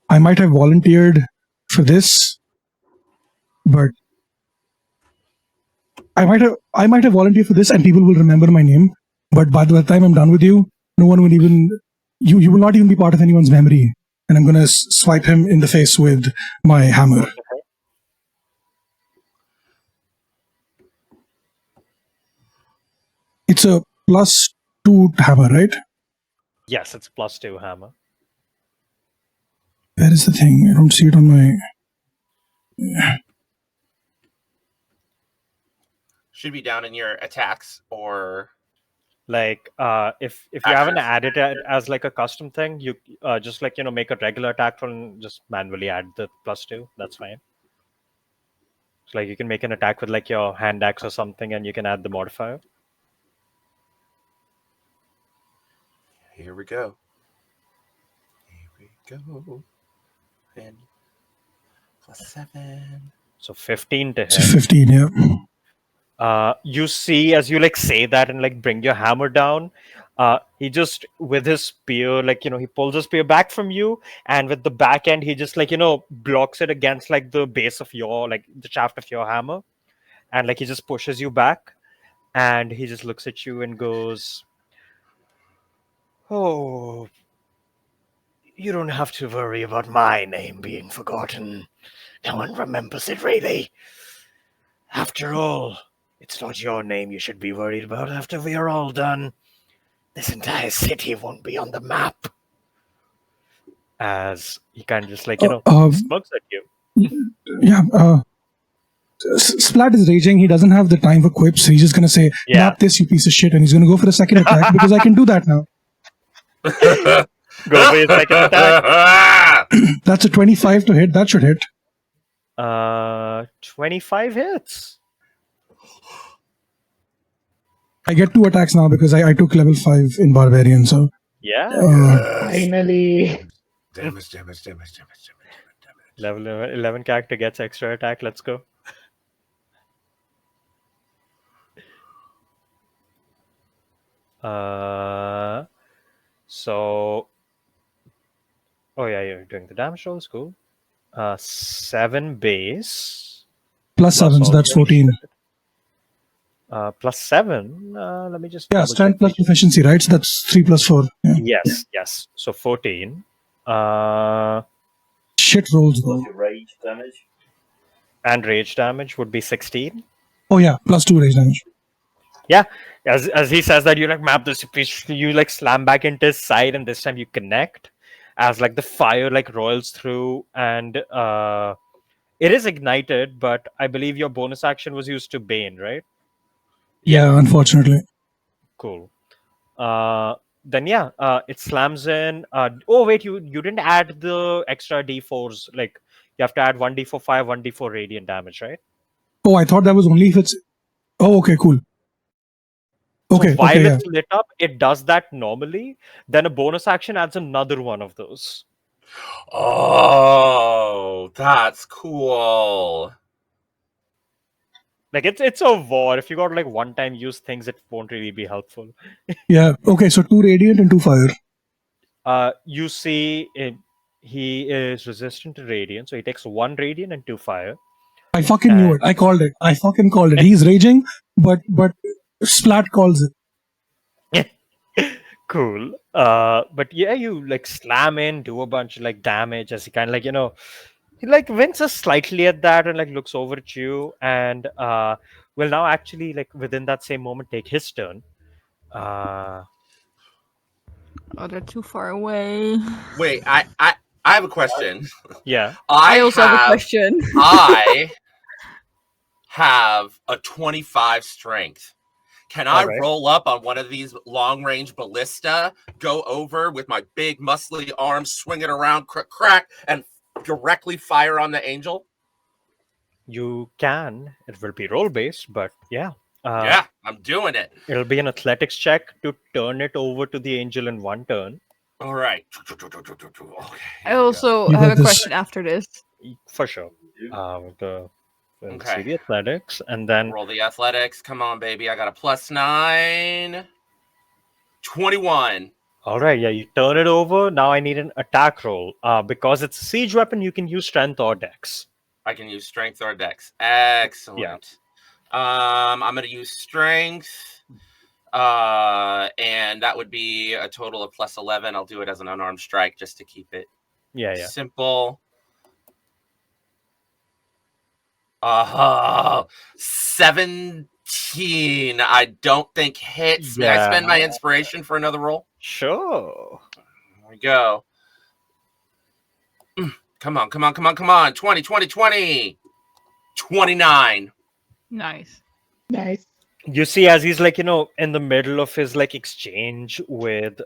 I might have volunteered for this, but I might have volunteered for this, and people will remember my name. But by the time I'm done with you, no one will even you will not even be part of anyone's memory. And I'm gonna swipe him in the face with my hammer. It's a +2 hammer, right? Yes, it's +2 hammer. Where is the thing? I don't see it on my. Should be down in your attacks or Like, if you haven't added it as like a custom thing, you just like make a regular attack roll and just manually add the +2. That's fine. So like you can make an attack with like your hand axe or something, and you can add the modifier. here we go. Here we go. And +7. So 15 to hit. It's 15, yeah. You see as you like say that and like bring your hammer down, he just with his spear like he pulls his spear back from you, and with the back end he just like blocks it against like the base of your like the shaft of your hammer, and like he just pushes you back, and he just looks at you and goes, oh, You don't have to worry about my name being forgotten. No one remembers it, really. After all, it's not your name you should be worried about after we are all done. This entire city won't be on the map. As he kind of just smirks at you. Yeah. Splat is raging. He doesn't have the time for quips. He's just gonna say, "Map this, you piece of shit," and he's gonna go for a second attack because I can do that now. Go for your second attack. That's a 25 to hit. That should hit. 25 hits. I get 2 attacks now because I took level 5 in Barbarian. So Yeah. Finally. Damage. Level 11 character gets extra attack. Let's go. So. Oh yeah, you're doing the damage rolls. Cool. 7 base. plus 7, so that's 14. Plus 7. Let me just. Yeah, strength plus proficiency, right? So that's 3 plus 4. Yeah. Yes. So 14. Shit rolls Plus though. your rage damage. And rage damage would be 16. Oh yeah, plus 2 rage damage. Yeah, as he says that, you like map this, you like slam back into his side, and this time you connect as like the fire like roils through, and it is ignited, but I believe your bonus action was used to Bane, right? Yeah, unfortunately. Cool. Then it slams in. Oh wait, you didn't add the extra d4s. Like you have to add 1d4 fire, 1d4 radiant damage, right? Oh, I thought that was only if it's. Oh, okay, cool. Okay, so while okay, yeah. it's lit up, it does that normally. Then a bonus action adds another one of those. Oh, that's cool. Like it's a war. If you got like one-time use things, it won't really be helpful. Yeah. Okay, so 2 radiant and 2 fire. You see, he is resistant to radiant, so he takes 1 radiant and 2 fire. I fucking knew it. I called it. I fucking called it. He's raging, but Splat calls it. Cool. But yeah, you like slam in, do a bunch of like damage as he kind of like he like winces slightly at that and like looks over at you, and will now actually like within that same moment take his turn. Oh, they're too far away. Wait, I have a question. Yeah. I also have a question. I have a 25 strength. Can I roll up on one of these long-range ballista, go over with my big muscly arms, swing it around, crack, and directly fire on the angel? You can. It will be roll-based, but yeah. Yeah, I'm doing it. It'll be an athletics check to turn it over to the angel in 1 turn. All right. Okay, I also have a question after this. For sure. See the athletics, and then roll the athletics. Come on, baby. I got a +9. 21. All right, yeah, you turn it over. Now I need an attack roll. Because it's a siege weapon, you can use strength or dex. I can use strength or dex. Excellent. Yeah. I'm going to use strength. And that would be a total of +11. I'll do it as an unarmed strike just to keep it simple. 17. I don't think hits. May I spend my inspiration for another roll? Sure. Here we go. Come on. 20. 29. Nice. You see, as he's like, in the middle of his like exchange with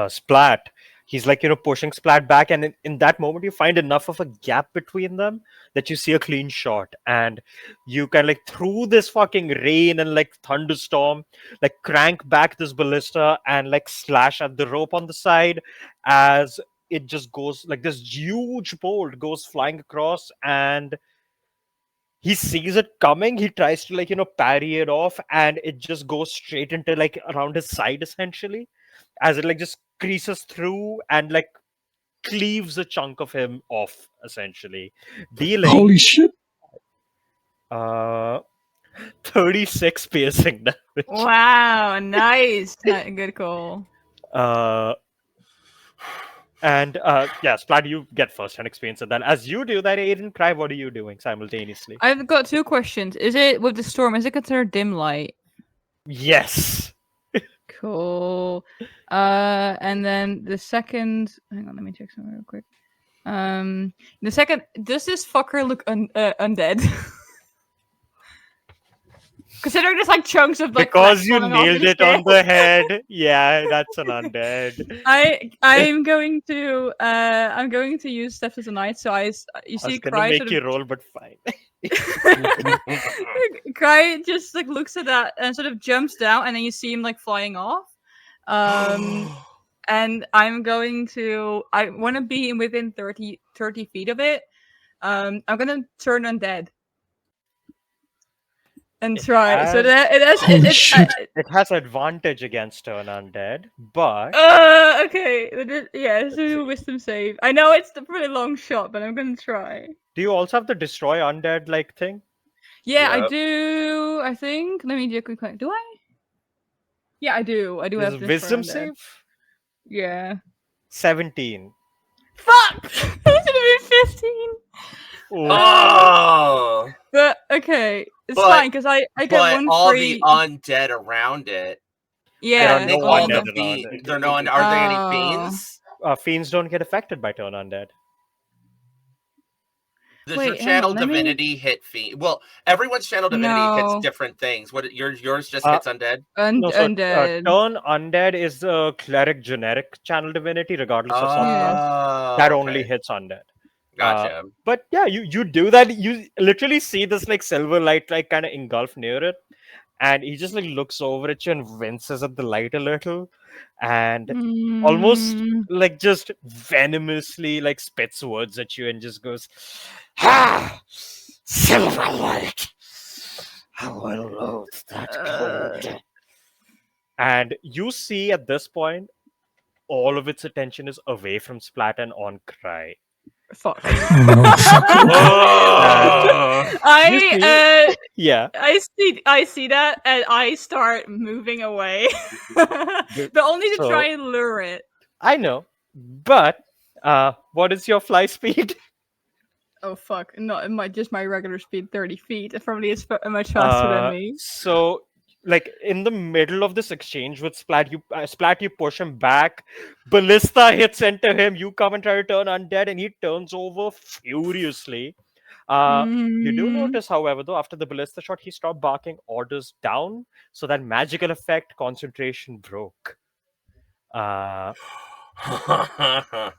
Splat, he's like, pushing Splat back, and in that moment you find enough of a gap between them that you see a clean shot, and you can like through this fucking rain and like thunderstorm, like crank back this ballista and like slash at the rope on the side as it just goes like this huge bolt goes flying across, and he sees it coming. He tries to like parry it off, and it just goes straight into like around his side essentially, as it like just creases through and like cleaves a chunk of him off essentially, dealing Holy shit. 36 piercing damage. Wow, nice. Good call. And yeah, Splat, you get first-hand experience of that. As you do that, Aiden, Cry, what are you doing simultaneously? I've got two questions. Is it with the storm? Is it considered dim light? Yes. Cool. And then the second. Hang on, let me check something real quick. The second. Does this fucker look undead? Considering there's like chunks of like Because flesh you falling off nailed his it on head. the head. Yeah, that's an undead. I'm going to use Steps as a Knight. So you I see was gonna Cry make sort you of roll, but fine. Cry just like looks at that and sort of jumps down, and then you see him like flying off. And I want to be within 30 feet of it. I'm gonna turn undead and It try. So has- that it has Holy shit. It has advantage against turn undead, but okay. Yeah, so do a wisdom save. I know it's a pretty long shot, but I'm gonna try. do you also have the destroy undead like thing? Yeah, I Yep. do. I think. Let me do a quick. Do I? Yeah, I do. I do There's have a this for wisdom undead. save? Yeah. 17. Fuck! It should have been 15. Ooh. Oh, But okay, it's But- fine because I get but one all free. the undead around it. Yeah, There are no all undead the around fiends. it. There are no. Are there any Oh. fiends? Fiends don't get affected by turn undead. Does Wait, your hang channel on, let me- divinity hit fiend? Well, everyone's channel divinity No. hits different things. What yours just Uh, hits undead? No, so Undead. turn undead is the cleric generic channel divinity, regardless of something Yeah. else. That only okay. hits undead. Gotcha. But yeah, you do that. You literally see this like silver light like kind of engulf near it, and he just like looks over at you and winces at the light a little, and almost like just venomously like spits words at you and just goes, "Ha! Silver light! How I loathe that code." And you see at this point, all of its attention is away from Splat and on Cry. Fuck. Oh, no, fuck. Yeah. I see that and I start moving away. But only to So- try and lure it. I know, but what is your fly speed? Oh fuck! No, just my regular speed, 30 feet. It probably is much faster than me. So, like in the middle of this exchange with Splat, you push him back. Ballista hits into him. You come and try to turn undead, and he turns over furiously. You do notice, however, though, after the ballista shot, he stopped barking orders down, so that magical effect concentration broke.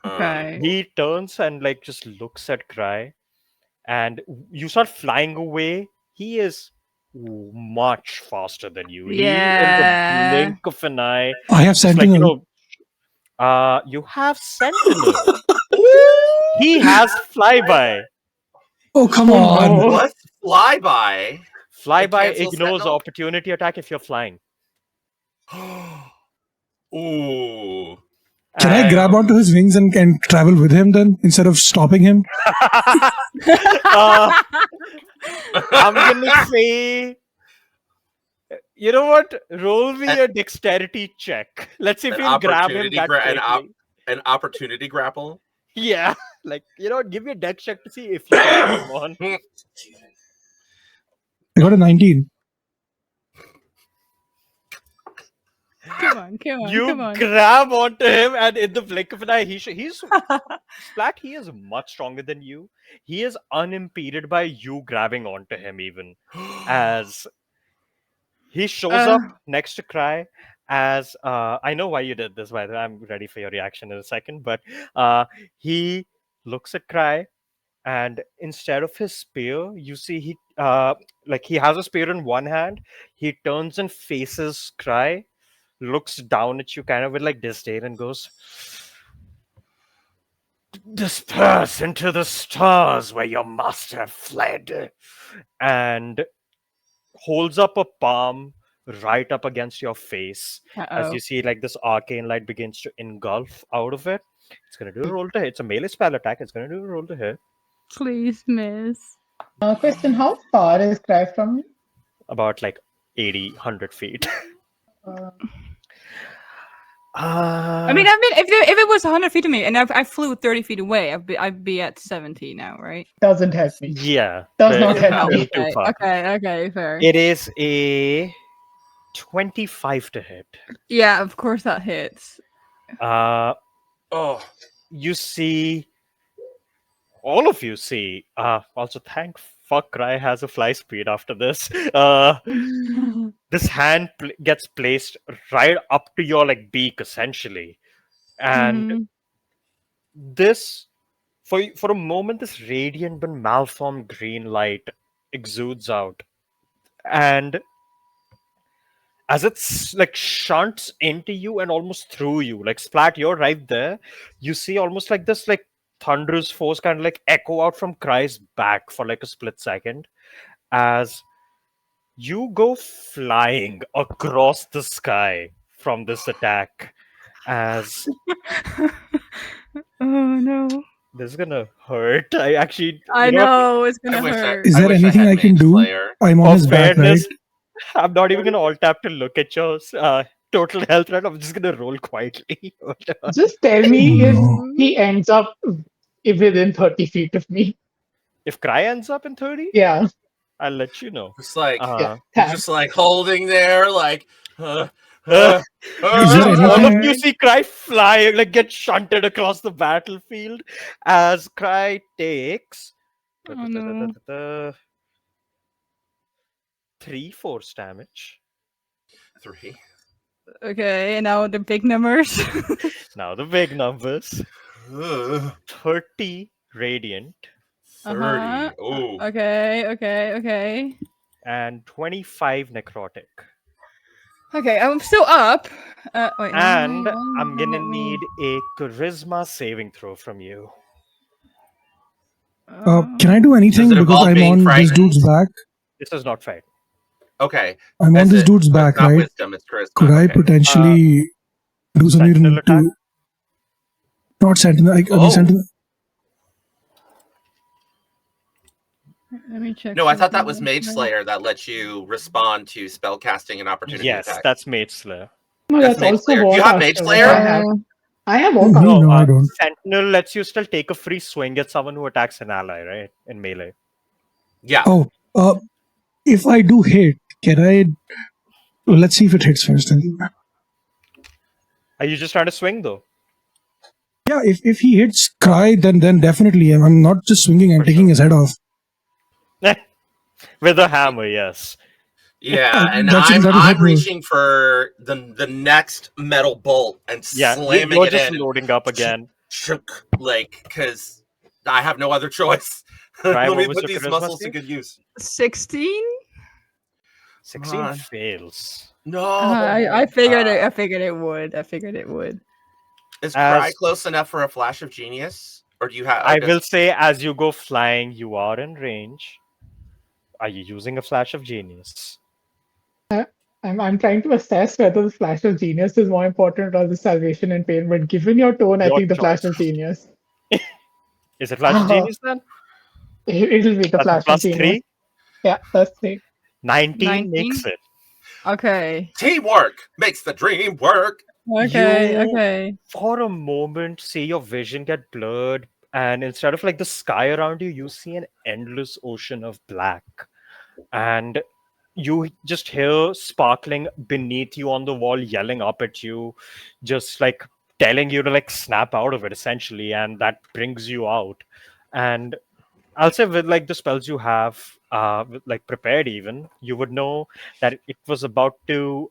Okay. He turns and like just looks at Cry, and you start flying away. He is much faster than you. He, in Yeah. the blink of an eye, I have just like, Sentinel. you have Sentinel. He has Flyby. Oh, come on. What's flyby? Flyby cancels ignores Sentinel? opportunity attack if you're flying. Ooh. Can I And- grab onto his wings and travel with him then instead of stopping him? Uh, I'm gonna say, you know what? Roll me a dexterity check. Let's see if An you can grab him opportunity that quickly. an opportunity grapple. Yeah, like you know, what, give me a dex check to see if you can put him on. I got a 19. Come on, come on, You come on. grab onto him, and in the blink of an eye, he's Splat. He is much stronger than you. He is unimpeded by you grabbing onto him, even as he shows up next to Cry. As I know why you did this, by the way. I'm ready for your reaction in a second, but he looks at Cry, and instead of his spear, you see he has a spear in one hand. He turns and faces Cry, looks down at you kind of with like disdain, and goes, "Disperse into the stars where your master fled," and holds up a palm right up against your face. As you see like this arcane light begins to engulf out of it. It's gonna do a roll to hit. It's a melee spell attack. It's gonna do a roll to hit. Please, miss. Question: How far is Cry from me? About like 80, 100 feet. I mean, if it was 100 feet to me and I flew 30 feet away, I'd be at 70 now, right? Doesn't help me. yeah, Does not it's help a me. little too far. Okay, fair. It is a 25 to hit. Yeah, of course that hits. Oh, You see, all of you see. Also, thank fuck, Cry has a fly speed after this. This hand gets placed right up to your like beak, essentially, and Mhm. this for a moment, this radiant but malformed green light exudes out, and as it's like shunts into you and almost through you, like Splat, you're right there. You see almost like this like thunderous force kind of like echo out from Cry's back for like a split second as you go flying across the sky from this attack. As Oh no! this is gonna hurt. I actually, I you know what? know it's I gonna wish hurt. Is I there wish anything had I can Mage do? Slayer. I'm on For his back, right? fairness, I'm not even gonna alt tap to look at your total health right. I'm just gonna roll quietly. Just tell Oh me if no. he ends up within 30 feet of me. If Cry ends up in 30, Yeah, I'll let you know. It's like yeah. he's Thanks. just like holding there, like. Uh, Uh, You Is there see, all of anything- you see Cry fly, like get shunted across the battlefield as Cry takes Oh no! 3 force damage. 3. Okay, and now the big numbers. Now the big numbers: Ugh, 30 radiant 30. Uh-huh. Oh. Okay. and 25 necrotic. Okay, I'm still up. Wait, And no, I'm gonna let me- need a charisma saving throw from you. Can I do anything Does it because involve I'm being on this frightened? dude's back? This is not fair. Okay. I'm on Is this it- dude's it's back, not right? wisdom, it's charisma. Could I okay. potentially do something Sentinel attack? to not sentinel? I Oh. mean, sentinel. Let me check. No, I thought that was something. Mage Slayer that lets you respond to spell casting and opportunity Yes, attack. that's Mage Slayer. No, That's that's Mage also Slayer. Do you what have Mage Ashton- Slayer? I have. I have all Me? kinds. No, I don't. Sentinel lets you still take a free swing at someone who attacks an ally, right? In melee. Yeah. Oh, if I do hit, can I? Well, let's see if it hits first. Then. Are you just trying to swing though? Yeah, if he hits Cry, then definitely I'm not just swinging. I'm For taking sure. his head off. With a hammer, yes. Yeah, and That's I'm exactly what reaching for the next metal bolt and Yeah, slamming you're it just in. loading up again. Like, because I have no other choice. Right, Let what me was put your these charisma muscles to save? good use. 16. 16 on. fails. No, I figured it. I figured it would. Is Cry As- close enough for a flash of genius, or do you have? I will say, as you go flying, you are in range. Are you using a flash of genius? I'm trying to assess whether the flash of genius is more important or the salvation and pain. But given your tone, I Your think the flash choice. of genius. Is it flash of genius then? It'll be the That's a flash of plus genius. 3. Yeah, that's 3. 19 makes it. Okay. Teamwork makes the dream work. Okay. For a moment, see your vision get blurred, and instead of like the sky around you, you see an endless ocean of black. And you just hear sparkling beneath you on the wall yelling up at you, just like telling you to like snap out of it essentially, and that brings you out. And I'll say with like the spells you have like prepared, even you would know that it was about to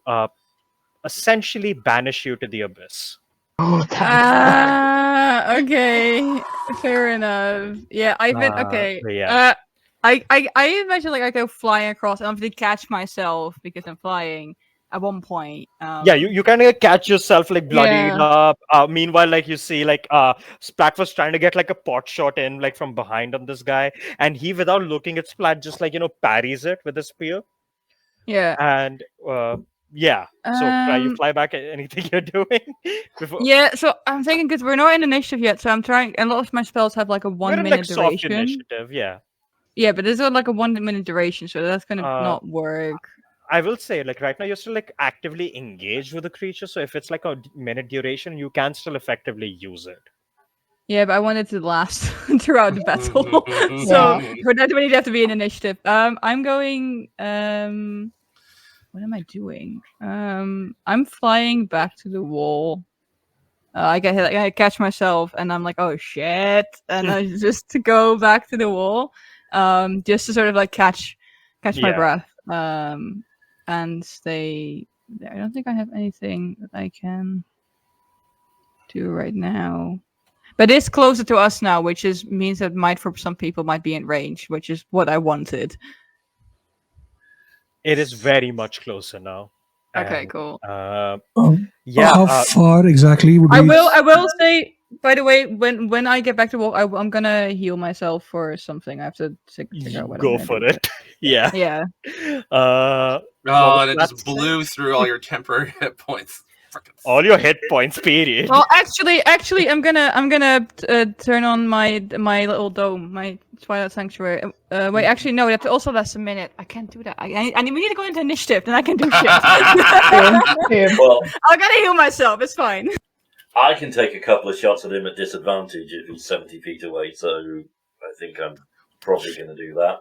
essentially banish you to the abyss. Oh, thanks. God. Okay. Fair enough. Yeah, I've been okay. but yeah. I imagine like I go flying across and I'm to catch myself because I'm flying at one point. Yeah, you kind of catch yourself like bloodied Yeah. up. Meanwhile, like you see, like Splat was trying to get like a pot shot in, like from behind on this guy, and he, without looking at Splat, just like parries it with a spear. Yeah. And yeah, so try you Um, fly back at anything you're doing before. Yeah, so I'm thinking because we're not in initiative yet, so I'm trying. And a lot of my spells have like a We're in 1 minute like soft duration. initiative, yeah. Yeah, but this is like a 1 minute duration, so that's gonna Uh, not work. I will say, like right now, you're still like actively engaged with the creature. So if it's like a minute duration, you can still effectively use it. Yeah, but I want it to last throughout the battle. Yeah. So for that, we need to have to be an initiative. I'm going. What am I doing? I'm flying back to the wall. I catch myself, and I'm like, oh shit, and I just to go back to the wall, just to sort of like catch my Yeah. breath, and stay there. I don't think I have anything that I can do right now. But it's closer to us now, which means that might for some people might be in range, which is what I wanted. It is very much closer now. Okay, And, cool. Yeah. How far exactly would I we? will say. By the way, when I get back to walk, I'm gonna heal myself for something. I have to figure out what I'm Go gonna for do. it. Yeah. Yeah. Oh, What and it was just that? blew through all your temporary hit points. Frickin' All your hit points, period. Well, actually, I'm gonna turn on my little dome, my Twilight Sanctuary. Wait, actually, no, that also lasts a minute. I can't do that. I we need to go into initiative, then I can do shit. Same. Well, I gotta heal myself. It's fine. I can take a couple of shots at him at disadvantage if he's 70 feet away, so I think I'm probably going to do that.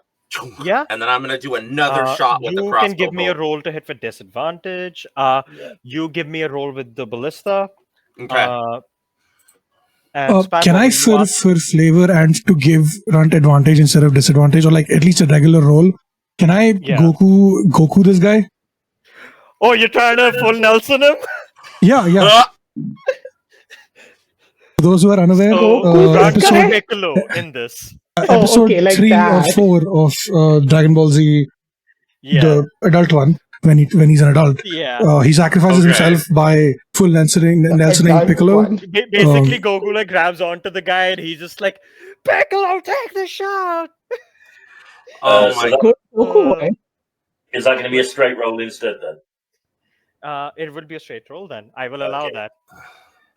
Yeah. And then I'm gonna do another shot with the You crossbow can give me a bolt. roll to hit with disadvantage. Yeah. You give me a roll with the ballista. Okay. And Spat, Can what I, would you want? for flavor and to give Runt advantage instead of disadvantage, or like at least a regular roll, can I Yeah. Goku this guy? Oh, you're trying to full Nelson him? Yeah. For those who are unaware, Goku this Runt guy? is Piccolo in this. episode okay, like 3 or that. 4 of Dragon Ball Z, Yeah. the adult one, when he's an adult, Yeah. he sacrifices Okay. himself by full Nelsoning Adult Piccolo. one. Basically, Goku like grabs onto the guy and he's just like, Piccolo, take the shot. Oh so my that- Goku boy. Is that going to be a straight roll instead then? It will be a straight roll then. I will allow Okay. that.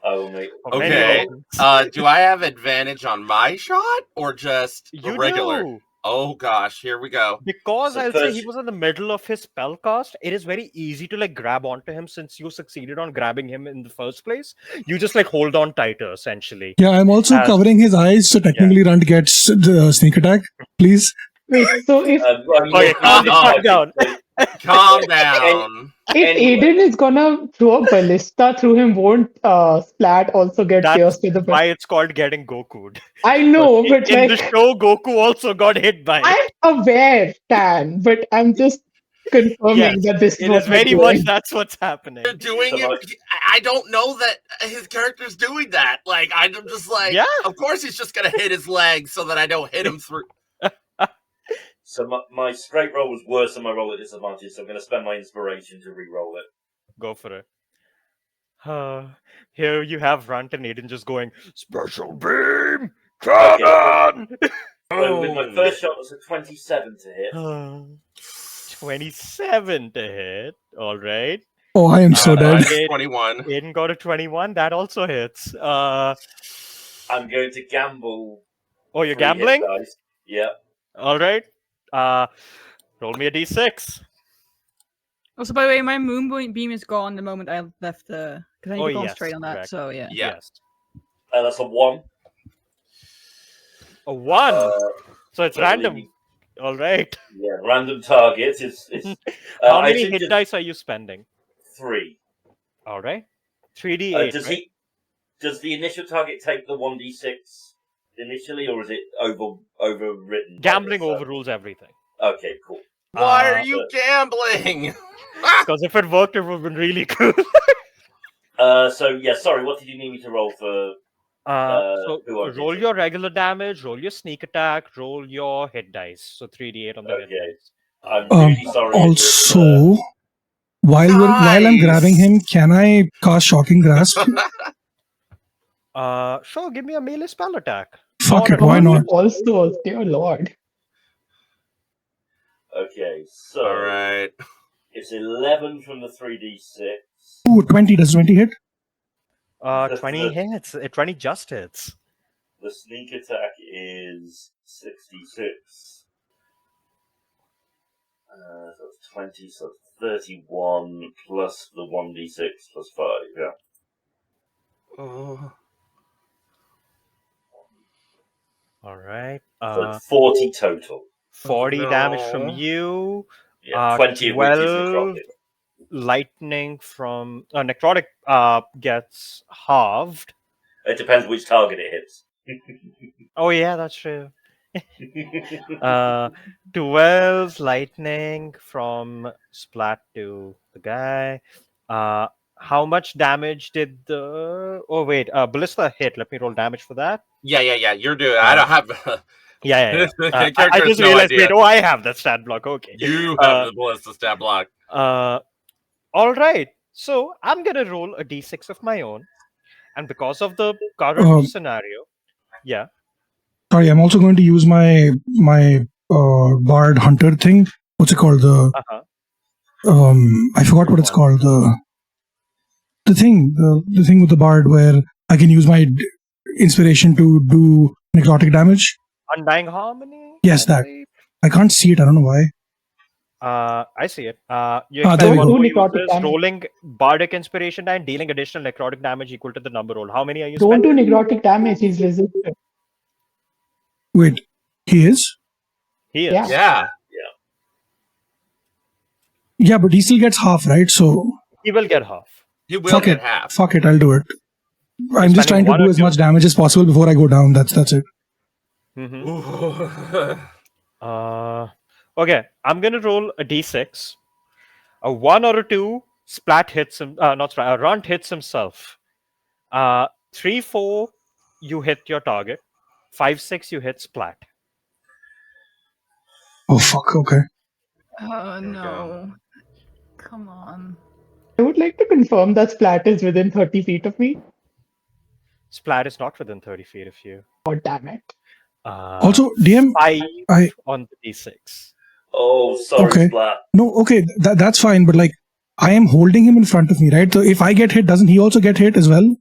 I will make. For many Okay. reasons. Do I have advantage on my shot or just You a regular? do. Oh gosh, here we go. Because So I'll say he first- was in the middle of his spell cast, it is very easy to like grab onto him since you succeeded on grabbing him in the first place. You just like hold on tighter essentially. Yeah, I'm also As- covering his eyes, so technically Runt gets the sneak attack. Please. Wait, so if Okay, calm the fuck down. Calm down. Aiden is gonna throw a ballista through him, won't Splat also get That's pierced with the why it's called getting Goku'd. I know, In- but in the like show, Goku also got hit by it. I'm aware, Tan, but I'm just confirming Yes, that this is It what is we're very much doing. that's what's happening. They're doing So it. I don't know that his character's doing that. Like I'm just like, Yeah. of course he's just gonna hit his leg so that I don't hit him through. So my straight roll was worse than my roll at disadvantage, so I'm going to spend my inspiration to re-roll it. Go for it. Here you have Runt and Aiden just going, Special Beam! Cannon! So with my first shot was a 27 to hit. 27 to hit. Alright. Oh, I am so dead. 21. Aiden got a 21. That also hits. I'm going to gamble. Oh, you're 3 hit gambling? dice. Yeah. Alright. Roll me a d6. Also, by the way, my moon beam is gone the moment I left because I need to concentrate on that. correct. So yeah. Yeah. Yes. That's a 1. A 1. So it's I random. believe. Alright. Yeah, random target. It's How I many think hit just dice are you spending? 3. Alright. 3d8. Does the initial target take the 1d6 initially, or is it overwritten? by Gambling this? overrules everything. Okay, cool. Why are you gambling? Because if it worked, it would have been really cool. So yeah, sorry. What did you need me to roll for? So who are roll you? your regular damage, roll your sneak attack, roll your hit dice. So 3d8 on the hit Okay. dice. I'm really sorry. Also, while I'm Guys. grabbing him, can I cast Shocking Grasp? Sure, give me a melee spell attack. Fuck it, why not? Also, dear lord. Okay, so All right. it's 11 from the 3d6. Ooh, 20. Does 20 hit? 20 hits. 20 just hits. The sneak attack is 66. So it's 20, so 31 plus the 1d6 plus 5, yeah. Oh. All right. So 40 total. 40 damage from No. you. Yeah, 20 of which is 12 necrotic. lightning from necrotic gets halved. It depends which target it hits. Oh yeah, that's true. 12 lightning from Splat to the guy. How much damage did the? Oh wait, Ballista hit. Let me roll damage for that. Yeah. You're doing. I don't have. Yeah. I Character has just no realized. idea. Wait, oh, I have that stat block. Okay. You have the ballista stat block. All right. So I'm gonna roll a d6 of my own, and because of the current Uh, scenario, yeah. Sorry, I'm also going to use my Bard Hunter thing. What's it called? Uh-huh. I forgot what it's called. The thing with the Bard where I can use my inspiration to do necrotic damage. Undying Harmony. Yes, that. I can't see it. I don't know why. I see it. You there expend we one go. more necrotic uses, damage. rolling bardic inspiration die and dealing additional necrotic damage equal to the number rolled. How many are you Don't do spending? necrotic damage. He's resistant. Wait, he is? He is. Yeah. Yeah. Yeah, but he still gets half, right? So He will get half. He will fuck get it. half. Fuck it, I'll do it. I'm just trying spending to one do or as two? much damage as possible before I go down. That's it. Mm-hmm. Ooh. Okay, I'm gonna roll a d6. A 1 or a 2, Splat hits him. Not Splat. Runt hits himself. 3, 4, you hit your target. 5, 6, you hit Splat. Oh fuck. Okay. Oh There we go. no. Come on. I would like to confirm that Splat is within 30 feet of me. Splat is not within 30 feet of you. Oh, damn it. Also, DM, 5 I on the d6. Oh, sorry, Okay. Splat. no. Okay, that's fine. But like, I am holding him in front of me, right? So if I get hit, doesn't he also get hit as well?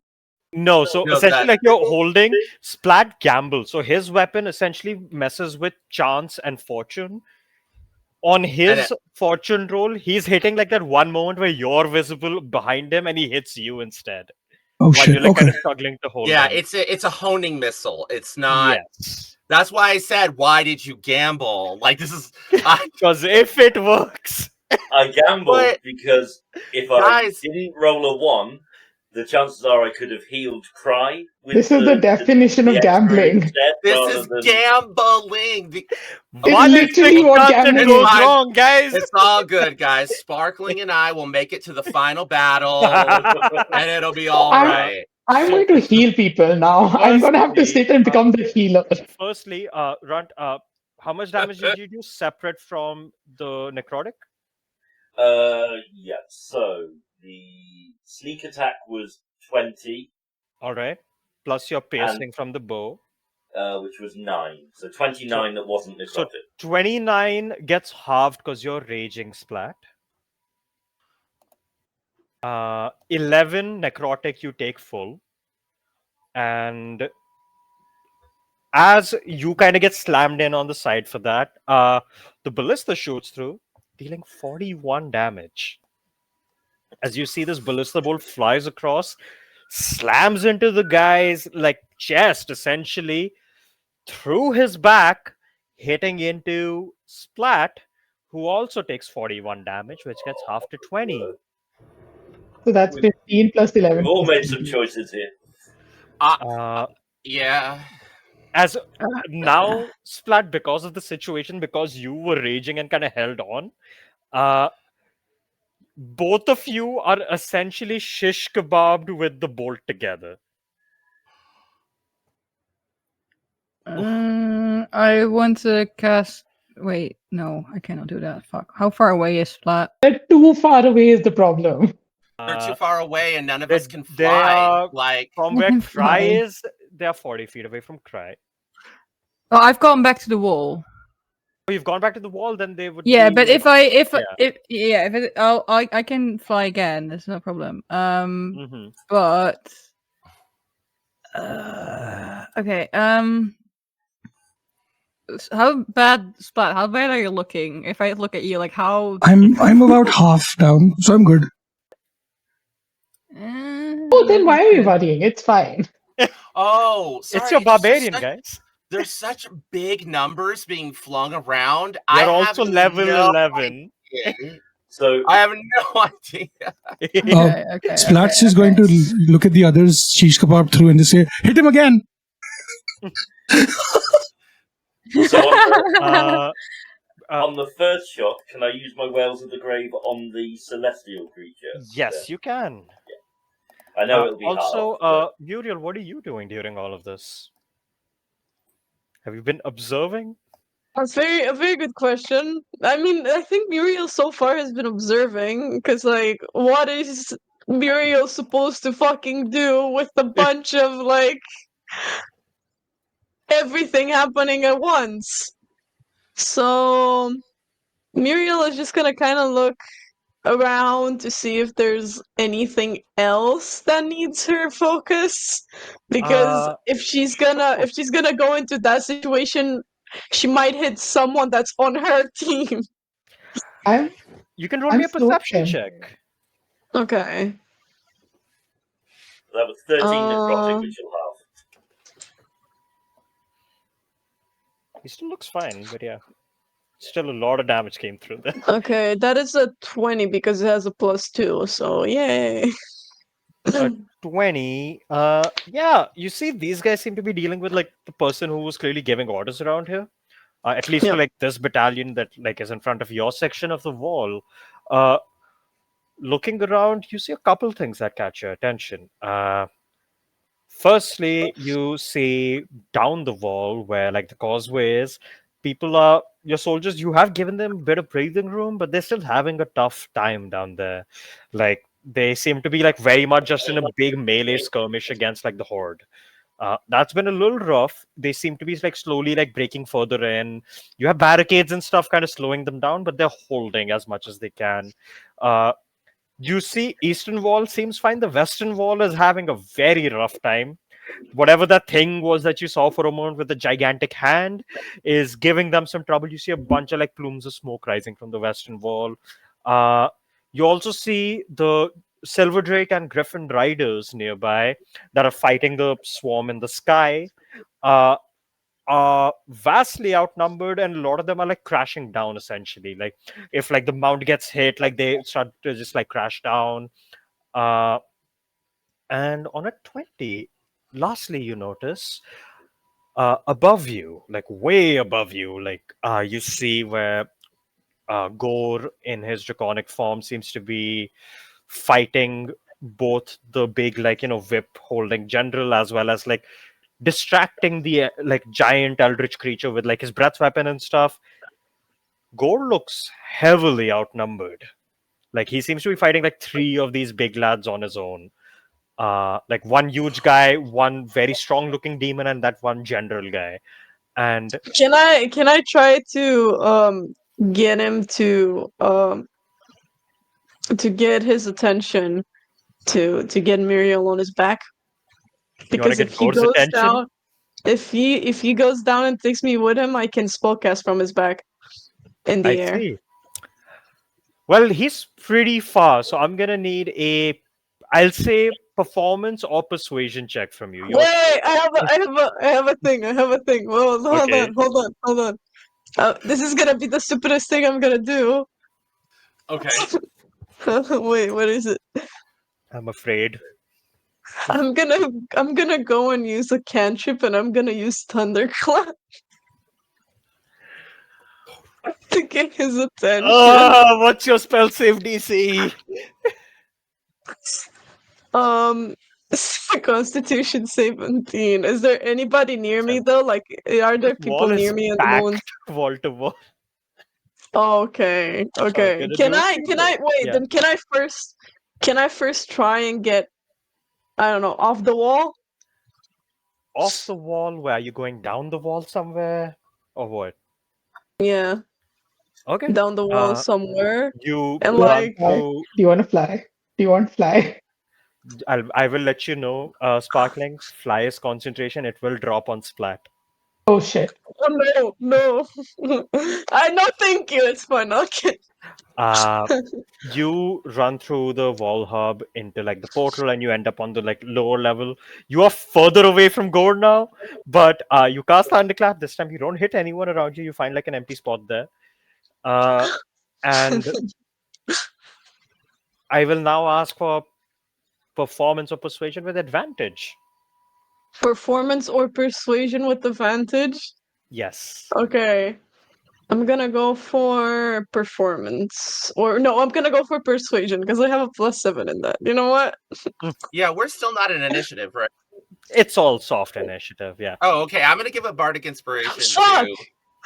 No, so No, essentially, that- like you're holding Splat gamble. So his weapon essentially messes with chance and fortune. On his fortune roll, he's hitting like that one moment where you're visible behind him and he hits you instead. Oh While shit. you're like Okay. kind of struggling to hold Yeah, him. it's a honing missile. It's not. Yes. That's why I said, why did you gamble? Like this is. Because if it works. I gambled But- because if I Guys- didn't roll a 1, the chances are I could have healed Cry. With This is the definition of extra gambling. instead, This rather is than- gambling. One in literally six what chance gambling it goes is. wrong, guys. It's all good, guys. Sparkling and I will make it to the final battle, and it'll be all I'm- right. I'm going to heal people now. I'm going to have to Firstly, sit and become the healer. Firstly, Runt, how much damage did you do separate from the necrotic? Yeah, so the sneak attack was 20, All right. Plus your piercing from the bow. which was 9. So 29 that wasn't necrotic. So 29 gets halved because you're raging, Splat. 11 necrotic you take full. And as you kind of get slammed in on the side for that, the ballista shoots through, dealing 41 damage. As you see this ballista bolt flies across, slams into the guy's like chest, essentially, through his back, hitting into Splat, who also takes 41 damage, which gets half to 20. So that's 15 plus 11. We've all plus made some 20. choices here. Yeah. As now, Splat, because of the situation, because you were raging and kind of held on, both of you are essentially shish kebabbed with the bolt together. I want to cast. Wait, no, I cannot do that. Fuck. How far away is Splat? They're too far away is the problem. They're too far away, and none of they- us can they fly. are- Like From I where can Cry fly. is, they are 40 feet away from Cry. Oh, I've gone back to the wall. Oh, you've gone back to the wall, then they would. Yeah, be but like- if I Yeah. I can fly again. That's no problem. Mhm. But okay. how bad, Splat? How bad are you looking? If I look at you, like how? I'm about half down, so I'm good. Oh, then why are you okay. worrying? It's fine. Oh, sorry. It's your just barbarian, such- guys. There's such big numbers being flung around. You're I have also level no 11. idea. So I have no idea. Okay. Splat's just going to look at the others, shish kebab through, and just say, "Hit him again." so Uh, on the first shot, can I use my Whales of the Grave on the celestial creature? yes, you can. I know it'll be Also, hard. Muriel, what are you doing during all of this? Have you been observing? That's a very good question. I mean, I think Muriel so far has been observing, because like, what is Muriel supposed to fucking do with a bunch of like everything happening at once? So Muriel is just gonna kind of look around to see if there's anything else that needs her focus, because if she's gonna go into that situation, she might hit someone that's on her team. I'm You can roll I'm me a perception focused. check. Okay. That was 13 necrotic, Uh, which you'll have. He still looks fine, but yeah, still a lot of damage came through there. okay, that is a 20 because it has a +2, so yay. 20. Yeah, you see, these guys seem to be dealing with like the person who was clearly giving orders around here. At least for Yep. like this battalion that like is in front of your section of the wall. Uh, Looking around, you see a couple things that catch your attention. Firstly, you see down the wall where like the causeway is, people are your soldiers. You have given them a bit of breathing room, but they're still having a tough time down there. Like they seem to be like very much just in a big melee skirmish against like the horde. That's been a little rough. They seem to be like slowly like breaking further in. You have barricades and stuff kind of slowing them down, but they're holding as much as they can. Uh, you see, Eastern Wall seems fine. The Western Wall is having a very rough time. Whatever that thing was that you saw for a moment with the gigantic hand is giving them some trouble. You see a bunch of like plumes of smoke rising from the Western Wall. Uh, you also see the Silver Drake and Griffin riders nearby that are fighting the swarm in the sky. Uh, are vastly outnumbered, and a lot of them are like crashing down essentially. Like if like the mount gets hit, like they start to just like crash down. uh and on a 20, lastly, you notice above you, like way above you, like you see where Gore in his draconic form seems to be fighting both the big like whip holding general as well as like distracting the like giant eldritch creature with like his breath weapon and stuff. Gore looks heavily outnumbered. Like he seems to be fighting like three of these big lads on his own. Like one huge guy, one very strong looking demon, and that one general guy. And Can I try to get him to get his attention to get Muriel on his back? you want to Because get if he Gore's goes attention? down, if he goes down and takes me with him, I can spellcast from his back in I the air. see. Well, he's pretty far, so I'm gonna need a, I'll say, performance or persuasion check from you. Your Wait, I have a thing. Well, okay. hold on. This is gonna be the stupidest thing I'm gonna do. Okay. Wait, what is it? I'm afraid. I'm gonna go and use a cantrip, and I'm gonna use thunderclap to get his attention. What's your spell save DC? Um, Constitution 17. Is there anybody near me though? Like, are there people Wall is near me at the moment? packed wall to wall. Oh, okay, So I'm okay. gonna Can do it I for can you. I wait? Yeah. Then can I first try and get, I don't know, off the wall? Off the wall? Where are you going down the wall somewhere? Or what? Yeah, Okay. down the wall somewhere, You and Do run like, through. you want to fly? Do you want to fly? I will let you know. Sparkling flyer's concentration. It will drop on splat. Oh shit. Oh no, no. I no, thank you. It's fine. Okay. Uh, you run through the wall hub into like the portal, and you end up on the like lower level. You are further away from Gore now, but you cast Thunderclap. This time you don't hit anyone around you. You find like an empty spot there. Uh, and I will now ask for performance or persuasion with advantage. Performance or persuasion with advantage? Yes. Okay. I'm gonna go for performance. Or no, I'm gonna go for persuasion because I have a +7 in that. You know what? Yeah, we're still not in initiative, right? It's all soft initiative, yeah. Oh, okay. I'm gonna give a bardic inspiration Fuck! to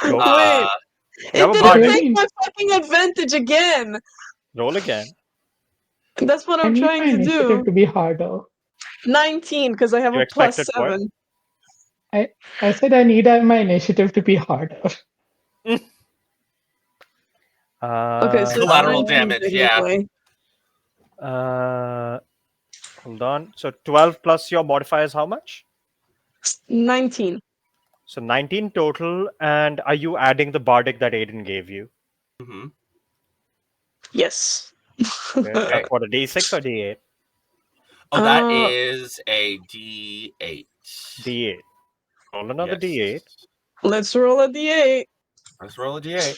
Go for Wait, it. it Have a didn't bardic. take my fucking advantage again. Roll again. That's what I I'm need trying my to initiative do. to be harder. 19 because I have You a expected what? +7. I said I need my initiative to be harder. Okay, so it's collateral 19 damage. Yeah. technically. Uh, hold on. So 12 plus your modifier is how much? 19. So 19 total. And are you adding the bardic that Aiden gave you? hmm Yes. Okay. Okay. That's what, a D6 or D8? Oh, that Uh, is a D8. D8. Roll another Yes. D8. let's roll a d8. Let's roll a D8.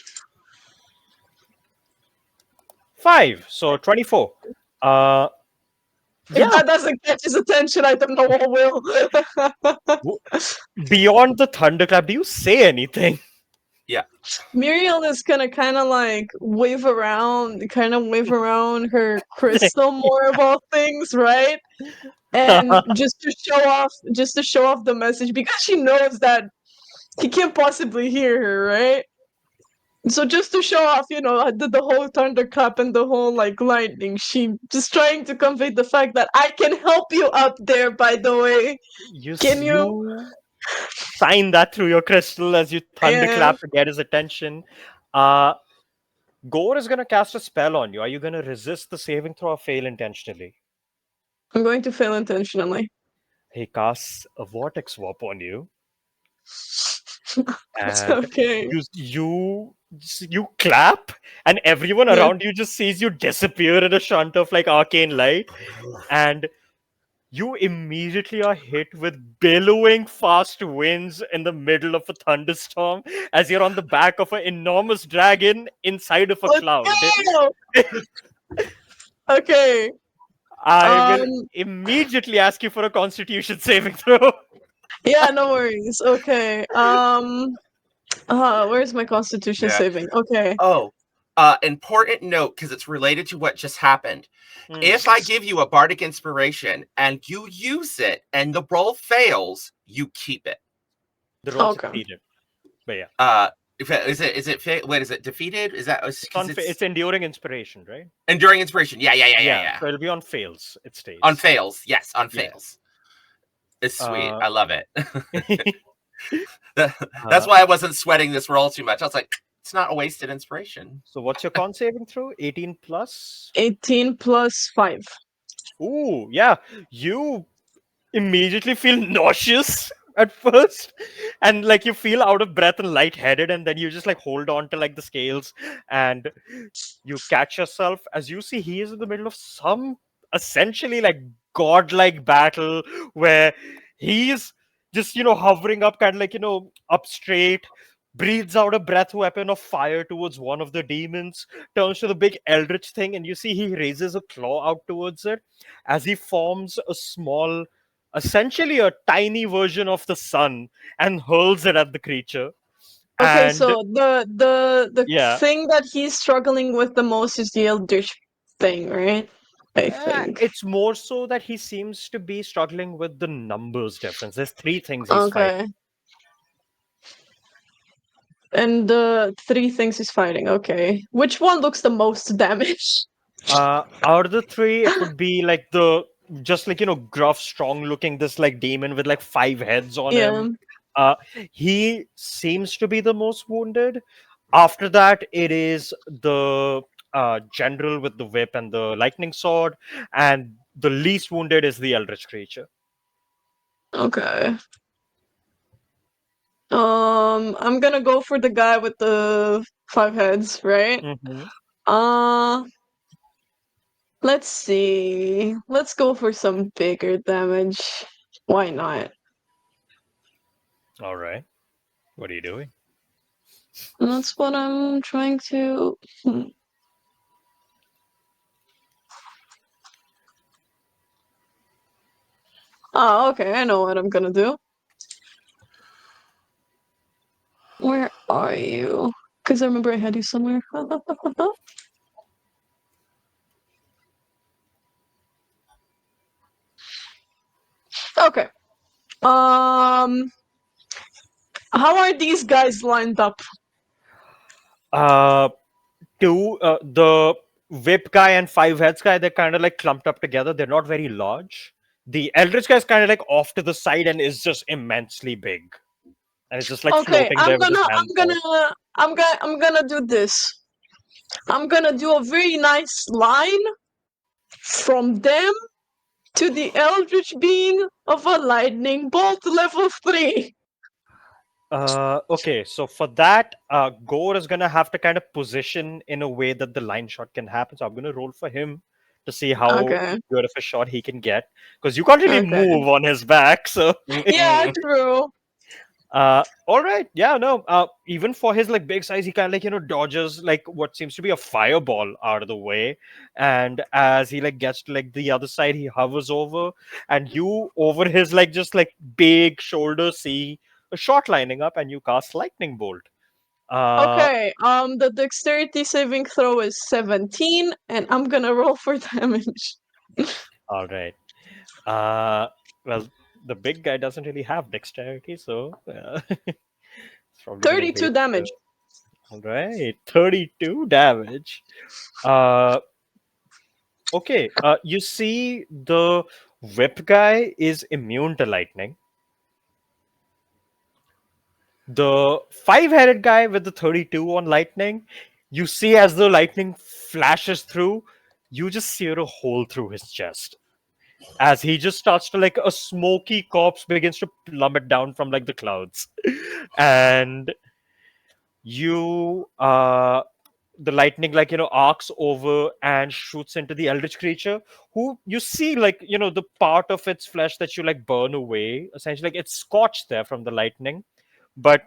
5. So 24. Uh, If yeah. that doesn't catch his attention, I don't know what will. w- Beyond the thunderclap, do you say anything? Muriel is gonna kind of like wave around her crystal more of all things, right? And just to show off the message because she knows that he can't possibly hear her, right? So just to show off, the whole thunderclap and the whole like lightning, she just trying to convey the fact that I can help you up there. By the way, can you? You sign that through your crystal as you Yeah, thunderclap to get his attention. Uh, Gore is going to cast a spell on you. Are you going to resist the saving throw or fail intentionally? I'm going to fail intentionally. He casts a vortex warp on you, and Okay. you clap, and everyone Yeah. around you just sees you disappear in a shunt of like arcane light, and you immediately are hit with billowing fast winds in the middle of a thunderstorm as you're on the back of an enormous dragon inside of a Let's cloud. go. Okay. I will Um. immediately ask you for a constitution saving throw. Yeah. No worries. Okay. Where's my Constitution Yeah. saving? Okay. Oh, important note because it's related to what just happened. Hmm. If I give you a bardic inspiration and you use it and the roll fails, you keep it. The roll Okay. succeeded. But yeah. Is it defeated? Is that It's enduring inspiration, right? enduring inspiration? Yeah. So it'll be on fails. It stays. On fails, yes, on Yeah. fails. It's sweet. Uh, I love it. That's Uh, why I wasn't sweating this roll too much. I was like, it's not a wasted inspiration. So what's your con saving throw? 18 plus? 18 plus 5. Ooh, yeah. You immediately feel nauseous at first, and like you feel out of breath and lightheaded, and then you just like hold on to like the scales, and you catch yourself as you see he is in the middle of some essentially like godlike battle where he's just hovering up, kind of like up straight, breathes out a breath weapon of fire towards one of the demons, turns to the big eldritch thing, and you see he raises a claw out towards it as he forms a small, essentially a tiny version of the sun, and hurls it at the creature. Okay, And so the yeah, thing that he's struggling with the most is the Eldritch thing, right? I think. it's more so that he seems to be struggling with the numbers difference. There's 3 things he's fighting. Okay. And the 3 things he's fighting. Okay. Which one looks the most damaged? Out of the 3, it would be like the just like gruff, strong looking this like demon with like 5 heads on Yeah. him. He seems to be the most wounded. After that, it is the general with the whip and the lightning sword, and the least wounded is the eldritch creature. Okay. I'm gonna go for the guy with the 5 heads, right? Mm-hmm. Uh, let's see. Let's go for some bigger damage. Why not? All right. What are you doing? That's what I'm trying to. Oh, okay. I know what I'm gonna do. Where are you? Because I remember I had you somewhere. Okay. Um, how are these guys lined up? Uh, the whip guy and five heads guy, they're kind of like clumped up together. They're not very large. The eldritch guy is kind of like off to the side and is just immensely big, and it's just like Okay, floating there with his hands out. I'm gonna do this. I'm gonna do a very nice line from them to the eldritch being of a lightning bolt level 3. Okay, so for that, Gore is gonna have to kind of position in a way that the line shot can happen. So I'm gonna roll for him to see how Okay. good of a shot he can get, because you can't really Okay. move on his back. So, Yeah, true. all right, yeah, no. Even for his like big size, he kind of like dodges like what seems to be a fireball out of the way, and as he like gets to like the other side, he hovers over, and you over his like just like big shoulder see a shot lining up, and you cast lightning bolt. Uh, Okay, the dexterity saving throw is 17, and I'm gonna roll for damage. all right. Uh, well, the big guy doesn't really have dexterity, so it's probably gonna 32 waste. damage. All right, 32 damage. Uh, okay. You see, the whip guy is immune to lightning. The five-headed guy with the 32 on lightning, you see as the lightning flashes through, you just sear a hole through his chest as he just starts to like a smoky corpse begins to plummet down from like the clouds. And you the lightning like arcs over and shoots into the eldritch creature, who you see like the part of its flesh that you like burn away, essentially like it's scorched there from the lightning, but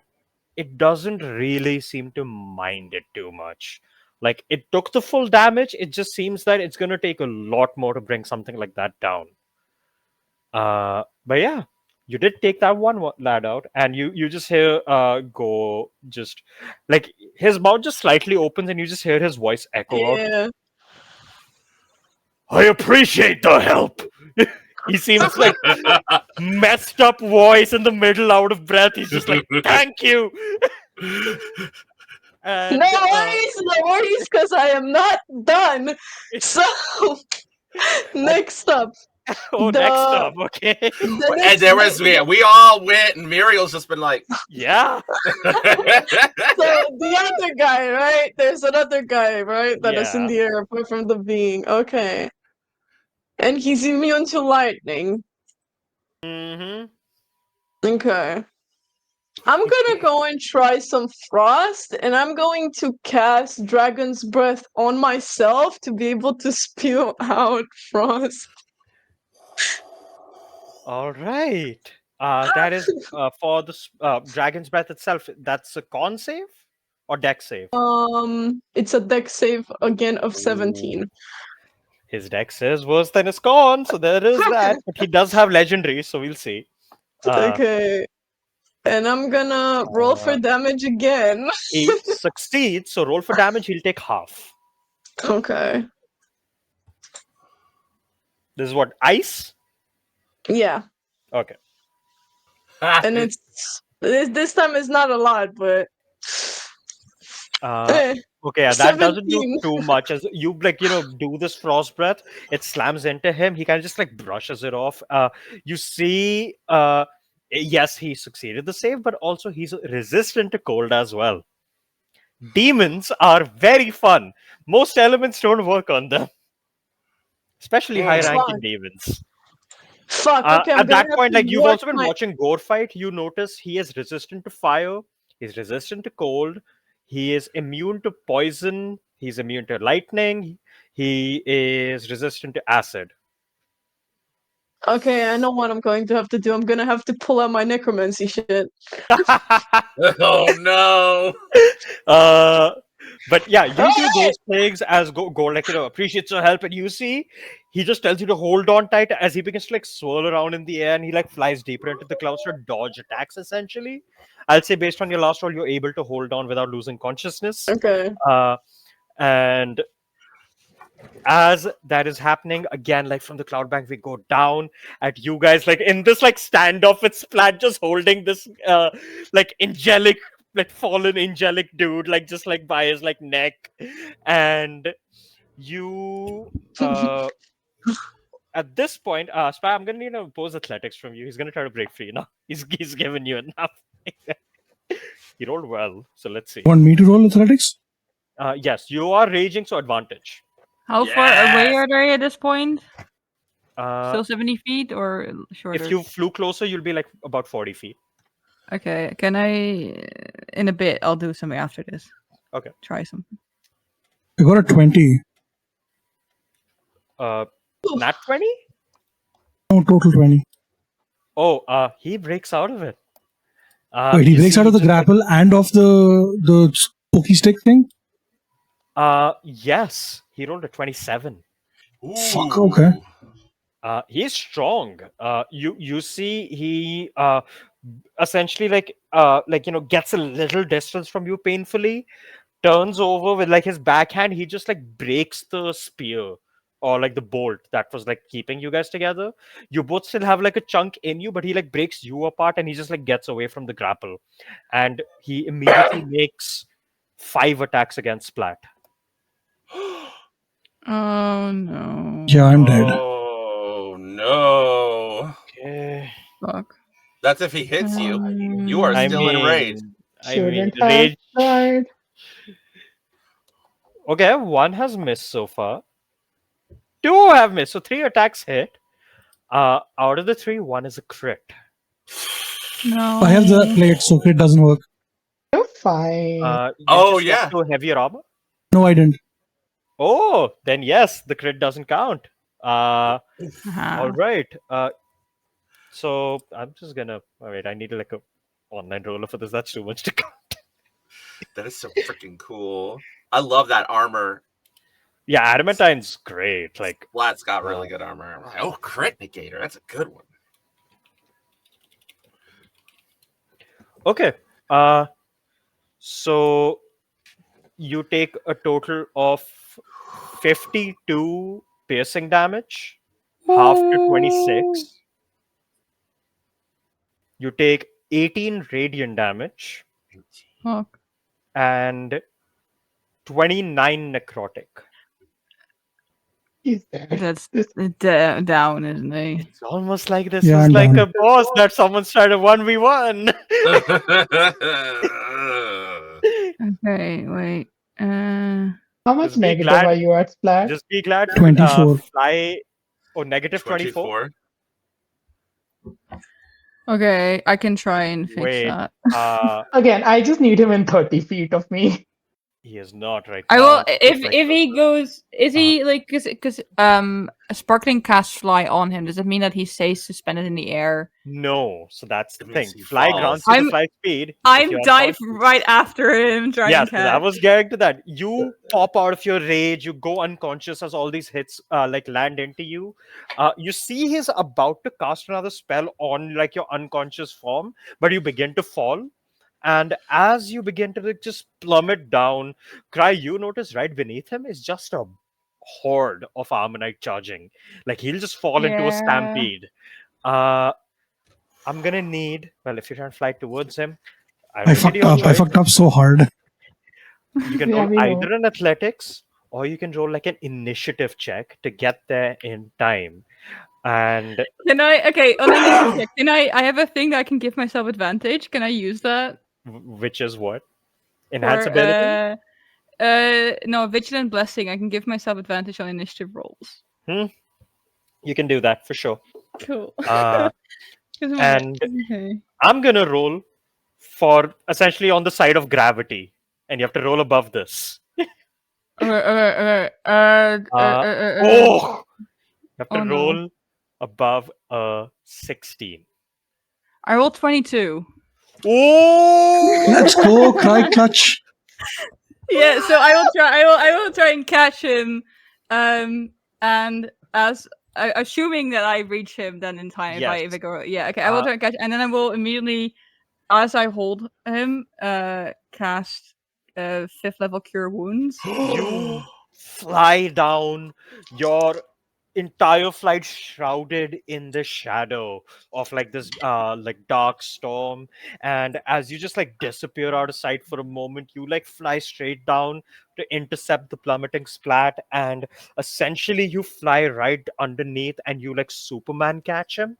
it doesn't really seem to mind it too much. Like it took the full damage, it just seems that it's going to take a lot more to bring something like that down. But yeah, you did take that one lad out, and you just hear go just like his mouth just slightly opens, and you just hear his voice echo out. Yeah. I appreciate the help. He seems like messed up voice in the middle, out of breath. He's just like, thank you. No And worries, no worries, because I am not done. So, next up, oh, next the up, okay, the And next there was the- we all went, and Muriel's just been like, yeah, so the other guy, right? There's another guy, right? That is in yeah. the air apart from the being. Okay, and he's immune to lightning. Mm-hmm. Okay. I'm gonna go and try some frost, and I'm going to cast Dragon's Breath on myself to be able to spew out frost. All right. That is for the dragon's breath itself. That's a con save or deck save. It's a deck save again of 17. Ooh. His dex is worse than his con, so there is that. But he does have legendary, so we'll see. Uh, Okay. And I'm gonna roll for uh, damage again. he succeeds, so roll for damage. He'll take half. Okay. This is what ice. Yeah. Okay. And it's this time is not a lot, but Uh, eh, okay, yeah, that doesn't do 17. too much. As you like, do this frost breath, it slams into him. He kind of just like brushes it off. You see, yes, he succeeded the save, but also he's resistant to cold as well. Demons are very fun. Most elements don't work on them, especially Mm. high-ranking demons. Fuck. Okay, I'm At gonna that have point, to like you've watch also been my. watching Gore fight, you notice he is resistant to fire, he's resistant to cold, he is immune to poison, he's immune to lightning, he is resistant to acid. Okay, I know what I'm going to have to do. I'm gonna have to pull out my necromancy shit. Oh no! But yeah, you do those things as go like appreciates your help, and you see he just tells you to hold on tight as he begins to like swirl around in the air, and he like flies deeper into the clouds to dodge attacks. Essentially, I'll say based on your last roll, you're able to hold on without losing consciousness. Okay. And as that is happening again, like from the cloud bank, we go down at you guys, like in this like standoff with Splat just holding this like angelic, like fallen angelic dude, like just like by his like neck. And you at this point, Splat, I'm gonna need to pose athletics from you. He's gonna try to break free now. He's given you enough. He rolled well, so let's see. Want me to roll athletics? Yes, you are raging, so advantage. How far away Yes! are they at this point? Uh, Still 70 feet or shorter? if you flew closer, you'll be like about 40 feet. Okay, can I? In a bit, I'll do something after this. Okay. Try something. I got a 20. Nat 20? No, total 20. Oh, he breaks out of it. Wait, he you breaks see out of the just, like, grapple and of the pokey stick thing? yes, he rolled a 27. Fuck, okay. He's strong. You see he essentially gets a little distance from you painfully, turns over with like his backhand, he just like breaks the spear or like the bolt that was like keeping you guys together. You both still have like a chunk in you, but he like breaks you apart and he just like gets away from the grapple. And he immediately makes 5 attacks against Splat. Oh no. Yeah, I'm dead. Oh no! Okay. Fuck. That's if he hits you. You are I still in rage. mean, Shouldn't have rage. tried. Okay, 1 has missed so far. 2 have missed, so 3 attacks hit. Out of the 3, 1 is a crit. No. I have the plate, so it doesn't work. You're fine. Did Oh, you swap yeah. to heavier armor? No, I didn't. Oh, then yes, the crit doesn't count. All Uh-huh. right. So I'm just gonna. All right, I need like a online roller for this. That's too much to count. That is so freaking cool. I love that armor. Yeah, Adamantine's great. Like, Splat's got really good armor. I'm like, oh, crit negator. That's a good one. okay. So you take a total of 52 piercing damage, half to 26. You take 18 radiant damage Fuck. and 29 necrotic. He's there. That's This- down, isn't he? It's almost like this Yeah, was I'm like down. a boss that someone started 1v1. Okay, wait. How much Just be negative glad- are you at, Splat? Just be glad 24. fly or negative 24. 24. Okay, I can try and fix Wait. that. Again, I just need him in 30 feet of me. He is not right I now. will It's like if he goes. Is he like because a sparkling casts fly on him? Does it mean that he stays suspended in the air? no. So that's the It thing. means he Fly falls. grants you the I'm- flight speed. if I'm you're dive unconscious. right after him trying Yes, to I catch. was getting to that. You pop out of your rage, you go unconscious as all these hits like land into you. You see he's about to cast another spell on like your unconscious form, but you begin to fall. And as you begin to like, just plummet down, Cry, you notice right beneath him is just a horde of Ammonite charging. Like he'll just fall into a Yeah. stampede. I'm gonna need, well, if you try and fly towards him, I fucked your up. I choice. fucked up so hard. You can Yeah, roll we know. either an athletics or you can roll like an initiative check to get there in time. And Can I? Okay, on initiative check, can I? I have a thing that I can give myself advantage. Can I use that? which is what? Enhance For, ability? no, vigilant blessing. I can give myself advantage on initiative rolls. You can do that for sure. Cool. And Okay. I'm gonna roll for essentially on the side of gravity, and you have to roll above this. Okay. Oh, you have to Oh, no. roll above a 16. I rolled 22. Oh, Let's go, cry clutch. Yeah, so I will try. I will try and catch him. And as assuming that I reach him, then in time, if I yes. go, yeah, okay, I will try and catch, and then I will immediately, as I hold him, cast fifth level cure wounds. You fly down, your entire flight shrouded in the shadow of like this like dark storm, and as you just like disappear out of sight for a moment, you like fly straight down to intercept the plummeting splat, and essentially you fly right underneath and you like Superman catch him.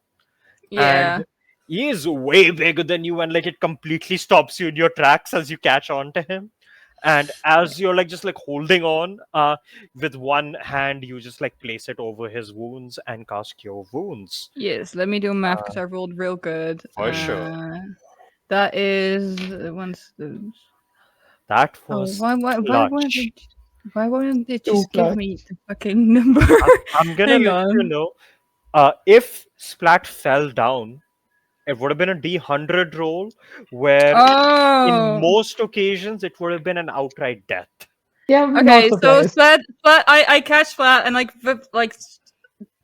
Yeah. And he is way bigger than you, and like it completely stops you in your tracks as you catch on to him. And as you're like just like holding on, with one hand you just like place it over his wounds and cast cure wounds. Yes. Let me do math because I rolled real good. For sure. That is once the. That Oh, was why wouldn't it Too just give clutch. me the fucking number? I'm gonna Hang let you on. know, if Splat fell down, it would have been a D100 roll, where in Oh. most occasions it would have been an outright death. Yeah, I'm not Okay, so surprised. Splat, I catch Splat, and like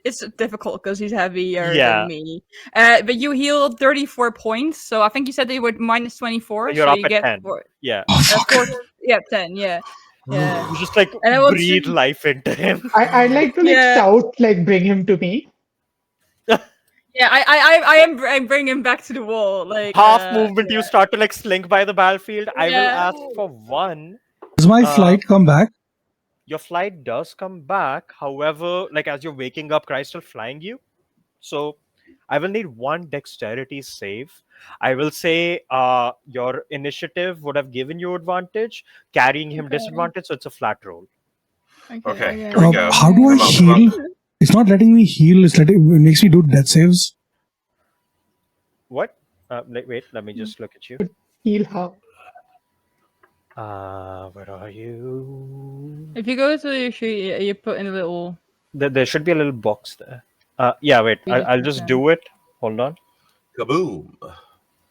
it's difficult because he's heavier Yeah. than me. But you healed 34 points, so I think you said they were minus 24, You're so up you at get 10. four, Yeah. Oh fuck. 10, yeah. You just like And I will breathe life into him. I'd like to like Yeah. shout, like bring him to me. Yeah, I'm bringing him back to the wall, like Half movement, you start to like slink by the battlefield. I will Yeah. ask for one. Does my flight come back? Your flight does come back. However, like as you're waking up, Christ still flying you. So I will need one dexterity save. I will say your initiative would have given you advantage, carrying him Okay. disadvantage, so it's a flat roll. Okay, here we go. How do I Come on, come on. heal? It's not letting me heal. It makes me do death saves. What? Wait, let me just look at you. Heal how? Where are you? If you go to the sheet, you put in a little. There should be a little box there. Yeah, wait. I'll just do it. Hold on. Kaboom.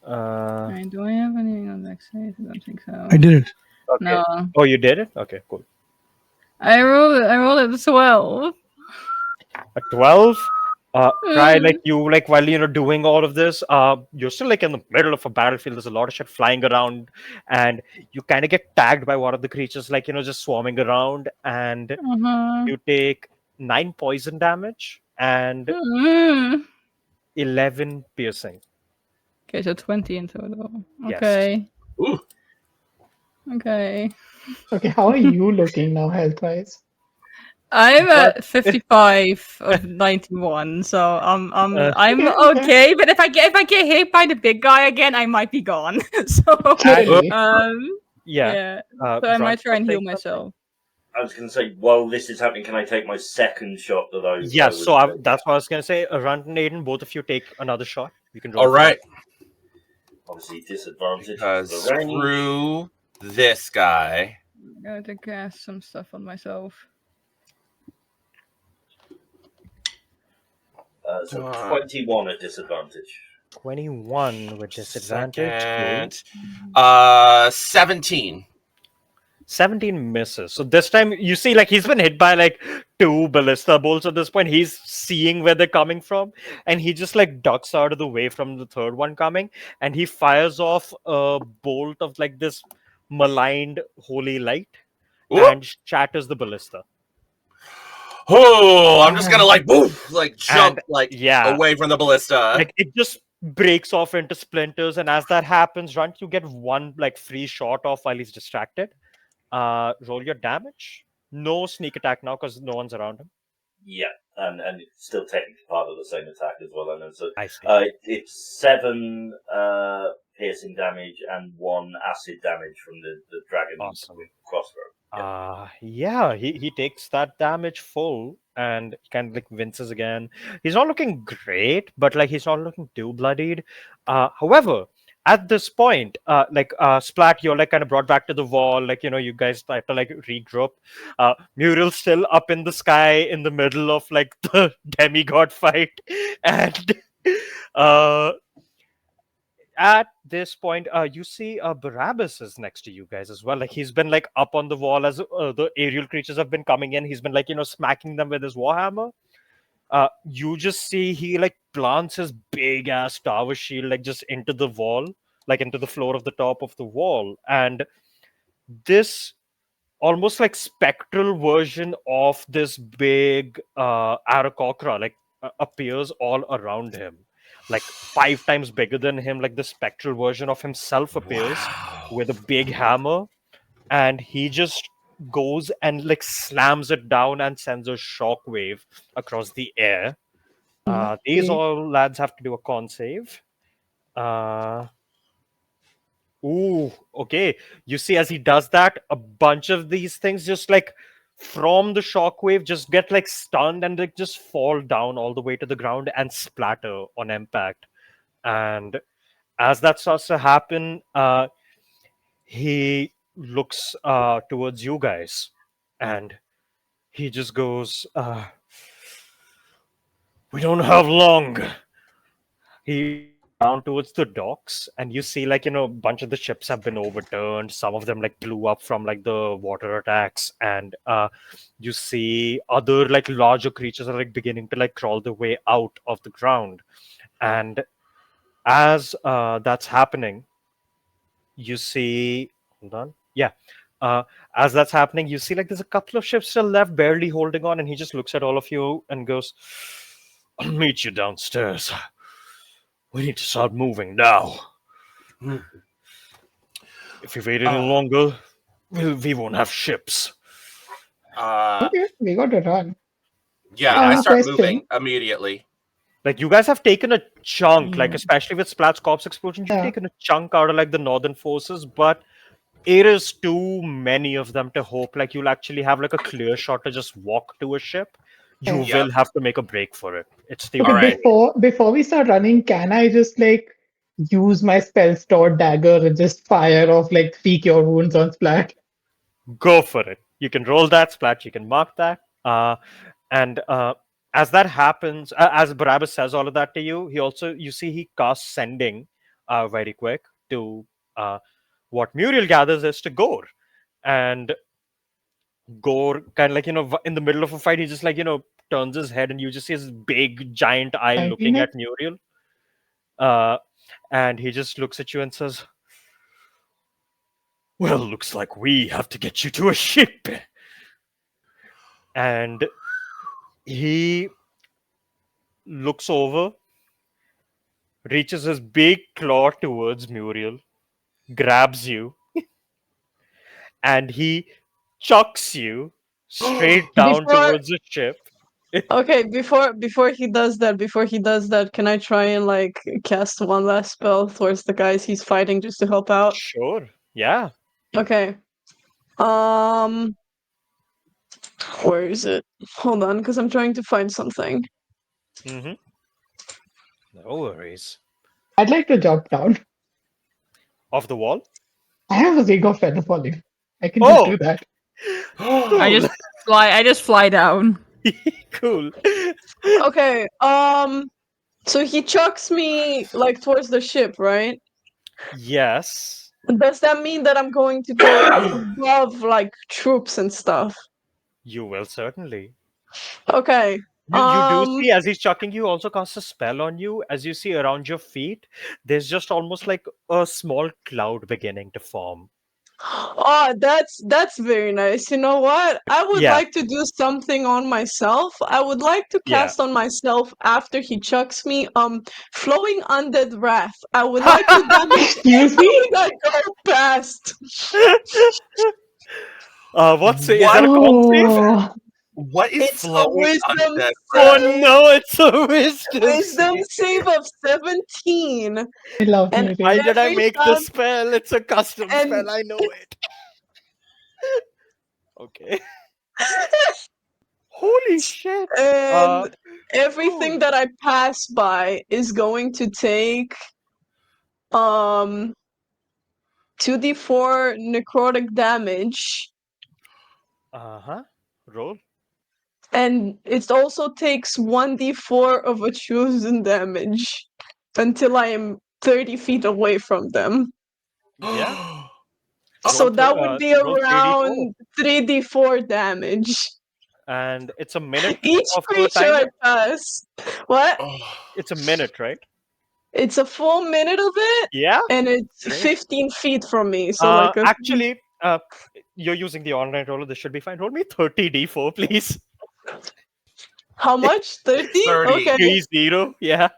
Alright, do I have anything on next save? I don't think so. I did it. Okay. No. Oh, you did it? Okay, cool. I rolled it 12. A 12. Try like you like while doing all of this, you're still like in the middle of a battlefield. There's a lot of shit flying around, and you kind of get tagged by one of the creatures, like just swarming around, and you take 9 poison damage and 11 piercing. Okay, so 20 in total. Yes. Okay. Ooh. Okay. Okay, how are you looking now, health wise? I'm at 55 of 91, so I'm okay. But if I get hit by the big guy again, I might be gone. So Clearly. yeah. So I might try and heal myself. I was going to say, while this is happening, can I take my second shot that I? Yes. So that's what I was gonna say. Run and Aiden, both of you take another shot. You can roll. All right. Obviously, disadvantage. Because for the range. screw this guy. I'm going to cast some stuff on myself. So 21 at disadvantage. 21 with disadvantage. Second. 17. 17 misses. So this time you see like he's been hit by like 2 ballista bolts at this point. He's seeing where they're coming from, and he just like ducks out of the way from the third one coming, and he fires off a bolt of like this maligned holy light and shatters the ballista. Oh, I'm just gonna like boof, like jump And, away from the ballista. Like it just breaks off into splinters, and as that happens, Runt, you get one like free shot off while he's distracted. Roll your damage. No sneak attack now because no one's around him. Yeah, and it's still technically part of the same attack as well. I know. So I see. it's 7 piercing damage and 1 acid damage from the dragon Awesome. with crossbow. Yeah, he takes that damage full. and kind of like winces again. He's not looking great, but like he's not looking too bloodied. However, at this point, Splat, you're like kind of brought back to the wall. Like, you guys have to like regroup. Muriel's still up in the sky in the middle of like the demigod fight, and uh, at this point, you see Barabbas is next to you guys as well. Like he's been like up on the wall as the aerial creatures have been coming in. He's been like smacking them with his warhammer. You just see he like plants his big ass tower shield like just into the wall, like into the floor of the top of the wall, and this almost like spectral version of this big Aarakocra like appears all around him, like 5 times bigger than him. Like the spectral version of himself appears with a big hammer, and he just goes and like slams it down and sends a shockwave across the air. These Okay. all lads have to do a con save. Uh, Ooh, okay. You see, as he does that, a bunch of these things just like from the shockwave just get like stunned and like just fall down all the way to the ground and splatter on impact. And as that starts to happen, he looks towards you guys and he just goes, "We don't have long." He looks around towards the docks, and you see like a bunch of the ships have been overturned. Some of them like blew up from like the water attacks, and you see other like larger creatures are like beginning to like crawl their way out of the ground. And as that's happening, you see, hold on, yeah. Uh, as that's happening, you see like there's a couple of ships still left, barely holding on, and he just looks at all of you and goes, "I'll meet you downstairs. We need to start moving now. If we wait any longer, we won't have ships." Uh, Okay, we got to run. yeah, I start Question. moving immediately. Like you guys have taken a chunk, like especially with Splat's corpse explosion, you've Yeah. taken a chunk out of like the northern forces, but it is too many of them to hope like you'll actually have like a clear shot to just walk to a ship. You Yeah. Yep. will have to make a break for it. It's the Okay, All right. before we start running, can I just like use my spell stored dagger and just fire off like 3 cure wounds on Splat? Go for it. You can roll that Splat. You can mark that. And as that happens, as Barabbas says all of that to you, you see he casts sending very quick to what Muriel gathers is to Gore. And Gore kind of like, in the middle of a fight, he just like, turns his head and you just see his big giant eye 19 looking hit? at Muriel. Uh, and he just looks at you and says, "Well, looks like we have to get you to a ship." And he looks over, reaches his big claw towards Muriel, grabs you, and he chucks you straight down Before towards the ship. okay, before he does that, can I try and like cast one last spell towards the guys he's fighting just to help out? Sure. Yeah. Okay. Um, where is it? Hold on, because I'm trying to find something. Mm-hmm. No worries. I'd like to jump down. Off the wall? I have a ring of feather falling. I can just do that. I just fly down. Cool. Okay. So he chucks me like towards the ship, right? Yes. Does that mean that I'm going to go above like troops and stuff? You will certainly. Okay. You do see as he's chucking you also casts a spell on you. As you see around your feet, there's just almost like a small cloud beginning to form. Oh, that's very nice. You know what? I would Yeah. like to do something on myself. I would like to Yeah. cast on myself after he chucks me flowing undead wrath. I would like to damage Excuse me? that go past. Is that a con save? Oh, What is It's a flowing wisdom undead? Oh save. no, it's a wisdom. Wisdom save of 17. I love And it. Why did I every make the time- spell? It's a custom and- spell. I know it. Okay. Holy shit! And everything Cool. that I pass by is going to take 2d4 necrotic damage, Roll. and it also takes 1d4 of a chosen damage until I am 30 feet away from them. Yeah. So Roll that would be roll 3d4, around 3d4 damage. and it's a minute Each of a creature I timer. pass. What? It's a minute, right? It's a full minute of it, Yeah. and it's Great. 15 feet from me. So like a, Actually, you're using the online roller. This should be fine. Roll me 30d4, please. how much? 30? 30. Okay. 30. Yeah.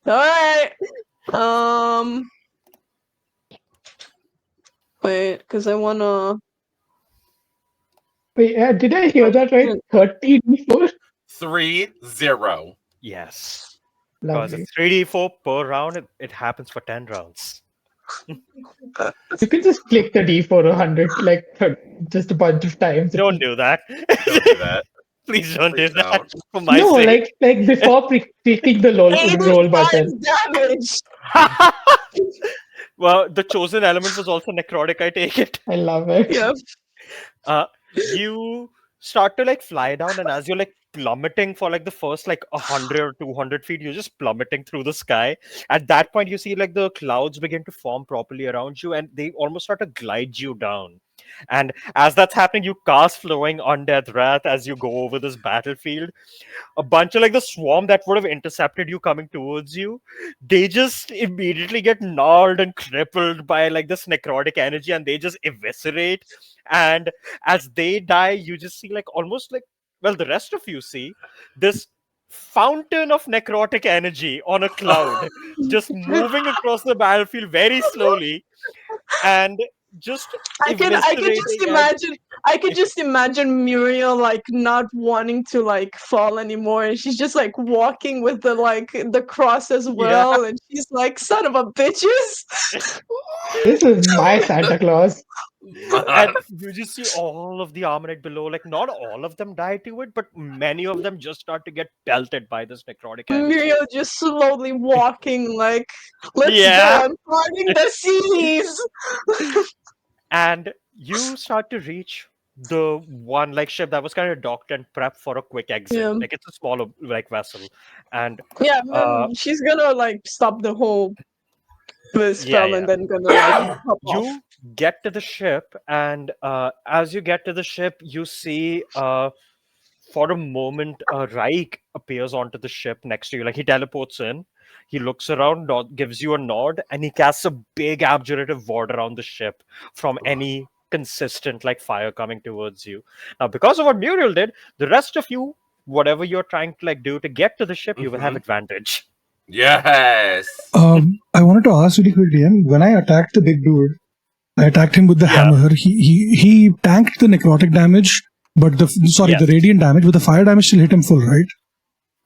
Alright. Wait, because I wanna. Wait, did I hear that right? 30 before? 3-0. Yes. Because Lovely. it's 3d4 per round. It happens for 10 rounds. You can just click the D for 100, like just a bunch of times. Don't do that. Don't do that. Please don't Please do that. don't. For my No, sake. like before clicking the roll 85 button. damage! Well, the chosen element was also necrotic, I take it. I love it. Yep. You start to like fly down, and as you're like plummeting for like the first like 100 or 200 feet, you're just plummeting through the sky. At that point, you see like the clouds begin to form properly around you, and they almost start to glide you down. And as that's happening, you cast Flowing Undead Wrath as you go over this battlefield. A bunch of like the swarm that would have intercepted you coming towards you, they just immediately get gnawed and crippled by like this necrotic energy, and they just eviscerate. And as they die, you just see like almost like, well, the rest of you see this fountain of necrotic energy on a cloud just moving across the battlefield very slowly, and just I could just eviscerating imagine I could just imagine Muriel like not wanting to like fall anymore, and she's just like walking with the cross as well, and she's like, son of a bitches. This is my Santa Claus. And you just see all of the Armonite below, like not all of them die to it, but many of them just start to get pelted by this necrotic energy. Muriel just slowly walking like, let's Yeah. go, I'm parting the seas. And you start to reach the one like ship that was kind of docked and prepped for a quick exit. Yeah. Like it's a smaller like vessel. And Yeah, she's gonna like stop the whole spell yeah. and then gonna like hop off. You get to the ship, and as you get to the ship, you see for a moment Raik appears onto the ship next to you. Like he teleports in, he looks around, gives you a nod, and he casts a big abjurative ward around the ship from any consistent like fire coming towards you. Now, because of what Muriel did, the rest of you, whatever you're trying to like do to get to the ship, you will have advantage. Yes. I wanted to ask really quickly, Ian, when I attacked the big dude, I attacked him with the hammer. He tanked the necrotic damage, but the radiant damage, but the fire damage still hit him full, right?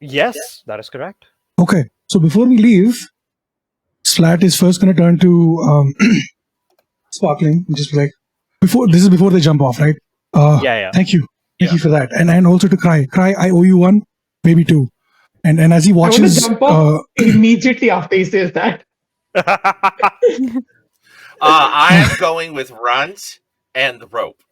Yes, that is correct. Okay, so before we leave, Splat is first going to turn to Sparkling, and just be like, before they jump off, right? Thank you for that, and also to Cry, I owe you one, maybe two, and as he watches, I want to jump off immediately after he says that. I am going with Runt and the rope.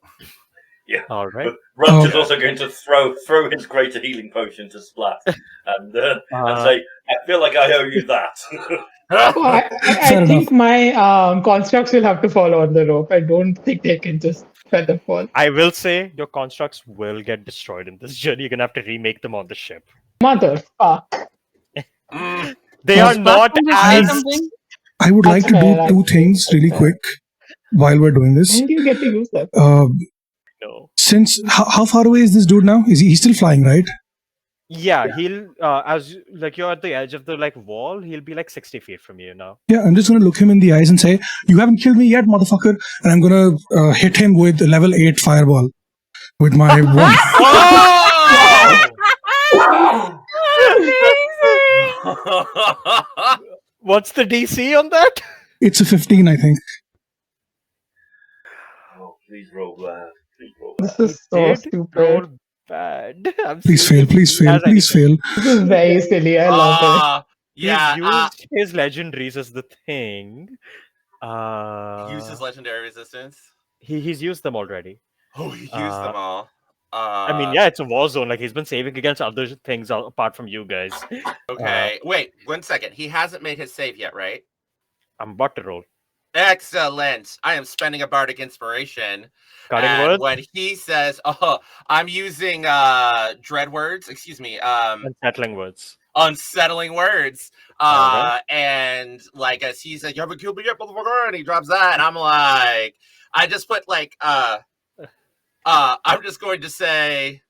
Yeah. All right. But Runt is also going to throw his greater healing potion to Splat and say, "I feel like I owe you that." I think my constructs will have to follow on the rope. I don't think they can just feather fall. I will say your constructs will get destroyed in this journey. You're gonna have to remake them on the ship. Motherfuck. They are not as. I would like to do two things really quick while we're doing this. When do you get to use that? No. Since how far away is this dude now? Is he's still flying, right? Yeah, he'll as like you're at the edge of the like wall, he'll be like 60 feet from you now. Yeah, I'm just gonna look him in the eyes and say, "You haven't killed me yet, motherfucker!" And I'm gonna hit him with level 8 fireball with my one. What's the DC on that? It's a 15, I think. Oh, please roll that. This is so stupid. Roll bad. I'm Please seeing fail, if please he fail, has please anything. fail. This is very silly. I love it. Yeah. He's used his legendaries as the thing. Uses legendary resistance. He's used them already. Oh, he used Uh, them all. I mean, yeah, it's a war zone. Like he's been saving against other things apart from you guys. Okay. Wait, 1 second. He hasn't made his save yet, right? I'm about to roll. Excellent. I am spending a bardic inspiration. Cutting And words, when he says, "Oh, I'm using dread words," excuse me, unsettling words. unsettling words. Alright. And like as he said, "You haven't killed me yet, motherfucker," and he drops that, and I'm like, I just put like I'm just going to say,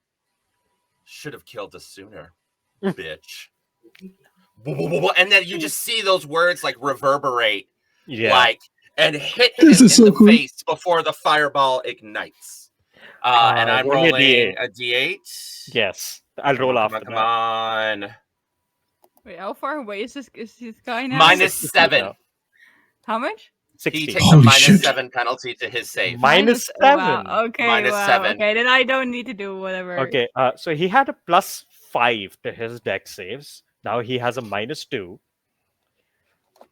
should have killed us sooner, bitch. And then you just see those words like reverberate, Yeah. like, and hit him This in is so the cool. face before the fireball ignites. And I'm roll me a rolling D8. a D8. Yes, I'll roll after Come that. on. Wait, how far away is this guy now? Minus 60 feet 7. now. How much? 60. He takes Holy a minus shit. 7 penalty to his save. Minus Oh, 7. wow. Okay, Minus wow. 7. Okay, then I don't need to do whatever. Okay, so he had a +5 to his deck saves. Now he has a -2.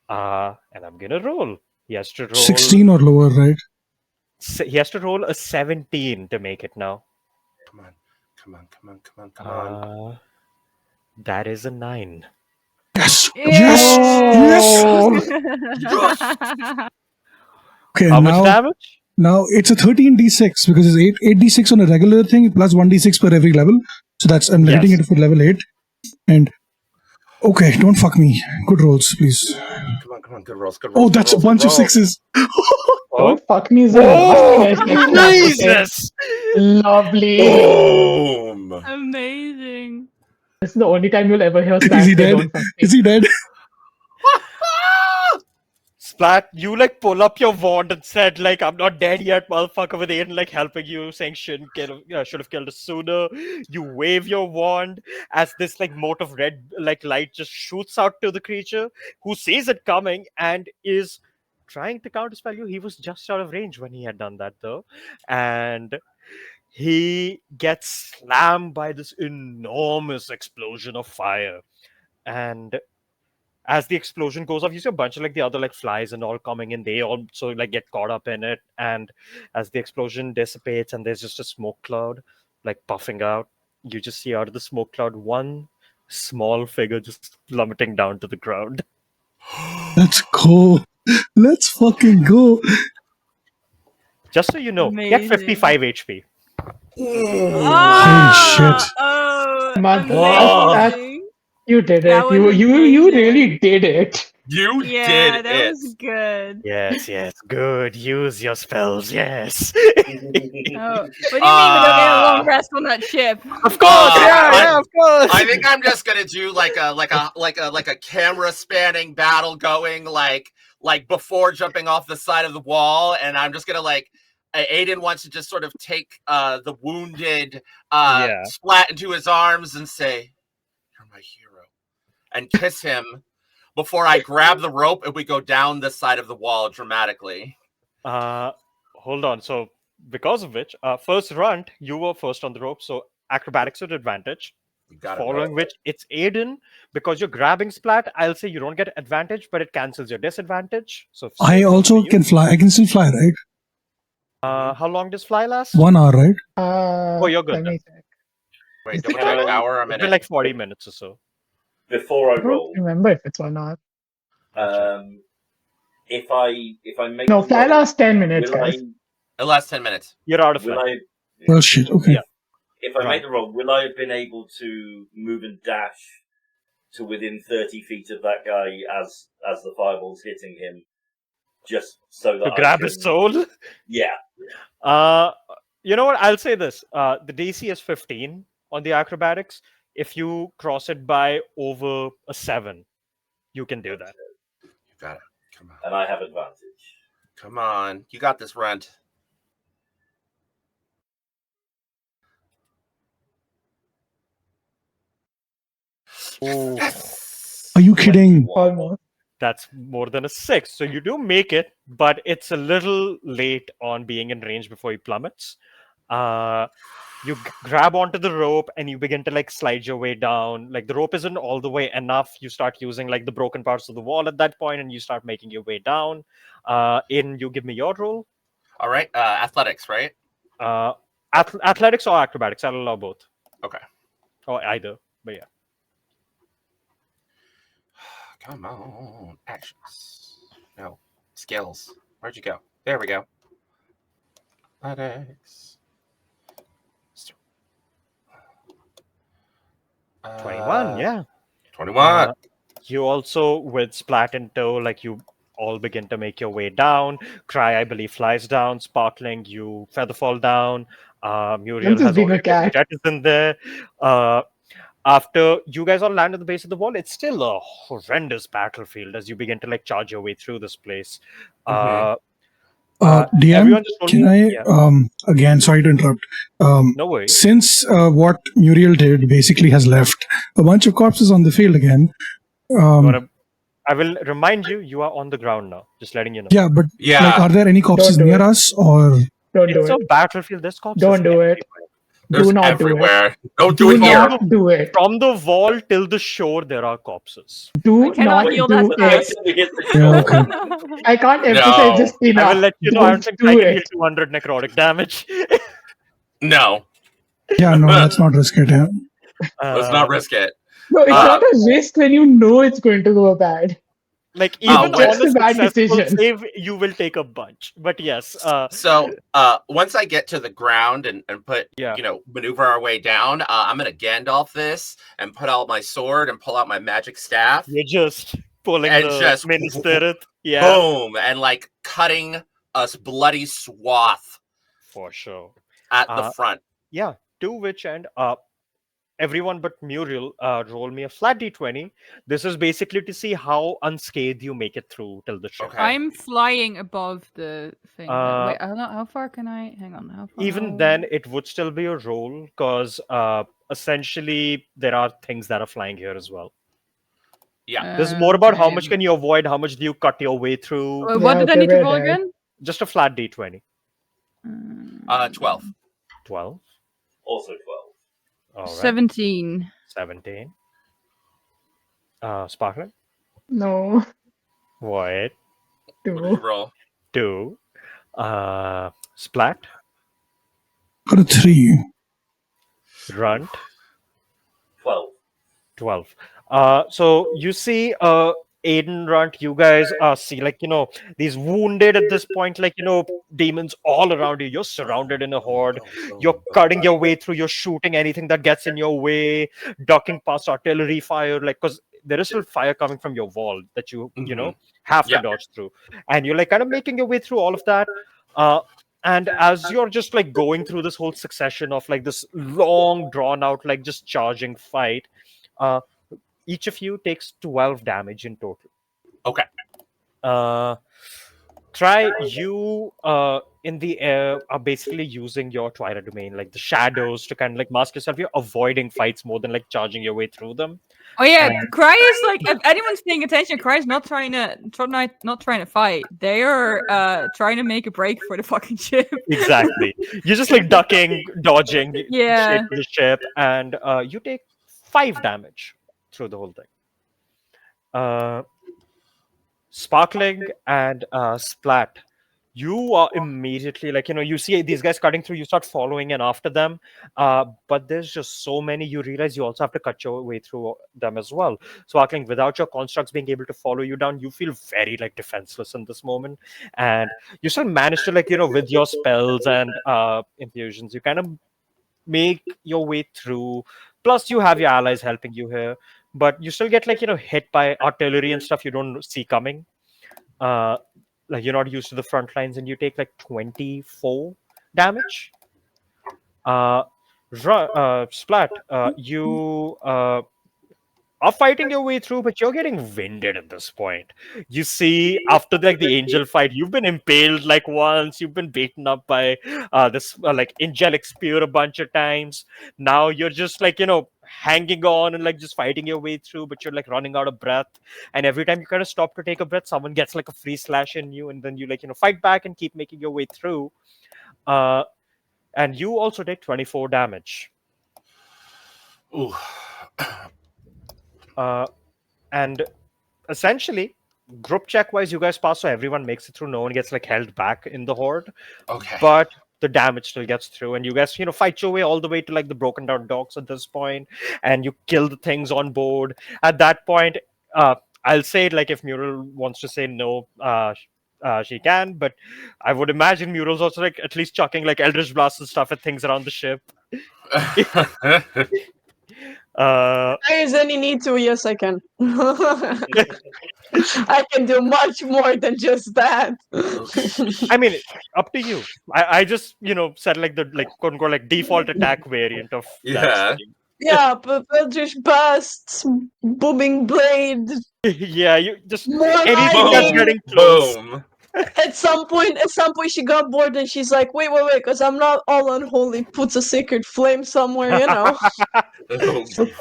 And I'm gonna roll. He has to roll 16 or lower, right? He has to roll a 17 to make it now. Come on. Come on. Come on. Come on. Come on. That is a 9. Yes! Oh. Okay, How much now, damage? now it's a 13d6 because it's 8d6 on a regular thing plus 1d6 per every level. So that's, I'm hitting Yes. it for level 8. And, okay, don't fuck me. Good rolls, please. Come on. Come on. Good rolls. Good rolls. Oh, that's a bunch of 6s. Don't fuck me is the last question. Jesus! Lovely. Boom. Amazing. This is the only time you'll ever hear Is Splat he say dead? don't fuck me. Is he dead? Splat, you like pull up your wand and said like, "I'm not dead yet, motherfucker," with Aiden like helping you, saying should have killed us sooner. You wave your wand as this like mote of red like light just shoots out to the creature, who sees it coming and is trying to counterspell you. He was just out of range when he had done that though, and he gets slammed by this enormous explosion of fire. And as the explosion goes off, you see a bunch of like the other like flies and all coming in. They also like get caught up in it. And as the explosion dissipates and there's just a smoke cloud like puffing out, you just see out of the smoke cloud one small figure just plummeting down to the ground. Let's go. Let's fucking go. Just so you know, get Amazing. 55 HP. Holy shit. Oh, Man, amazing. You did That it. was You amazing. really did it. You Yeah, did that it. was good. Yes, good. Use your spells, yes. Oh, what do you mean we don't get a long rest on that ship? Of course, yeah, of course. I think I'm just gonna do like a camera spanning battle going like before jumping off the side of the wall, and I'm just gonna like Aiden wants to just sort of take the wounded Splat into his arms and say, "You're my hero," and kiss him before I grab the rope and we go down the side of the wall dramatically. Hold on. So because of which, first run, you were first on the rope, so acrobatics with advantage. You got it. Following which, it's Aiden. Because you're grabbing Splat, I'll say you don't get advantage, but it cancels your disadvantage. So I also can fly. I can still fly, right? how long does fly last? 1 hour, right? Oh, you're good Let then. me check. Wait, double check hour or a It's been minute. like 40 minutes or so. Before I I don't roll, remember if it's 1 hour. if I make No, the fly roll, lasts 10 minutes, will guys. It lasts 10 minutes. You're out of will flight. Well, shit. Okay. Yeah. if I make the roll, will I have been able to move and dash to within 30 feet of that guy as the fireball's hitting him, just so that To I grab can... his soul? Yeah. You know what? I'll say this. The DC is 15 on the acrobatics. If you cross it by over a 7, you can do that. You got it. Come on. And I have advantage. Come on. You got this, Runt. Yes! Are you kidding? Almost. That's more than a 6. So you do make it, but it's a little late on being in range before he plummets. You grab onto the rope and you begin to like slide your way down. Like the rope isn't all the way enough. You start using like the broken parts of the wall at that point, and you start making your way down. In you give me your roll. All right. Athletics, right? Uh, athletics or acrobatics? I'll allow both. Okay. Or either. But yeah. Come on. Actions. No. Skills. Where'd you go? There we go. Athletics. 21, yeah. 21. You also, with Splat in tow, like you all begin to make your way down. Cry, I believe, flies down. Sparkling, you feather fall down. Muriel I'm just has being a already cat. jettisoned there. After you guys all land at the base of the wall, it's still a horrendous battlefield as you begin to like charge your way through this place. Mhm. DM, Everyone just told can me, I, again, sorry to interrupt. no worries. Since what Muriel did basically has left a bunch of corpses on the field again. I will remind you, you are on the ground now. Just letting you know. Yeah, but Yeah. like, are there any corpses Don't do near it. us or? Don't do It's a it. battlefield. There's corpses Don't do it. everywhere. There's Do not do it. everywhere. Don't do Do it here. not do it. From the wall till the shore, there are corpses. Do I cannot not heal do that Wait it. till we hit the Yeah, shore. okay. I can't emphasize No. this I enough. will let you know. I don't Don't think I do can heal it. 200 necrotic damage. No. Yeah, no, let's not risk it. Yeah. Let's not risk it. No, it's Uh, not a risk when you know it's going to go bad. Like even It's on just a a bad successful decision. save, you will take a bunch. But yes, So once I get to the ground and put, Yeah. maneuver our way down, I'm going to Gandalf this and put out my sword and pull out my magic staff. you're just pulling And the just mini spirit. Yeah, boom, and like cutting a bloody swath for sure. at the front. Yeah, to which end, everyone but Muriel roll me a flat d20. This is basically to see how unscathed you make it through till the ship. Okay. I'm flying above the thing. Uh, Wait, how far can I? Hang on. How far? Even then, it would still be a roll because essentially there are things that are flying here as well. Yeah. This is more about how Okay. much can you avoid, how much do you cut your way through. What Yeah, did I okay, need to we're roll dead. again? Just a flat d20. 12. 12. Also 12. All right. 17. 17. Sparkling. No. Void. What did Do. you roll? 2. Splat. Got a 3. Runt. 12. 12. So you see Aiden, Runt, you guys see like, these wounded at this point, like, demons all around you. You're surrounded in a horde. You're cutting your way through. You're shooting anything that gets in your way, ducking past artillery fire, like, because there is still fire coming from your wall that you have to Yeah. dodge through. And you're like kind of making your way through all of that. And as you're just like going through this whole succession of like this long drawn out, like just charging fight, each of you takes 12 damage in total. Okay. Try you in the air are basically using your Twilight domain, like the shadows, to kind of like mask yourself. You're avoiding fights more than like charging your way through them. Oh yeah, And- Cry is like if anyone's paying attention, Cry is not trying to fight. They are trying to make a break for the fucking ship. Exactly. You're just like ducking, dodging, Yeah. shaping the ship, and you take 5 damage through the whole thing. Sparkling and Splat, you are immediately like, you see these guys cutting through, you start following and after them, but there's just so many, you realize you also have to cut your way through them as well. Sparkling, without your constructs being able to follow you down, you feel very like defenseless in this moment, and you still manage to like, with your spells and infusions, you kind of make your way through. Plus you have your allies helping you here, but you still get like, hit by artillery and stuff you don't see coming. Like you're not used to the front lines, and you take like 24 damage. Splat, you are fighting your way through, but you're getting winded at this point. You see, after like the angel fight, you've been impaled like once, you've been beaten up by this like angelic spear a bunch of times. Now you're just like, hanging on and like just fighting your way through, but you're like running out of breath. And every time you kind of stop to take a breath, someone gets like a free slash in you, and then you like, fight back and keep making your way through. and you also take 24 damage. Ooh. And essentially, group check wise, you guys pass, so everyone makes it through. No one gets like held back in the horde, Okay. but the damage still gets through, and you guys, fight your way all the way to like the broken down docks at this point, and you kill the things on board. At that point, I'll say it like if Mural wants to say no, she can, but I would imagine Mural's also like at least chucking like Eldritch Blast and stuff at things around the ship. Uh, If there is any need to, yes, I can. I can do much more than just that. I mean, up to you. I just said like the quote unquote like default attack variant of that Yeah. thing. Yeah, but Eldritch Bursts, Booming Blade, Yeah, you just more anything that's lightning. getting close. Boom. At some point, she got bored and she's like, wait, because I'm not all unholy. Puts a sacred flame somewhere, Oh,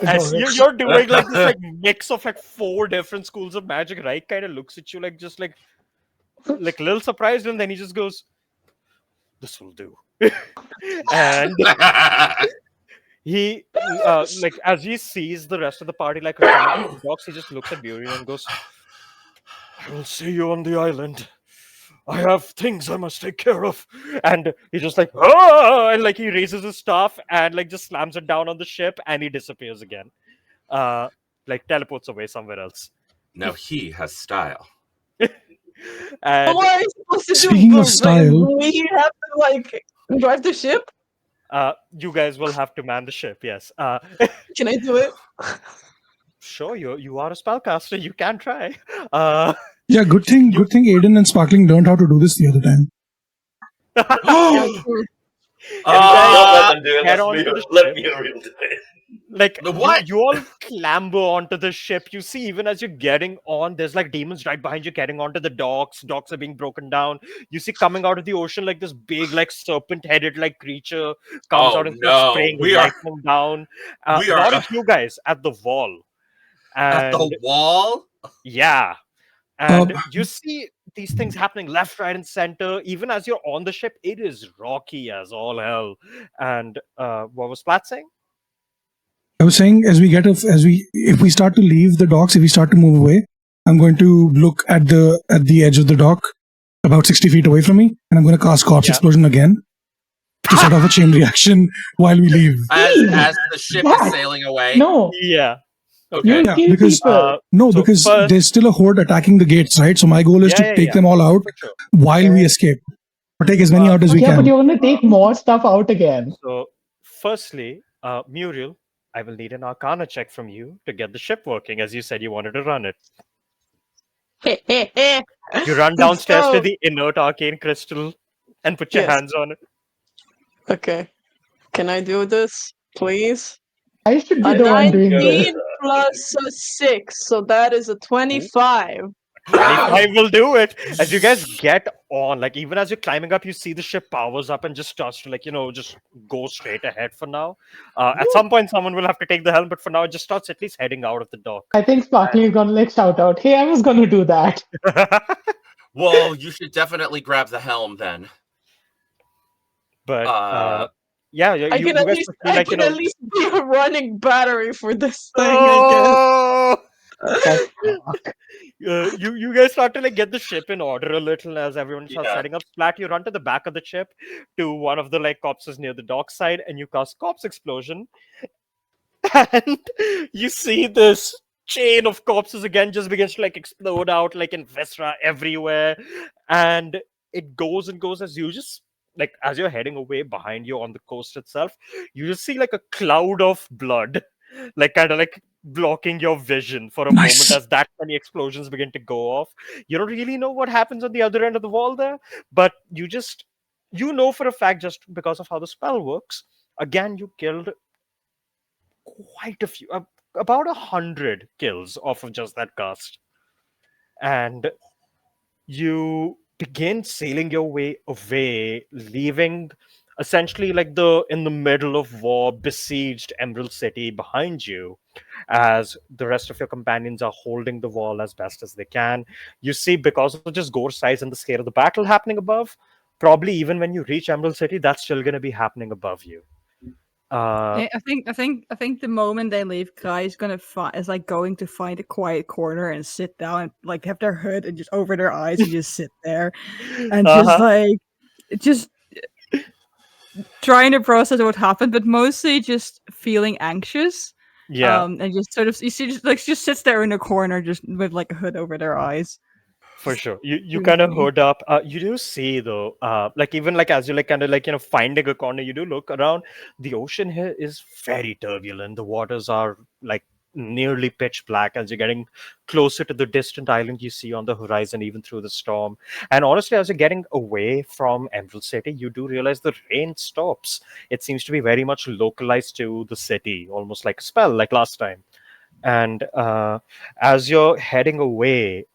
As you're doing like this like mix of like 4 different schools of magic, right? Kind of looks at you like just like a little surprised, and then he just goes, "This will do." And he like as he sees the rest of the party like coming to the docks, he just looks at Burial and goes, "I will see you on the island. I have things I must take care of." And he just like, "Oh!" And like he raises his staff and like just slams it down on the ship, and he disappears again. Like teleports away somewhere else. Now he has style. And What are you supposed to do? Speaking of style- We have to, drive the ship? you guys will have to man the ship. Yes. Can I do it? Sure. You are a spellcaster. You can try. Yeah, good thing Aiden and Sparkling learned how to do this the other time. Don't let them do it. Get onto the Let ship. Muriel do it. Like The what? you all clamber onto the ship. You see, even as you're getting on, there's like demons right behind you getting onto the docks. Docks are being broken down. You see coming out of the ocean like this big, like serpent-headed like creature comes Oh, out and no. starts spraying We are- lightning down. we are, Not of you guys at the wall. At And the wall? yeah. And Um, you see these things happening left, right, and center. Even as you're on the ship, it is rocky as all hell. And what was Splat saying? I was saying if we start to leave the docks, if we start to move away, I'm going to look at the edge of the dock about 60 feet away from me, and I'm going to cast Corpse Yeah. Explosion again to set off a chain reaction while we leave. As the ship is What? sailing away? No, Yeah. Okay. you'll Yeah, kill because- people. No, So because first- there's still a horde attacking the gates, right? So my goal is Yeah, to yeah, take yeah. them all out For sure. while we escape, or take as many out as we Yeah, but can. you're gonna take more stuff out again. So, firstly, Muriel, I will need an Arcana check from you to get the ship working, as you said you wanted to run it. You run downstairs to go. the inert arcane crystal and put your Yes. hands on it. Okay. Can I do this, please? I should be A the one doing 19 this. plus a 6, so that is a 25. 25 will do it. As you guys get on, like even as you're climbing up, you see the ship powers up and just starts to just go straight ahead for now. At some point, someone will have to take the helm, but for now, it just starts at least heading out of the dock. I think Sparkly is gonna shout out, "Hey, I was gonna do that." Well, you should definitely grab the helm then. But Uh, you I can, guys at least, would feel I like, can at least be a running battery for this thing, I oh! That's fuck. You guys start to get the ship in order a little as everyone starts Yeah. setting up. Splat, you run to the back of the ship to one of the corpses near the dock side, and you cast Corpse Explosion, and you see this chain of corpses again just begins to explode out in viscera everywhere, and it goes and goes as you just as you're heading away. Behind you on the coast itself, you just see a cloud of blood kind of blocking your vision for a Nice. moment as that many explosions begin to go off. You don't really know what happens on the other end of the wall there, but you know for a fact, just because of how the spell works. Again, you killed quite a few, about 100 kills off of just that cast, and you begin sailing your way away, leaving essentially in the middle of war besieged Emerald City behind you, as the rest of your companions are holding the wall as best as they can. You see, because of just gore size and the scale of the battle happening above, probably even when you reach Emerald City, that's still going to be happening above you. I think the moment they leave, Kai is gonna is like going to find a quiet corner and sit down and like have their hood and just over their eyes and just sit there and just Uh-huh. like just trying to process what happened, but mostly just feeling anxious. Yeah. And just sort of you see just sits there in a corner just with like a hood over their eyes. For sure. You Really kind of funny. hood up. You do see though, like even like as you like kind of like finding a corner, you do look around. The ocean here is very turbulent. The waters are like nearly pitch black as you're getting closer to the distant island you see on the horizon, even through the storm. And honestly, as you're getting away from Emerald City, you do realize the rain stops. It seems to be very much localized to the city, almost like a spell, like last time. And as you're heading away,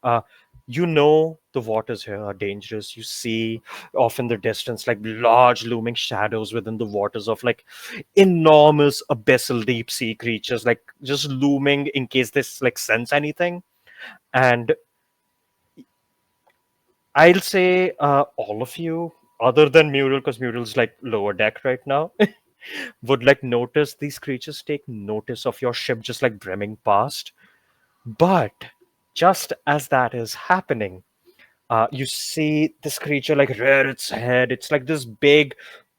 you know the waters here are dangerous. You see off in the distance like large looming shadows within the waters of like enormous abyssal deep sea creatures, like just looming in case this like sense anything. And I'll say all of you, other than Mural, because Mural's like lower deck right now, would like notice these creatures take notice of your ship just like brimming past. But just as that is happening, you see this creature like rear its head. It's like this big,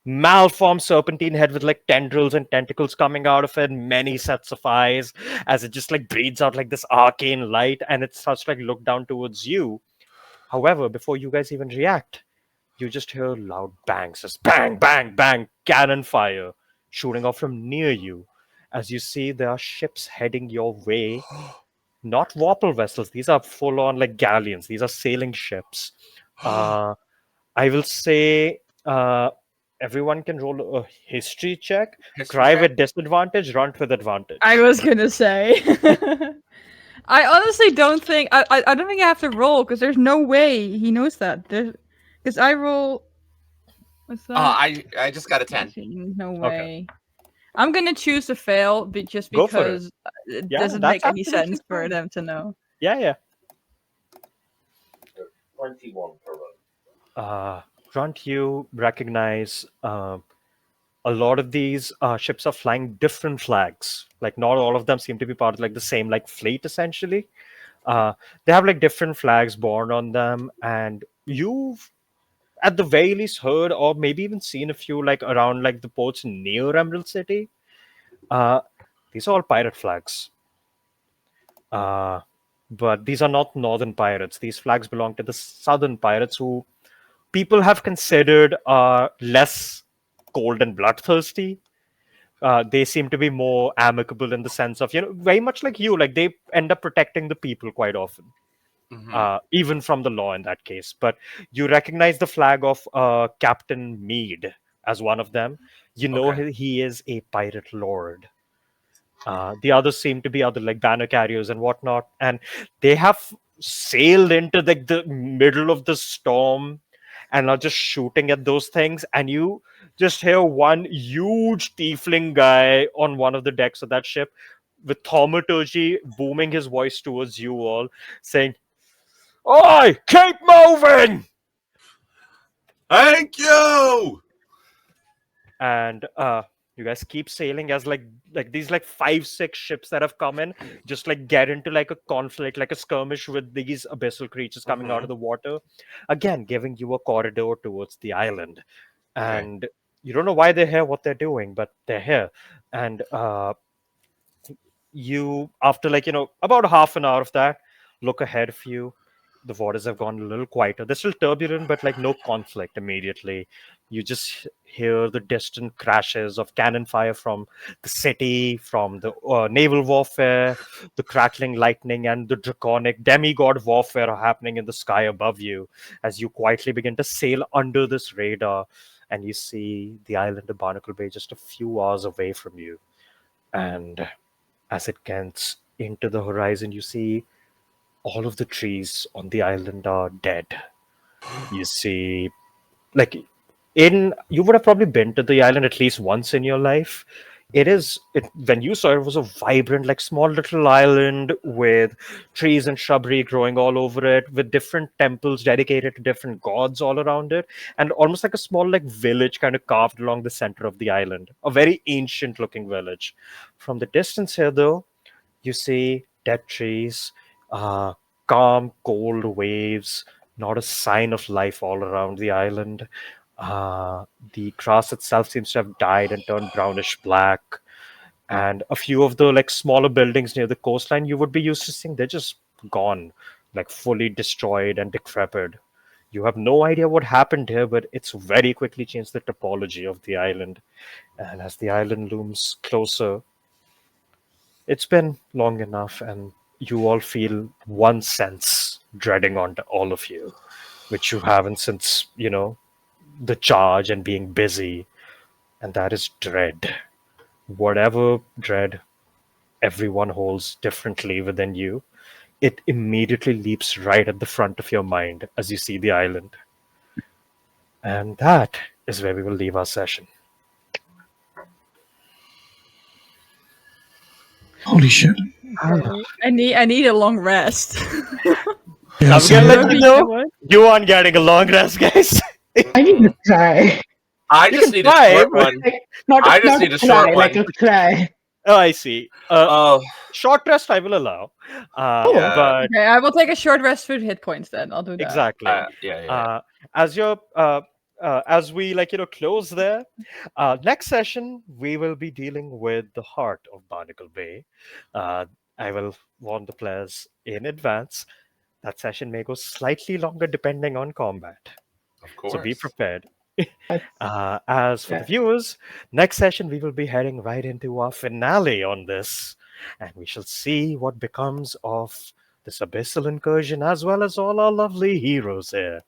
malformed serpentine head with like tendrils and tentacles coming out of it, many sets of eyes, as it just like breathes out like this arcane light, and it starts to like look down towards you. However, before you guys even react, you just hear loud bangs, just bang, bang, bang, cannon fire shooting off from near you. As you see, there are ships heading your way, not warple vessels. These are full on like galleons. These are sailing ships. Uh, I will say everyone can roll a history check. History Cry check. with disadvantage, run with advantage. I was gonna say. I honestly don't think I don't think I have to roll because there's no way he knows that. Because I roll. What's that? I just got a 10. No Okay. way. I'm gonna choose to fail, just Go for it. because it Yeah, doesn't that's make any absolutely sense for fine. them to know. Yeah, yeah. 21 per row. Grunt, you recognize a lot of these ships are flying different flags. Like not all of them seem to be part of like the same like fleet essentially. They have like different flags borne on them, and you've at the very least heard or maybe even seen a few like around like the ports near Emerald City. Uh, these are all pirate flags. Uh, but these are not northern pirates. These flags belong to the southern pirates who people have considered are less cold and bloodthirsty. They seem to be more amicable in the sense of, very much like you, like they end up protecting the people quite often, Hmm. even from the law in that case. But you recognize the flag of Captain Mead as one of them. You know Okay. he is a pirate lord. The others seem to be other like banner carriers and whatnot, and they have sailed into like the middle of the storm and are just shooting at those things. And you just hear one huge tiefling guy on one of the decks of that ship with thaumaturgy booming his voice towards you all, saying, "Oi, keep moving!" Thank you. And you guys keep sailing as like these like 5 6 ships that have come in just like get into like a conflict, like a skirmish with these abyssal creatures coming out Hmm. of the water, again giving you a corridor towards the island. Okay. And you don't know why they're here, what they're doing, but they're here. And you, after like about half an hour of that, look ahead of you. The waters have gone a little quieter. They're still turbulent, but like no conflict immediately. You just hear the distant crashes of cannon fire from the city, from the naval warfare, the crackling lightning, and the draconic demigod warfare are happening in the sky above you as you quietly begin to sail under this radar. And you see the island of Barnacle Bay just a few hours away from you. And as it gets into the horizon, you see all of the trees on the island are dead. You see, like, you would have probably been to the island at least once in your life. when you saw it, it was a vibrant, like small little island with trees and shrubbery growing all over it, with different temples dedicated to different gods all around it, and almost like a small like village kind of carved along the center of the island, a very ancient looking village. From the distance here though, you see dead trees, uh, calm, cold waves, not a sign of life all around the island. The grass itself seems to have died and turned brownish black. And a few of the like smaller buildings near the coastline you would be used to seeing, they're just gone, like fully destroyed and decrepit. You have no idea what happened here, but it's very quickly changed the topology of the island. And as the island looms closer, it's been long enough, and you all feel one sense dreading on all of you, which you haven't since, the charge and being busy, and that is dread. Whatever dread everyone holds differently within you, it immediately leaps right at the front of your mind as you see the island. And that is where we will leave our session. Holy shit. I need a long rest. Yeah, I'm same. gonna let you know you aren't getting a long rest, guys. I need to cry. I You just can need a try, short but- one. Like, not I just not need a a short cry, like one. a cry. Oh, I see. Oh, Short rest I will allow. Yeah. But Okay, I will take a short rest for hit points then. I'll do that. exactly. yeah. As you're as we close there, next session we will be dealing with the heart of Barnacle Bay. I will warn the players in advance. That session may go slightly longer depending on combat, Of course. so be prepared. That's- As for the Yeah. viewers, next session we will be heading right into our finale on this, and we shall see what becomes of this abyssal incursion as well as all our lovely heroes here.